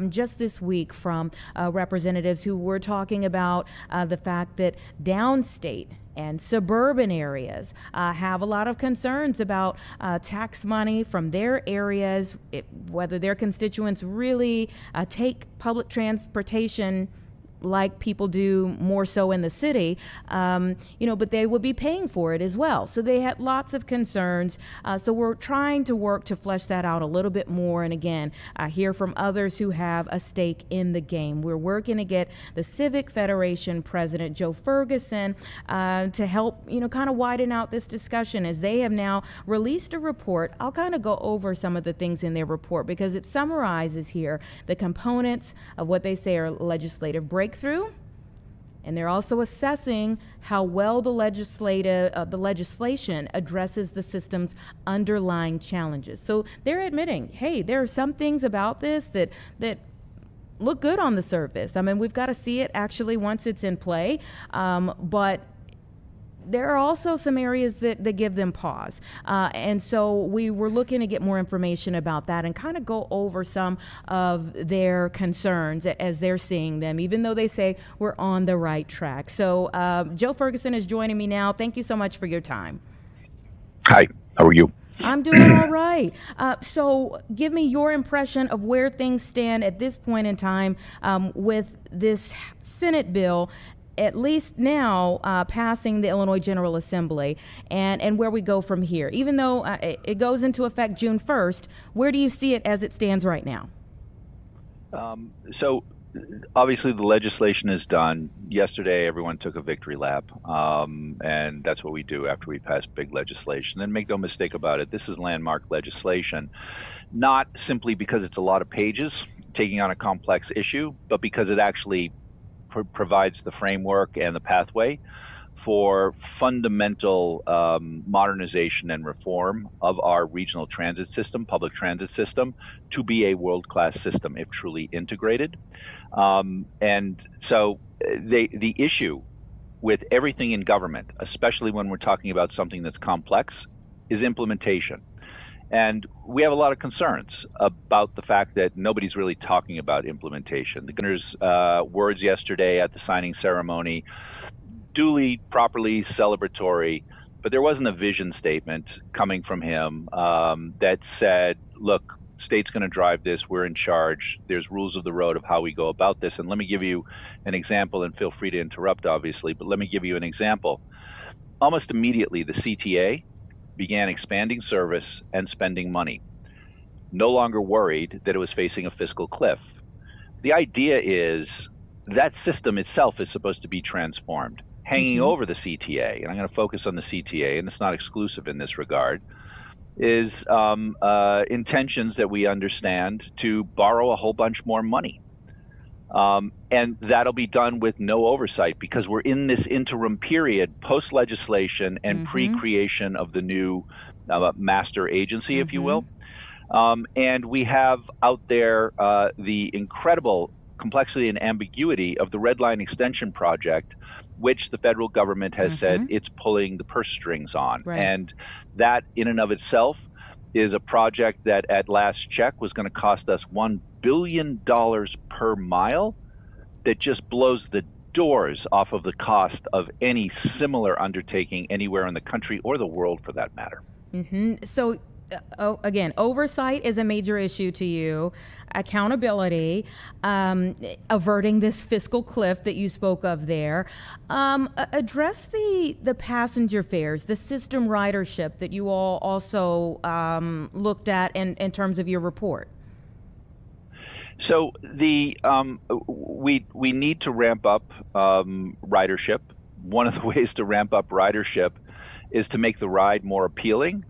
Speaker 1: just this week from representatives who were talking about the fact that downstate and suburban areas have a lot of concerns about tax money from their areas, whether their constituents really take public transportation like people do more so in the city, but they would be paying for it as well. So they had lots of concerns. So we're trying to work to flesh that out a little bit more. And again, I hear from others who have a stake in the game. We're working to get the Civic Federation President, Joe Ferguson, to help, kind of widen out this discussion as they have now released a report. I'll kind of go over some of the things in their report because it summarizes here the components of what they say are legislative breakthrough, and they're also assessing how well the legislation addresses the system's underlying challenges. So they're admitting, hey, there are some things about this that look good on the surface. I mean, we've got to see it actually once it's in play, but there are also some areas that give them pause. And so we were looking to get more information about that and kind of go over some of their concerns as they're seeing them, even though they say we're on the right track. So Joe Ferguson is joining me now. Thank you so much for your time.
Speaker 12: Hi, how are you?
Speaker 1: I'm doing all right. So give me your impression of where things stand at this point in time with this Senate bill, at least now passing the Illinois General Assembly, and where we go from here. Even though it goes into effect June 1st, where do you see it as it stands right now?
Speaker 12: So obviously the legislation is done. Yesterday, everyone took a victory lap, and that's what we do after we pass big legislation. And make no mistake about it, this is landmark legislation, not simply because it's a lot of pages taking on a complex issue, but because it actually provides the framework and the pathway for fundamental modernization and reform of our regional transit system, public transit system, to be a world-class system if truly integrated. And so the issue with everything in government, especially when we're talking about something that's complex, is implementation. And we have a lot of concerns about the fact that nobody's really talking about implementation. The governor's words yesterday at the signing ceremony, duly, properly celebratory, but there wasn't a vision statement coming from him that said, look, state's going to drive this, we're in charge, there's rules of the road of how we go about this. And let me give you an example, and feel free to interrupt, obviously, but let me give you an example. Almost immediately, the CTA began expanding service and spending money, no longer worried that it was facing a fiscal cliff. The idea is that system itself is supposed to be transformed. Hanging over the CTA, and I'm going to focus on the CTA, and it's not exclusive in this regard, is intentions that we understand to borrow a whole bunch more money. And that'll be done with no oversight because we're in this interim period post-legislation and pre-creation of the new master agency, if you will. And we have out there the incredible complexity and ambiguity of the Red Line Extension Project, which the federal government has said it's pulling the purse strings on.
Speaker 1: Right.
Speaker 12: And that in and of itself is a project that at last check was going to cost us $1 billion per mile. That just blows the doors off of the cost of any similar undertaking anywhere in the country or the world for that matter.
Speaker 1: So again, oversight is a major issue to you, accountability, averting this fiscal cliff that you spoke of there. Address the passenger fares, the system ridership that you all also looked at in terms of your report.
Speaker 12: So we need to ramp up ridership. One of the ways to ramp up ridership is to make the ride more appealing.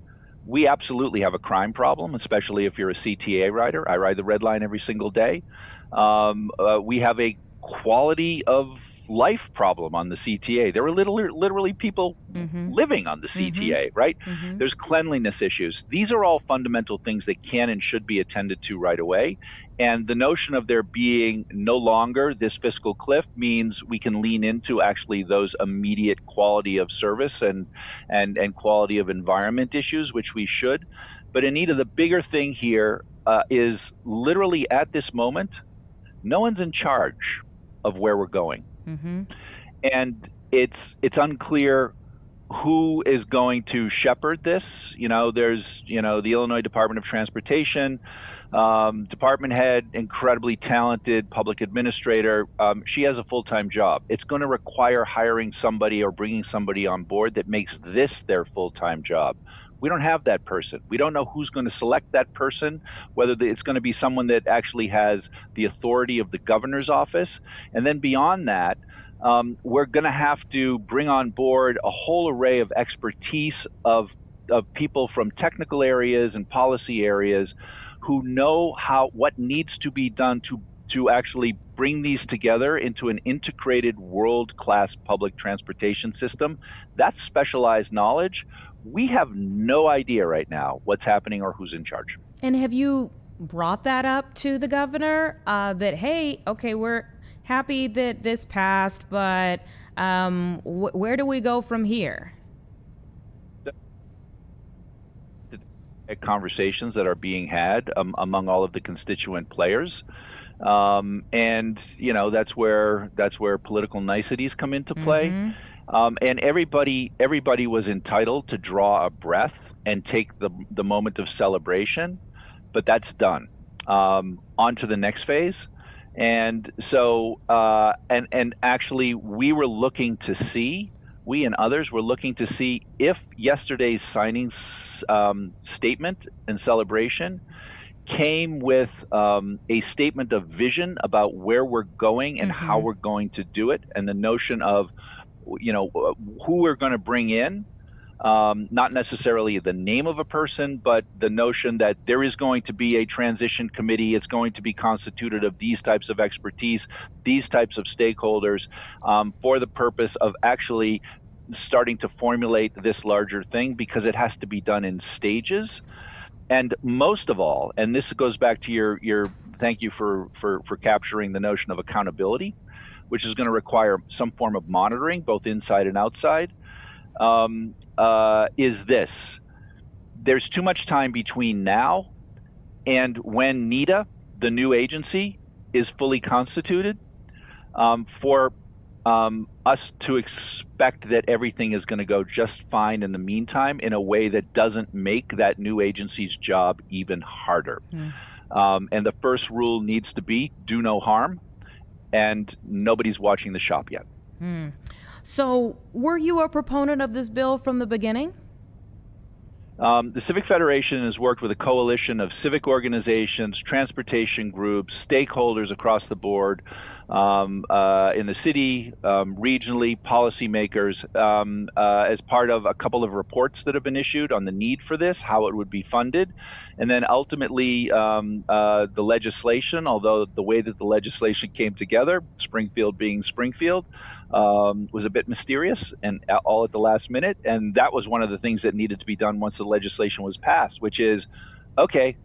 Speaker 12: We absolutely have a crime problem, especially if you're a CTA rider. I ride the Red Line every single day. We have a quality of life problem on the CTA. There are literally people living on the CTA, right? There's cleanliness issues. These are all fundamental things that can and should be attended to right away. And the notion of there being no longer this fiscal cliff means we can lean into actually those immediate quality of service and quality of environment issues, which we should. But Anita, the bigger thing here is literally at this moment, no one's in charge of where we're going. And it's unclear who is going to shepherd this. There's the Illinois Department of Transportation. department head, incredibly talented public administrator. She has a full-time job. It's going to require hiring somebody or bringing somebody on board that makes this their full-time job. We don't have that person. We don't know who's going to select that person, whether it's going to be someone that actually has the authority of the governor's office. And then beyond that, we're going to have to bring on board a whole array of expertise of people from technical areas and policy areas who know what needs to be done to actually bring these together into an integrated world-class public transportation system. That's specialized knowledge. We have no idea right now what's happening or who's in charge.
Speaker 1: And have you brought that up to the governor that, hey, okay, we're happy that this passed, but where do we go from here?
Speaker 12: Conversations that are being had among all of the constituent players. And, you know, that's where political niceties come into play. Mm-hmm. And everybody was entitled to draw a breath and take the moment of celebration, but that's done. On to the next phase. And so, and actually we were looking to see, we and others were looking to see if yesterday's signings statement and celebration came with a statement of vision about where we're going and how we're going to do it, and the notion of, you know, who we're going to bring in, not necessarily the name of a person, but the notion that there is going to be a transition committee. It's going to be constituted of these types of expertise, these types of stakeholders, for the purpose of actually starting to formulate this larger thing, because it has to be done in stages. And most of all, and this goes back to your thank you for capturing the notion of accountability, which is going to require some form of monitoring, both inside and outside, is this. There's too much time between now and when NEDA, the new agency, is fully constituted, for us to expect that everything is going to go just fine in the meantime in a way that doesn't make that new agency's job even harder. And the first rule needs to be do no harm, and nobody's watching the shop yet.
Speaker 1: So were you a proponent of this bill from the beginning?
Speaker 12: The Civic Federation has worked with a coalition of civic organizations, transportation groups, stakeholders across the board, in the city, regionally, policymakers, as part of a couple of reports that have been issued on the need for this, how it would be funded. And then ultimately, the legislation, although the way that the legislation came together, Springfield being Springfield, was a bit mysterious and all at the last minute. And that was one of the things that needed to be done once the legislation was passed, which is, okay,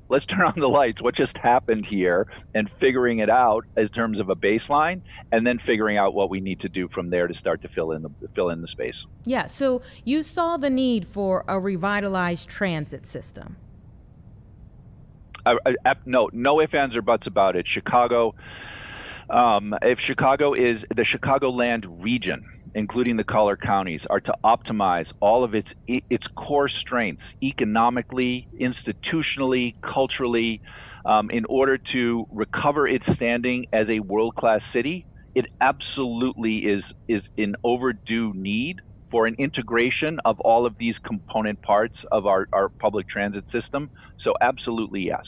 Speaker 12: let's turn on the lights. What just happened here, and figuring it out in terms of a baseline, and then figuring out what we need to do from there to start to fill in the space. Yeah.
Speaker 1: So you saw the need for a revitalized transit system.
Speaker 12: No ifs, ands, or buts about it. Chicago, if Chicago is the Chicagoland region, including the collar counties, are to optimize all of its core strengths economically, institutionally, culturally, in order to recover its standing as a world-class city, it absolutely is in overdue need for an integration of all of these component parts of our public transit system. So absolutely yes.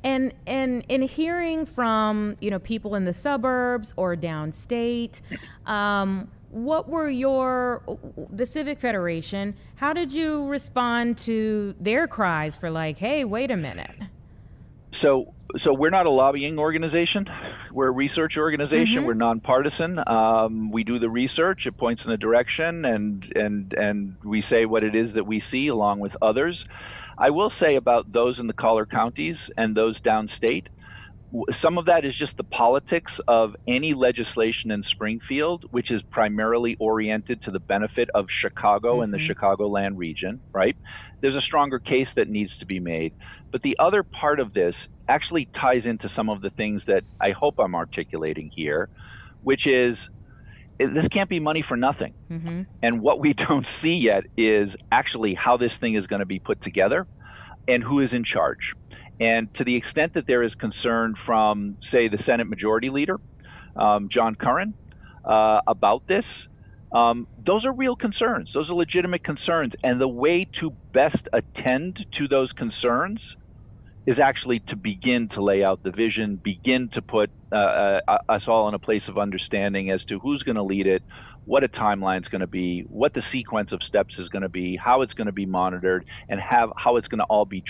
Speaker 12: And in hearing from people in the suburbs or downstate, what were the Civic Federation, how did you respond to their cries for like, hey, wait a minute? So we're not a lobbying organization. We're a research organization. We're nonpartisan. We do the research. It points in a direction, and we say what it is that we see along with others. I will say about those in the collar counties and those downstate, some of that is just the politics of any legislation in Springfield, which is primarily oriented to the benefit of Chicago and the Chicagoland region, right? There's a stronger case that needs to be made. But the other part of this actually ties into some of the things that I hope I'm articulating here, which is this can't be money for nothing. And what we don't see yet is actually how this thing is going to be put together and who is in charge. And to the extent that there is concern from, say, the Senate Majority Leader, John Curran, about this, those are real concerns. Those are legitimate concerns. And the way to best attend to those concerns is actually to begin to lay out the vision, begin to put us all in a place of understanding as to who's going to lead it, what a timeline is going to be, what the sequence of steps is going to be, how it's going to be monitored, and how it's going to all be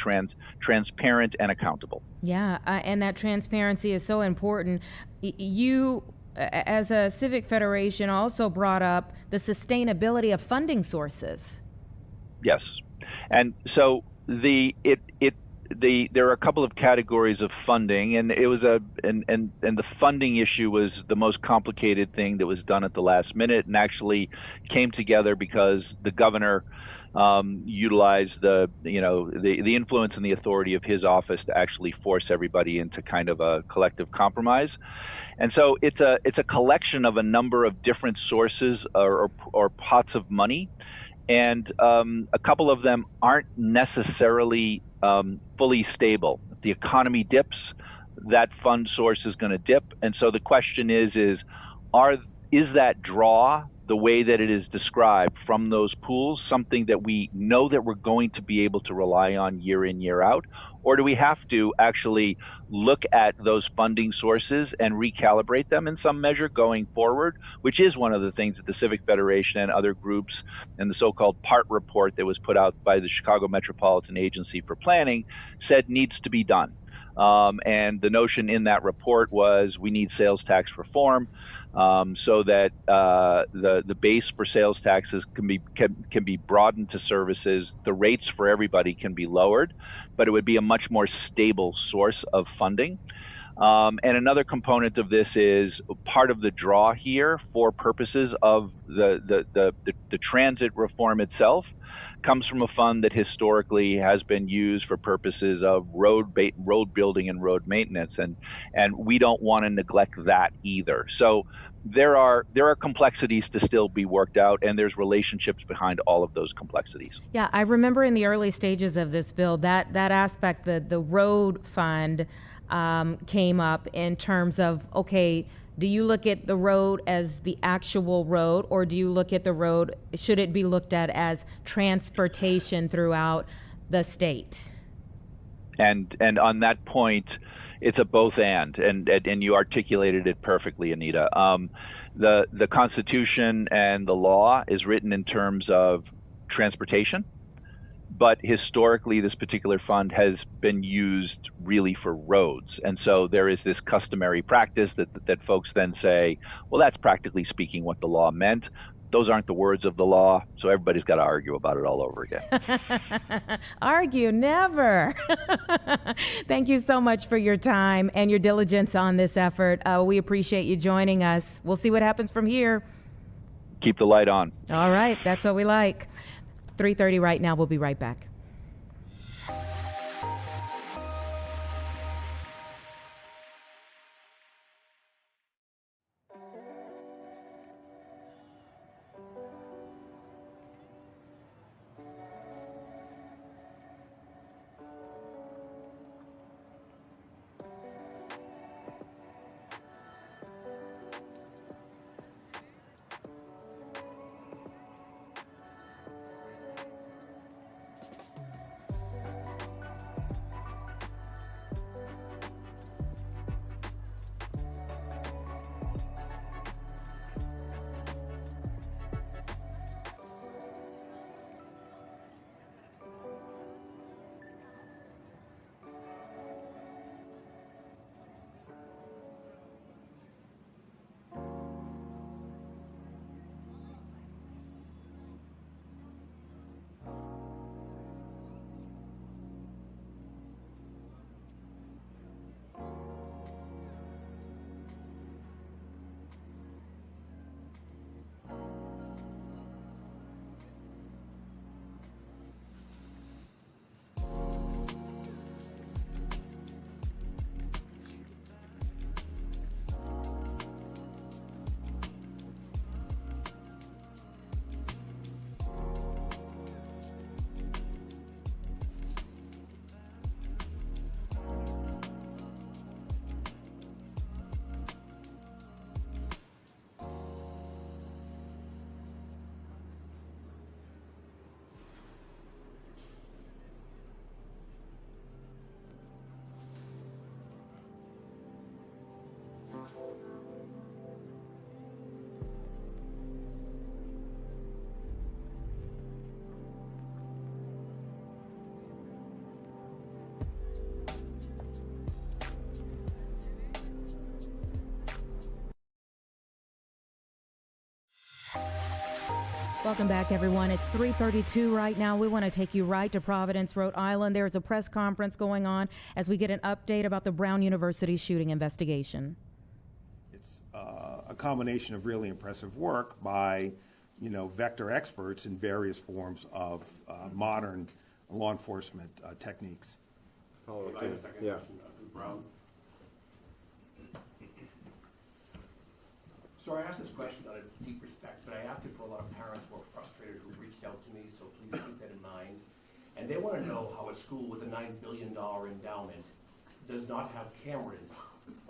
Speaker 12: transparent and accountable.
Speaker 1: Yeah, and that transparency is so important. You, as a civic federation, also brought up the sustainability of funding sources.
Speaker 12: Yes, and so there are a couple of categories of funding, and it was and the funding issue was the most complicated thing that was done at the last minute, and actually came together because the governor utilized the influence and the authority of his office to actually force everybody into kind of a collective compromise. And so it's a collection of a number of different sources or pots of money, and a couple of them aren't necessarily fully stable. If the economy dips, that fund source is going to dip. And so the question is that draw, the way that it is described from those pools, something that we know that we're going to be able to rely on year in, year out? Or do we have to actually look at those funding sources and recalibrate them in some measure going forward, which is one of the things that the Civic Federation and other groups and the so-called PART report that was put out by the Chicago Metropolitan Agency for Planning said needs to be done. And the notion in that report was we need sales tax reform, so that the base for sales taxes can be broadened to services. The rates for everybody can be lowered, but it would be a much more stable source of funding. And another component of this is part of the draw here for purposes of the transit reform itself comes from a fund that historically has been used for purposes of road building and road maintenance, and we don't want to neglect that either. So there are complexities to still be worked out, and there's relationships behind all of those complexities.
Speaker 1: Yeah, I remember in the early stages of this bill that aspect, the road fund came up in terms of, okay, do you look at the road as the actual road, or do you look at the road, should it be looked at as transportation throughout the state?
Speaker 12: And on that point, it's a both and you articulated it perfectly, Anita. The Constitution and the law is written in terms of transportation, but historically this particular fund has been used really for roads. And so there is this customary practice that folks then say, well, that's practically speaking what the law meant. Those aren't the words of the law, so everybody's got to argue about it all over again.
Speaker 1: Argue never. Thank you so much for your time and your diligence on this effort. We appreciate you joining us. We'll see what happens from here.
Speaker 12: Keep the light on.
Speaker 1: All right, that's what we like. 3:30 right now. We'll be right back. Welcome back, everyone. It's 3:32 right now. We want to take you right to Providence, Rhode Island. There's a press conference going on as we get an update about the Brown University shooting investigation.
Speaker 13: It's a combination of really impressive work by, vector experts in various forms of modern law enforcement techniques.
Speaker 14: I have a second question, Brown. So I asked this question out of deep respect, but I asked it for a lot of parents who are frustrated who reached out to me, so please keep that in mind. And they want to know how a school with a $9 billion endowment does not have cameras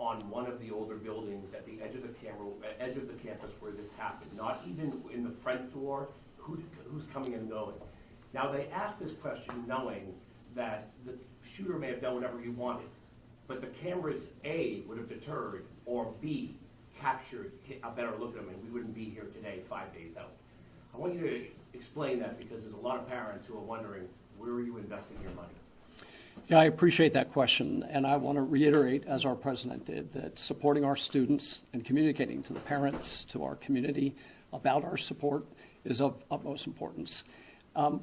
Speaker 14: on one of the older buildings at the edge of the campus where this happened, not even in the front door, who's coming and going. Now they asked this question knowing that the shooter may have done whatever he wanted, but the cameras, A, would have deterred, or B, captured a better look at them, and we wouldn't be here today 5 days out. I want you to explain that because there's a lot of parents who are wondering, where are you investing your money?
Speaker 15: Yeah, I appreciate that question, and I want to reiterate, as our president did, that supporting our students and communicating to the parents, to our community about our support is of utmost importance.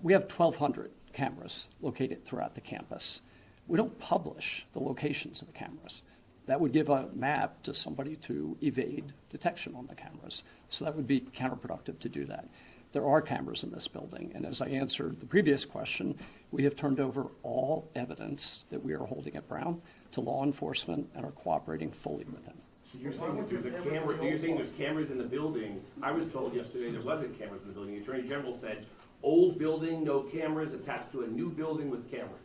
Speaker 15: We have 1,200 cameras located throughout the campus. We don't publish the locations of the cameras. That would give a map to somebody to evade detection on the cameras. So that would be counterproductive to do that. There are cameras in this building, and as I answered the previous question, we have turned over all evidence that we are holding at Brown to law enforcement and are cooperating fully with them.
Speaker 14: So you're saying that there's a camera, you're saying there's cameras in the building. I was told yesterday there wasn't cameras in the building. The Attorney General said, old building, no cameras, attached to a new building with cameras.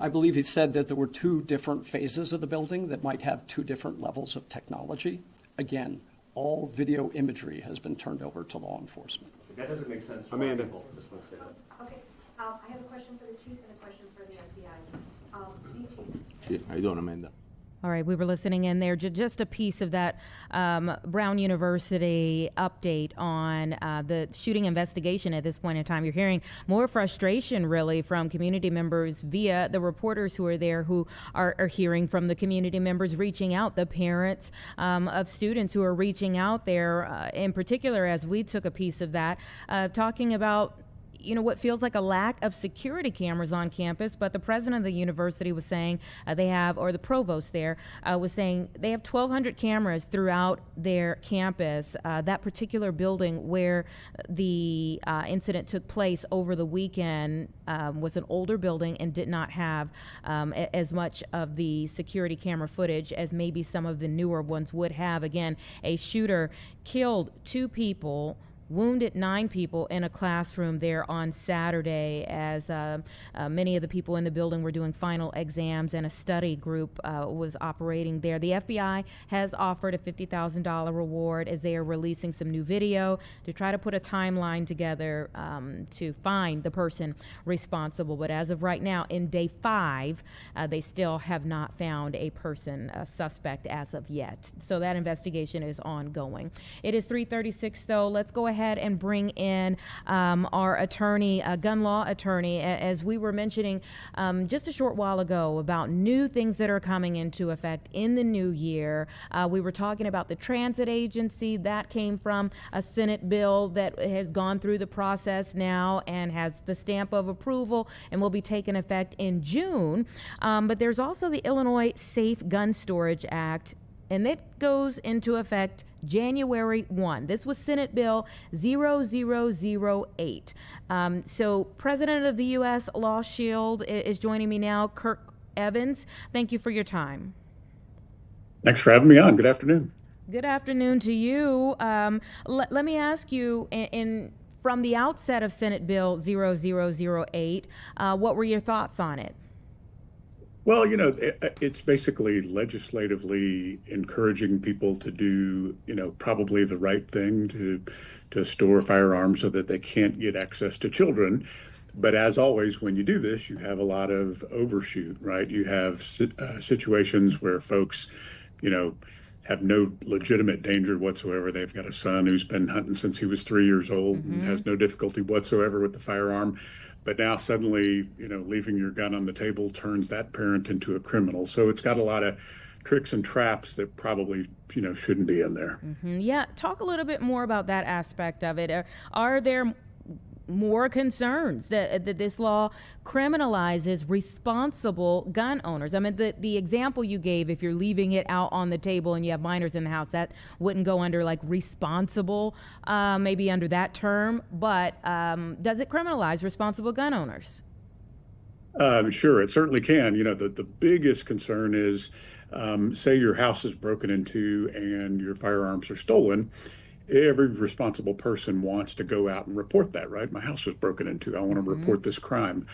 Speaker 15: I believe he said that there were two different phases of the building that might have two different levels of technology. Again, all video imagery has been turned over to law enforcement.
Speaker 14: That doesn't make sense.
Speaker 16: Amanda.
Speaker 14: I just want to say that.
Speaker 17: Okay, I have a question for the chief and a question for the FBI.
Speaker 16: How you doing, Amanda?
Speaker 1: All right, we were listening in there. Just a piece of that Brown University update on the shooting investigation at this point in time. You're hearing more frustration, really, from community members via the reporters who are there who are hearing from the community members reaching out, the parents of students who are reaching out there, in particular, as we took a piece of that, talking about what feels like a lack of security cameras on campus, but the president of the university was saying the provost there was saying they have 1,200 cameras throughout their campus. That particular building where the incident took place over the weekend was an older building and did not have as much of the security camera footage as maybe some of the newer ones would have. Again, a shooter killed 2 people, wounded 9 people in a classroom there on Saturday as many of the people in the building were doing final exams and a study group was operating there. The FBI has offered a $50,000 reward as they are releasing some new video to try to put a timeline together to find the person responsible. But as of right now, in day 5, they still have not found a suspect as of yet. So that investigation is ongoing. It is 3:36 though. Let's go ahead and bring in our attorney, gun law attorney, as we were mentioning just a short while ago about new things that are coming into effect in the new year. We were talking about the transit agency that came from a Senate bill that has gone through the process now and has the stamp of approval and will be taking effect in June. But there's also the Illinois Safe Gun Storage Act, and it goes into effect January 1. This was Senate Bill 0008. So President of the U.S. Law Shield is joining me now, Kirk Evans. Thank you for your time.
Speaker 18: Thanks for having me on. Good afternoon.
Speaker 1: Good afternoon to you. Let me ask you, from the outset of Senate Bill 0008, what were your thoughts on it?
Speaker 18: Well, it's basically legislatively encouraging people to do, probably the right thing to store firearms so that they can't get access to children. But as always, when you do this, you have a lot of overshoot, right? You have situations where folks, have no legitimate danger whatsoever. They've got a son who's been hunting since he was 3 years old and has no difficulty whatsoever with the firearm. But now suddenly, leaving your gun on the table turns that parent into a criminal. So it's got a lot of tricks and traps that probably, shouldn't be in there.
Speaker 1: Yeah, talk a little bit more about that aspect of it. Are there more concerns that this law criminalizes responsible gun owners? I mean, the example you gave, if you're leaving it out on the table and you have minors in the house, that wouldn't go under like responsible, maybe under that term, but does it criminalize responsible gun owners?
Speaker 18: Sure, it certainly can. The biggest concern is, say your house is broken into and your firearms are stolen. Every responsible person wants to go out and report that, right? My house was broken into. I want to report this crime.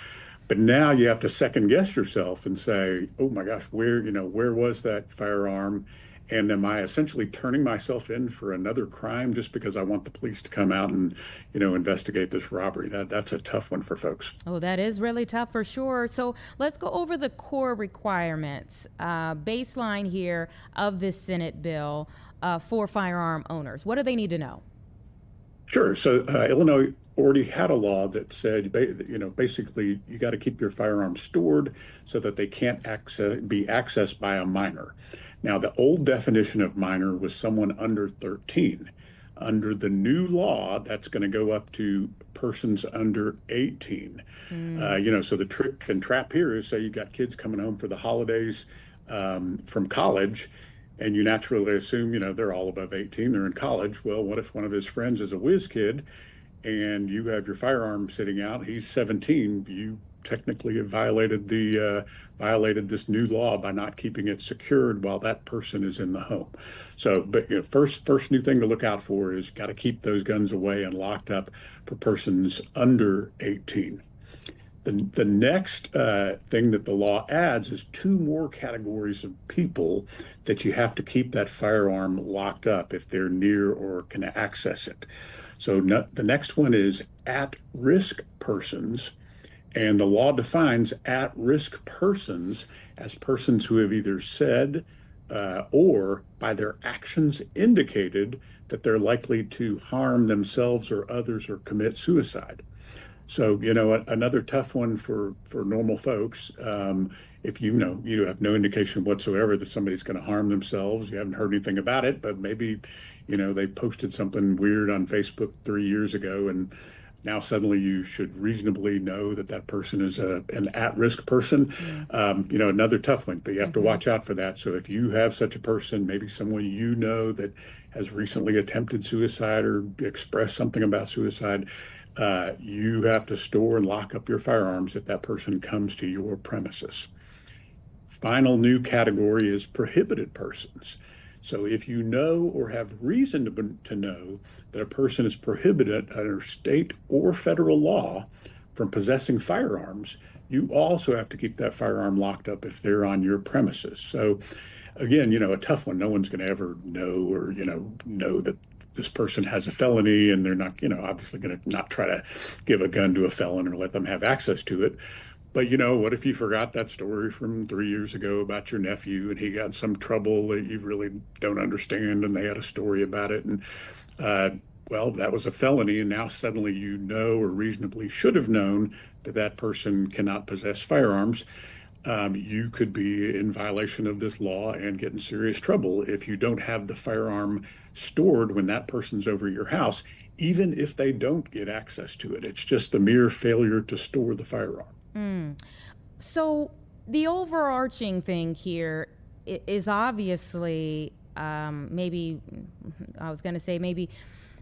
Speaker 18: But now you have to second guess yourself and say, oh my gosh, where was that firearm? And am I essentially turning myself in for another crime just because I want the police to come out and, investigate this robbery? That's a tough one for folks.
Speaker 1: Oh, that is really tough for sure. So let's go over the core requirements, baseline here of this Senate bill for firearm owners. What do they need to know?
Speaker 18: Sure. So Illinois already had a law that said, basically you got to keep your firearms stored so that they can't be accessed by a minor. Now, the old definition of minor was someone under 13. Under the new law, that's going to go up to persons under 18. So the trick and trap here is, say you got kids coming home for the holidays from college, and you naturally assume, they're all above 18, they're in college. Well, what if one of his friends is a whiz kid and you have your firearm sitting out, he's 17, you technically have violated this new law by not keeping it secured while that person is in the home. So, but first new thing to look out for is got to keep those guns away and locked up for persons under 18. The next thing that the law adds is 2 more categories of people that you have to keep that firearm locked up if they're near or can access it. So the next one is at-risk persons. And the law defines at-risk persons as persons who have either said or by their actions indicated that they're likely to harm themselves or others or commit suicide. So, another tough one for normal folks, if you have no indication whatsoever that somebody's going to harm themselves, you haven't heard anything about it, but maybe, they posted something weird on Facebook 3 years ago, and now suddenly you should reasonably know that that person is an at-risk person. Another tough one, but you have to watch out for that. So if you have such a person, maybe someone that has recently attempted suicide or expressed something about suicide, you have to store and lock up your firearms if that person comes to your premises. Final new category is prohibited persons. So if you know or have reason to know that a person is prohibited under state or federal law from possessing firearms, you also have to keep that firearm locked up if they're on your premises. So again, a tough one. No one's going to ever know or, know that this person has a felony, and they're not, obviously going to not try to give a gun to a felon or let them have access to it. But what if you forgot that story from 3 years ago about your nephew and he got in some trouble that you really don't understand, and they had a story about it, and that was a felony, and now suddenly or reasonably should have known that that person cannot possess firearms. You could be in violation of this law and get in serious trouble if you don't have the firearm stored when that person's over your house, even if they don't get access to it. It's just the mere failure to store the firearm.
Speaker 1: So the overarching thing here is obviously maybe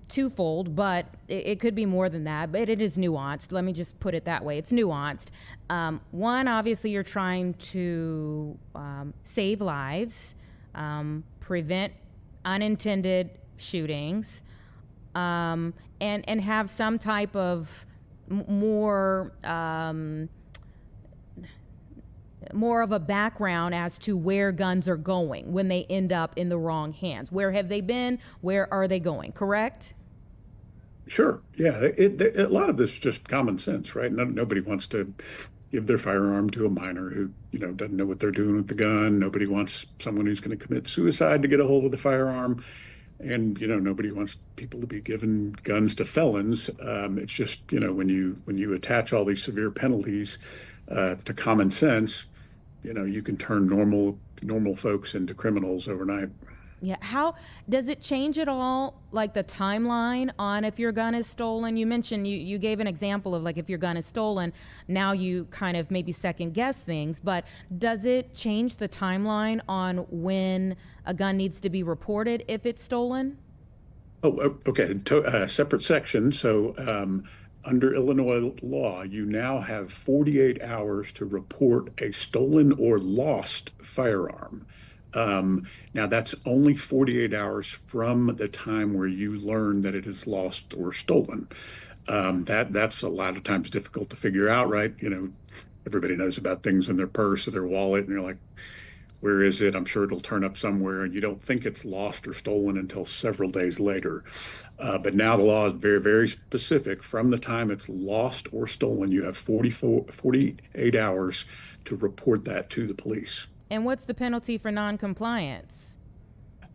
Speaker 1: twofold, but it could be more than that, but it is nuanced. Let me just put it that way. It's nuanced. One, obviously, you're trying to save lives, prevent unintended shootings, and have some type of more of a background as to where guns are going when they end up in the wrong hands. Where have they been? Where are they going? Correct?
Speaker 18: Sure. Yeah. A lot of this is just common sense, right? Nobody wants to give their firearm to a minor who, doesn't know what they're doing with the gun. Nobody wants someone who's going to commit suicide to get a hold of the firearm. And, nobody wants people to be giving guns to felons. It's just, when you attach all these severe penalties to common sense, you can turn normal normal folks into criminals overnight.
Speaker 1: Yeah. How does it change at all, like the timeline on if your gun is stolen? You mentioned you gave an example of like if your gun is stolen, now you kind of maybe second guess things, but does it change the timeline on when a gun needs to be reported if it's stolen?
Speaker 18: Oh, okay. Separate section. So under Illinois law, you now have 48 hours to report a stolen or lost firearm. Now, that's only 48 hours from the time where you learn that it is lost or stolen. That's a lot of times difficult to figure out, right? Everybody knows about things in their purse or their wallet, and you're like, where is it? I'm sure it'll turn up somewhere, and you don't think it's lost or stolen until several days later. But now the law is very, very specific. From the time it's lost or stolen, you have 48 hours to report that to the police.
Speaker 1: And what's the penalty for noncompliance?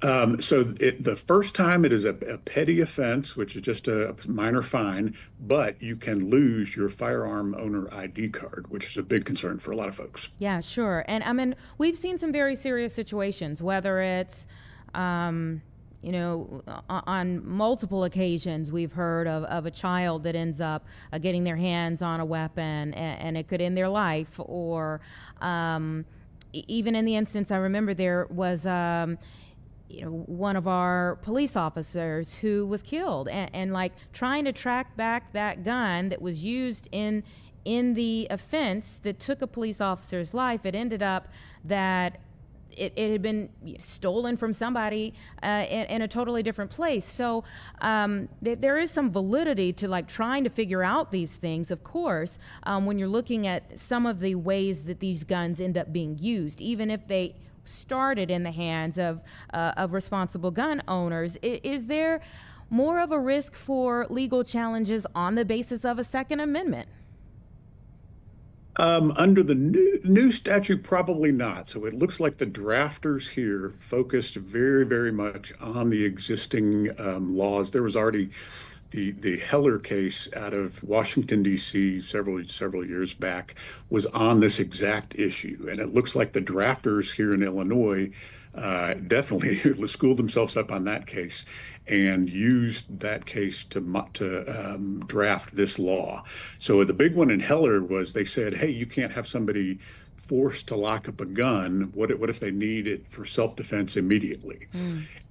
Speaker 18: So the first time it is a petty offense, which is just a minor fine, but you can lose your firearm owner ID card, which is a big concern for a lot of folks.
Speaker 1: Yeah, sure. And I mean, we've seen some very serious situations, whether it's, on multiple occasions, we've heard of a child that ends up getting their hands on a weapon and it could end their life, or even in the instance, I remember there was, one of our police officers who was killed, and like trying to track back that gun that was used in the offense that took a police officer's life. It ended up that it had been stolen from somebody in a totally different place. So there is some validity to like trying to figure out these things, of course, when you're looking at some of the ways that these guns end up being used, even if they started in the hands of responsible gun owners. Is there more of a risk for legal challenges on the basis of a Second Amendment?
Speaker 18: Under the new statute, probably not. So it looks like the drafters here focused very, very much on the existing laws. There was already the Heller case out of Washington, D.C. several years back was on this exact issue. And it looks like the drafters here in Illinois definitely schooled themselves up on that case and used that case to draft this law. So the big one in Heller was they said, hey, you can't have somebody forced to lock up a gun. What if they need it for self-defense immediately?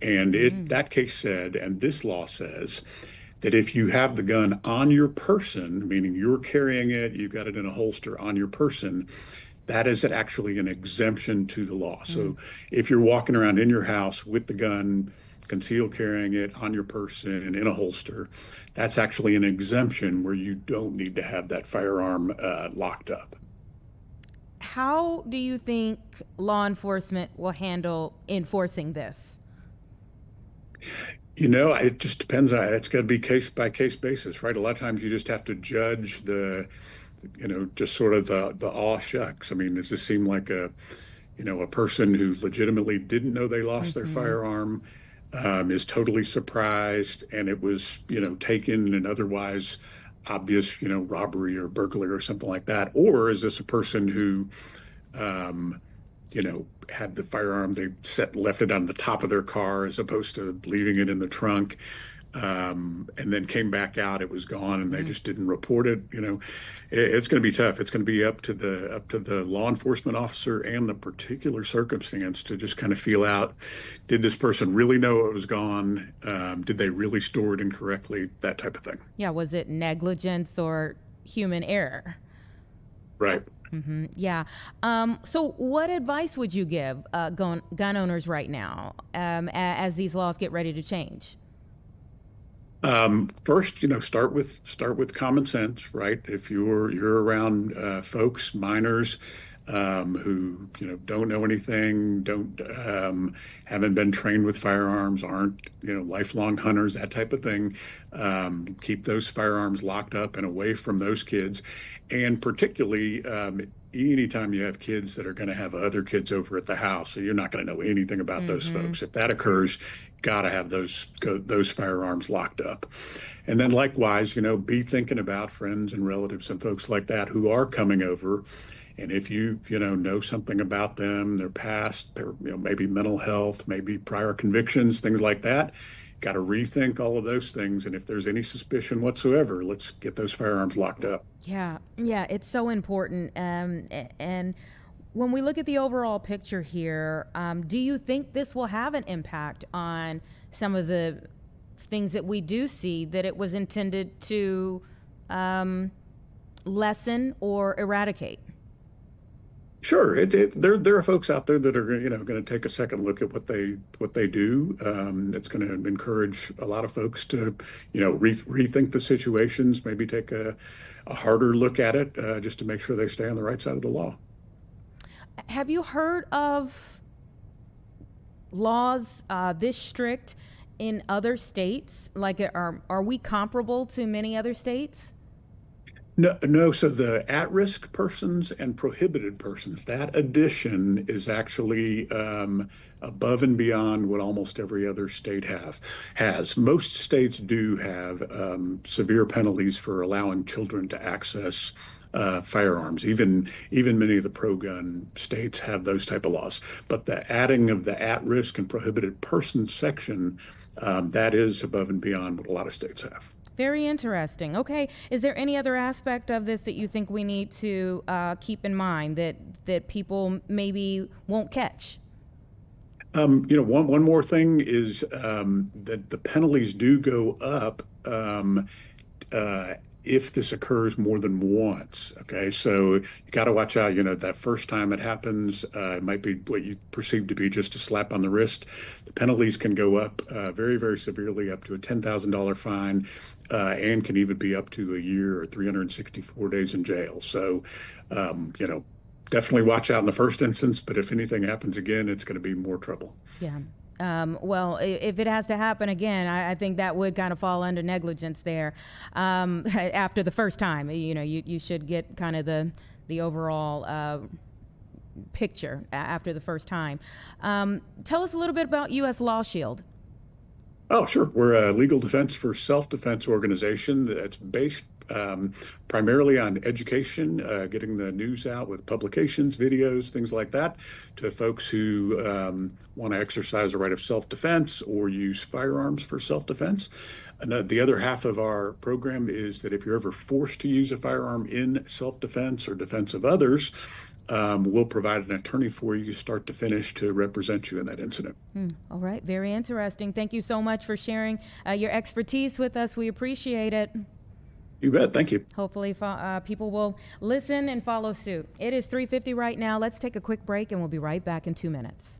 Speaker 18: And that case said, and this law says, that if you have the gun on your person, meaning you're carrying it, you've got it in a holster on your person, that is actually an exemption to the law. So if you're walking around in your house with the gun, concealed carrying it on your person in a holster, that's actually an exemption where you don't need to have that firearm locked up.
Speaker 1: How do you think law enforcement will handle enforcing this?
Speaker 18: It just depends on it's got to be case by case basis, right? A lot of times you just have to judge just sort of the aw shucks. I mean, does this seem like a person who legitimately didn't know they lost their firearm, is totally surprised, and it was, taken in otherwise obvious, robbery or burglary or something like that? Or is this a person who, had the firearm, they left it on the top of their car as opposed to leaving it in the trunk, and then came back out, it was gone, and they just didn't report it. It's going to be tough. It's going to be up to the law enforcement officer and the particular circumstance to just kind of feel out, did this person really know it was gone? Did they really store it incorrectly? That type of thing.
Speaker 1: Yeah, was it negligence or human error?
Speaker 18: Right.
Speaker 1: Yeah. So what advice would you give gun owners right now as these laws get ready to change?
Speaker 18: First, start with common sense, right? If you're around folks, minors, who don't know anything, haven't been trained with firearms, aren't lifelong hunters, that type of thing. Keep those firearms locked up and away from those kids, and particularly anytime you have kids that are going to have other kids over at the house, so you're not going to know anything about those folks. If that occurs, got to have those firearms locked up. And then likewise, be thinking about friends and relatives and folks like that who are coming over. And if you know something about them, their past, their maybe mental health, maybe prior convictions, things like that, got to rethink all of those things. And if there's any suspicion whatsoever, let's get those firearms locked up.
Speaker 1: Yeah, it's so important. And when we look at the overall picture here, do you think this will have an impact on some of the things that we do see that it was intended to lessen or eradicate?
Speaker 18: Sure, there are folks out there that are going to take a second look at what they do. That's going to encourage a lot of folks to rethink the situations, maybe take a harder look at it, just to make sure they stay on the right side of the law.
Speaker 1: Have you heard of laws this strict in other states? Like, are we comparable to many other states?
Speaker 18: No. So the at-risk persons and prohibited persons, that addition is actually above and beyond what almost every other state has. Most states do have severe penalties for allowing children to access firearms. Even many of the pro-gun states have those type of laws. But the adding of the at-risk and prohibited persons section, that is above and beyond what a lot of states have.
Speaker 1: Very interesting. Okay. Is there any other aspect of this that you think we need to keep in mind that people maybe won't catch?
Speaker 18: One more thing is that the penalties do go up if this occurs more than once. Okay, so you got to watch out. That first time it happens, it might be what you perceive to be just a slap on the wrist. The penalties can go up very, very severely, up to a $10,000 fine, and can even be up to a year or 364 days in jail. So, definitely watch out in the first instance. But if anything happens again, it's going to be more trouble.
Speaker 1: Yeah. Well, if it has to happen again, I think that would kind of fall under negligence there. After the first time, you should get kind of the overall picture after the first time. Tell us a little bit about U.S. Law Shield.
Speaker 18: Oh, sure. We're a legal defense for self-defense organization that's based primarily on education, getting the news out with publications, videos, things like that, to folks who want to exercise the right of self-defense or use firearms for self-defense. And the other half of our program is that if you're ever forced to use a firearm in self-defense or defense of others, we'll provide an attorney for you start to finish to represent you in that incident.
Speaker 1: All right. Very interesting. Thank you so much for sharing your expertise with us. We appreciate it.
Speaker 18: You bet. Thank you.
Speaker 1: Hopefully people will listen and follow suit. It is 3:50 right now. Let's take a quick break and we'll be right back in 2 minutes.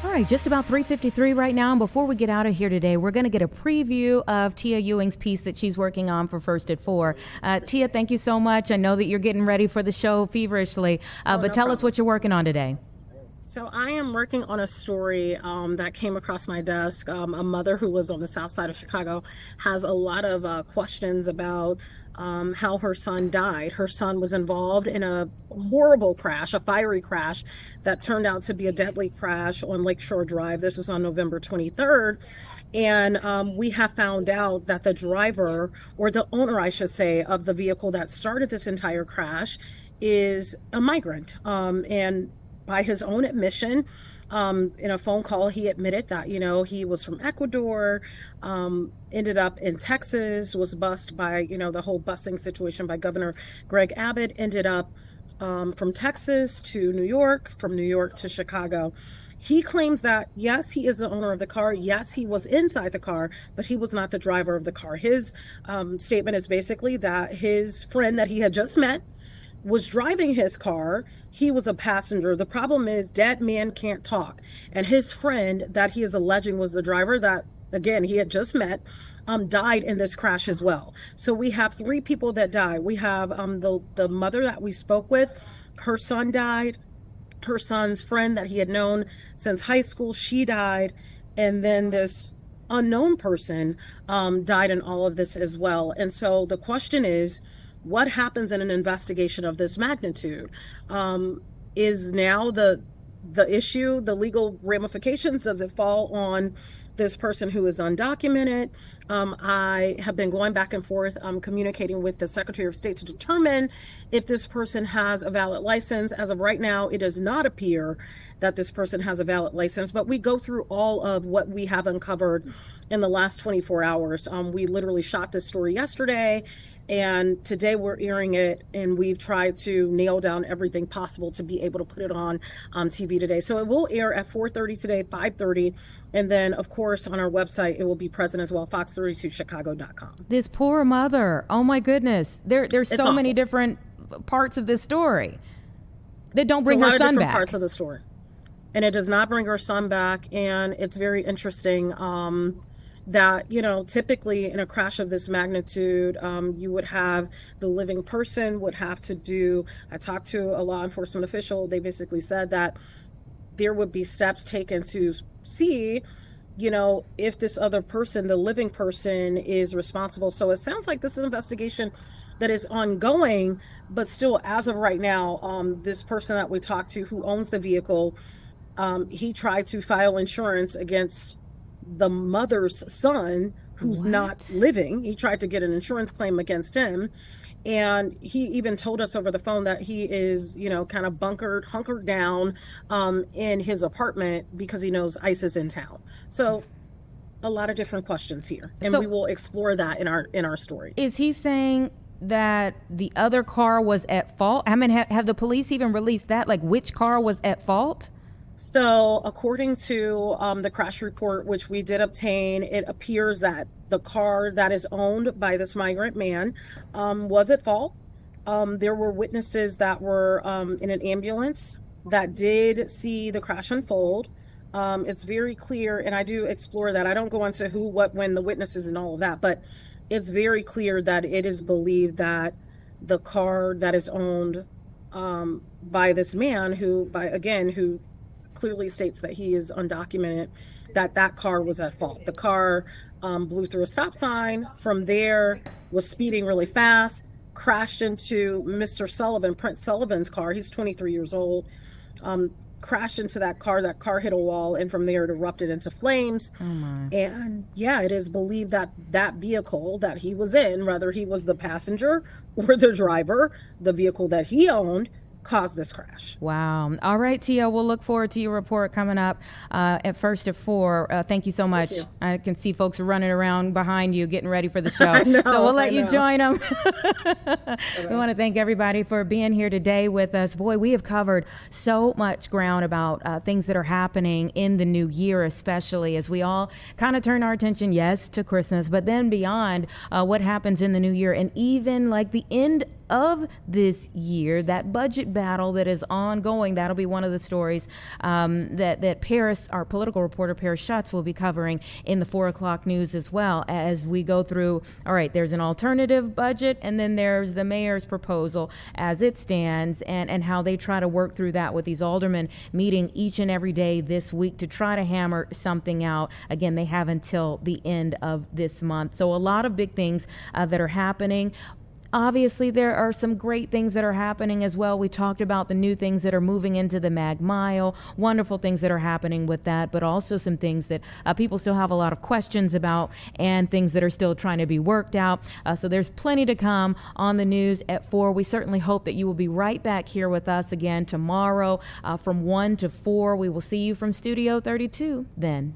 Speaker 1: All right, just about 3:53 right now. And before we get out of here today, we're going to get a preview of Tia Ewing's piece that she's working on for First at 4. Tia, thank you so much. I know that you're getting ready for the show feverishly, but tell us what you're working on today.
Speaker 16: So I am working on a story that came across my desk. A mother who lives on the south side of Chicago has a lot of questions about how her son died. Her son was involved in a horrible crash, a fiery crash that turned out to be a deadly crash on Lakeshore Drive. This was on November 23rd. And we have found out that the driver, or the owner, I should say, of the vehicle that started this entire crash is a migrant. And by his own admission, in a phone call, he admitted that, he was from Ecuador, ended up in Texas, was bused by, the whole busing situation by Governor Greg Abbott, ended up from Texas to New York, from New York to Chicago. He claims that, yes, he is the owner of the car. Yes, he was inside the car, but he was not the driver of the car. His statement is basically that his friend that he had just met was driving his car. He was a passenger. The problem is dead men can't talk. And his friend that he is alleging was the driver that, again, he had just met, died in this crash as well. So we have 3 people that died. We have the mother that we spoke with. Her son died. Her son's friend that he had known since high school, she died. And then this unknown person died in all of this as well. And so the question is, what happens in an investigation of this magnitude? Is now the issue, the legal ramifications, does it fall on this person who is undocumented? I have been going back and forth communicating with the Secretary of State to determine if this person has a valid license. As of right now, it does not appear that this person has a valid license, but we go through all of what we have uncovered in the last 24 hours. We literally shot this story yesterday, and today we're airing it, and we've tried to nail down everything possible to be able to put it on TV today. So it will air at 4:30 today, 5:30, and then, of course, on our website, it will be present as well, fox32chicago.com.
Speaker 1: This poor mother. Oh, my goodness. There's so many different parts of this story that don't bring her son back.
Speaker 16: Parts of the story. And it does not bring her son back, and it's very interesting that, typically in a crash of this magnitude, you would have the living person would have to do, I talked to a law enforcement official, they basically said that there would be steps taken to see, if this other person, the living person, is responsible. So it sounds like this is an investigation that is ongoing, but still, as of right now, this person that we talked to who owns the vehicle, he tried to file insurance against the mother's son who's not living. He tried to get an insurance claim against him. And he even told us over the phone that he is, kind of hunkered down in his apartment because he knows ICE is in town. So a lot of different questions here. And we will explore that in our story.
Speaker 1: Is he saying that the other car was at fault? I mean, have the police even released that? Like, which car was at fault?
Speaker 16: So according to the crash report, which we did obtain, it appears that the car that is owned by this migrant man was at fault. There were witnesses that were in an ambulance that did see the crash unfold. It's very clear, and I do explore that. I don't go into who, what, when, the witnesses and all of that, but it's very clear that it is believed that the car that is owned by this man who clearly states that he is undocumented, that car was at fault. The car blew through a stop sign. From there, was speeding really fast, crashed into Mr. Sullivan, Prince Sullivan's car. He's 23 years old. Crashed into that car. That car hit a wall, and from there it erupted into flames.
Speaker 1: Oh my.
Speaker 16: And yeah, it is believed that that vehicle that he was in, whether he was the passenger or the driver, the vehicle that he owned, caused this crash.
Speaker 1: Wow. All right, Tia, we'll look forward to your report coming up at First at 4. Thank you so much. I can see folks running around behind you getting ready for the show. So we'll let you join them. We want to thank everybody for being here today with us. Boy, we have covered so much ground about things that are happening in the new year, especially as we all kind of turn our attention, yes, to Christmas, but then beyond what happens in the new year, and even like the end of this year, that budget battle that is ongoing, that'll be one of the stories that Paris, our political reporter Paris Schutz, will be covering in the 4 o'clock news as well, as we go through, all right, there's an alternative budget, and then there's the mayor's proposal as it stands, and how they try to work through that with these aldermen meeting each and every day this week to try to hammer something out. Again, they have until the end of this month. So a lot of big things that are happening. Obviously, there are some great things that are happening as well. We talked about the new things that are moving into the Mag Mile, wonderful things that are happening with that, but also some things that people still have a lot of questions about and things that are still trying to be worked out. So there's plenty to come on the news at 4. We certainly hope that you will be right back here with us again tomorrow from 1 to 4. We will see you from Studio 32 then.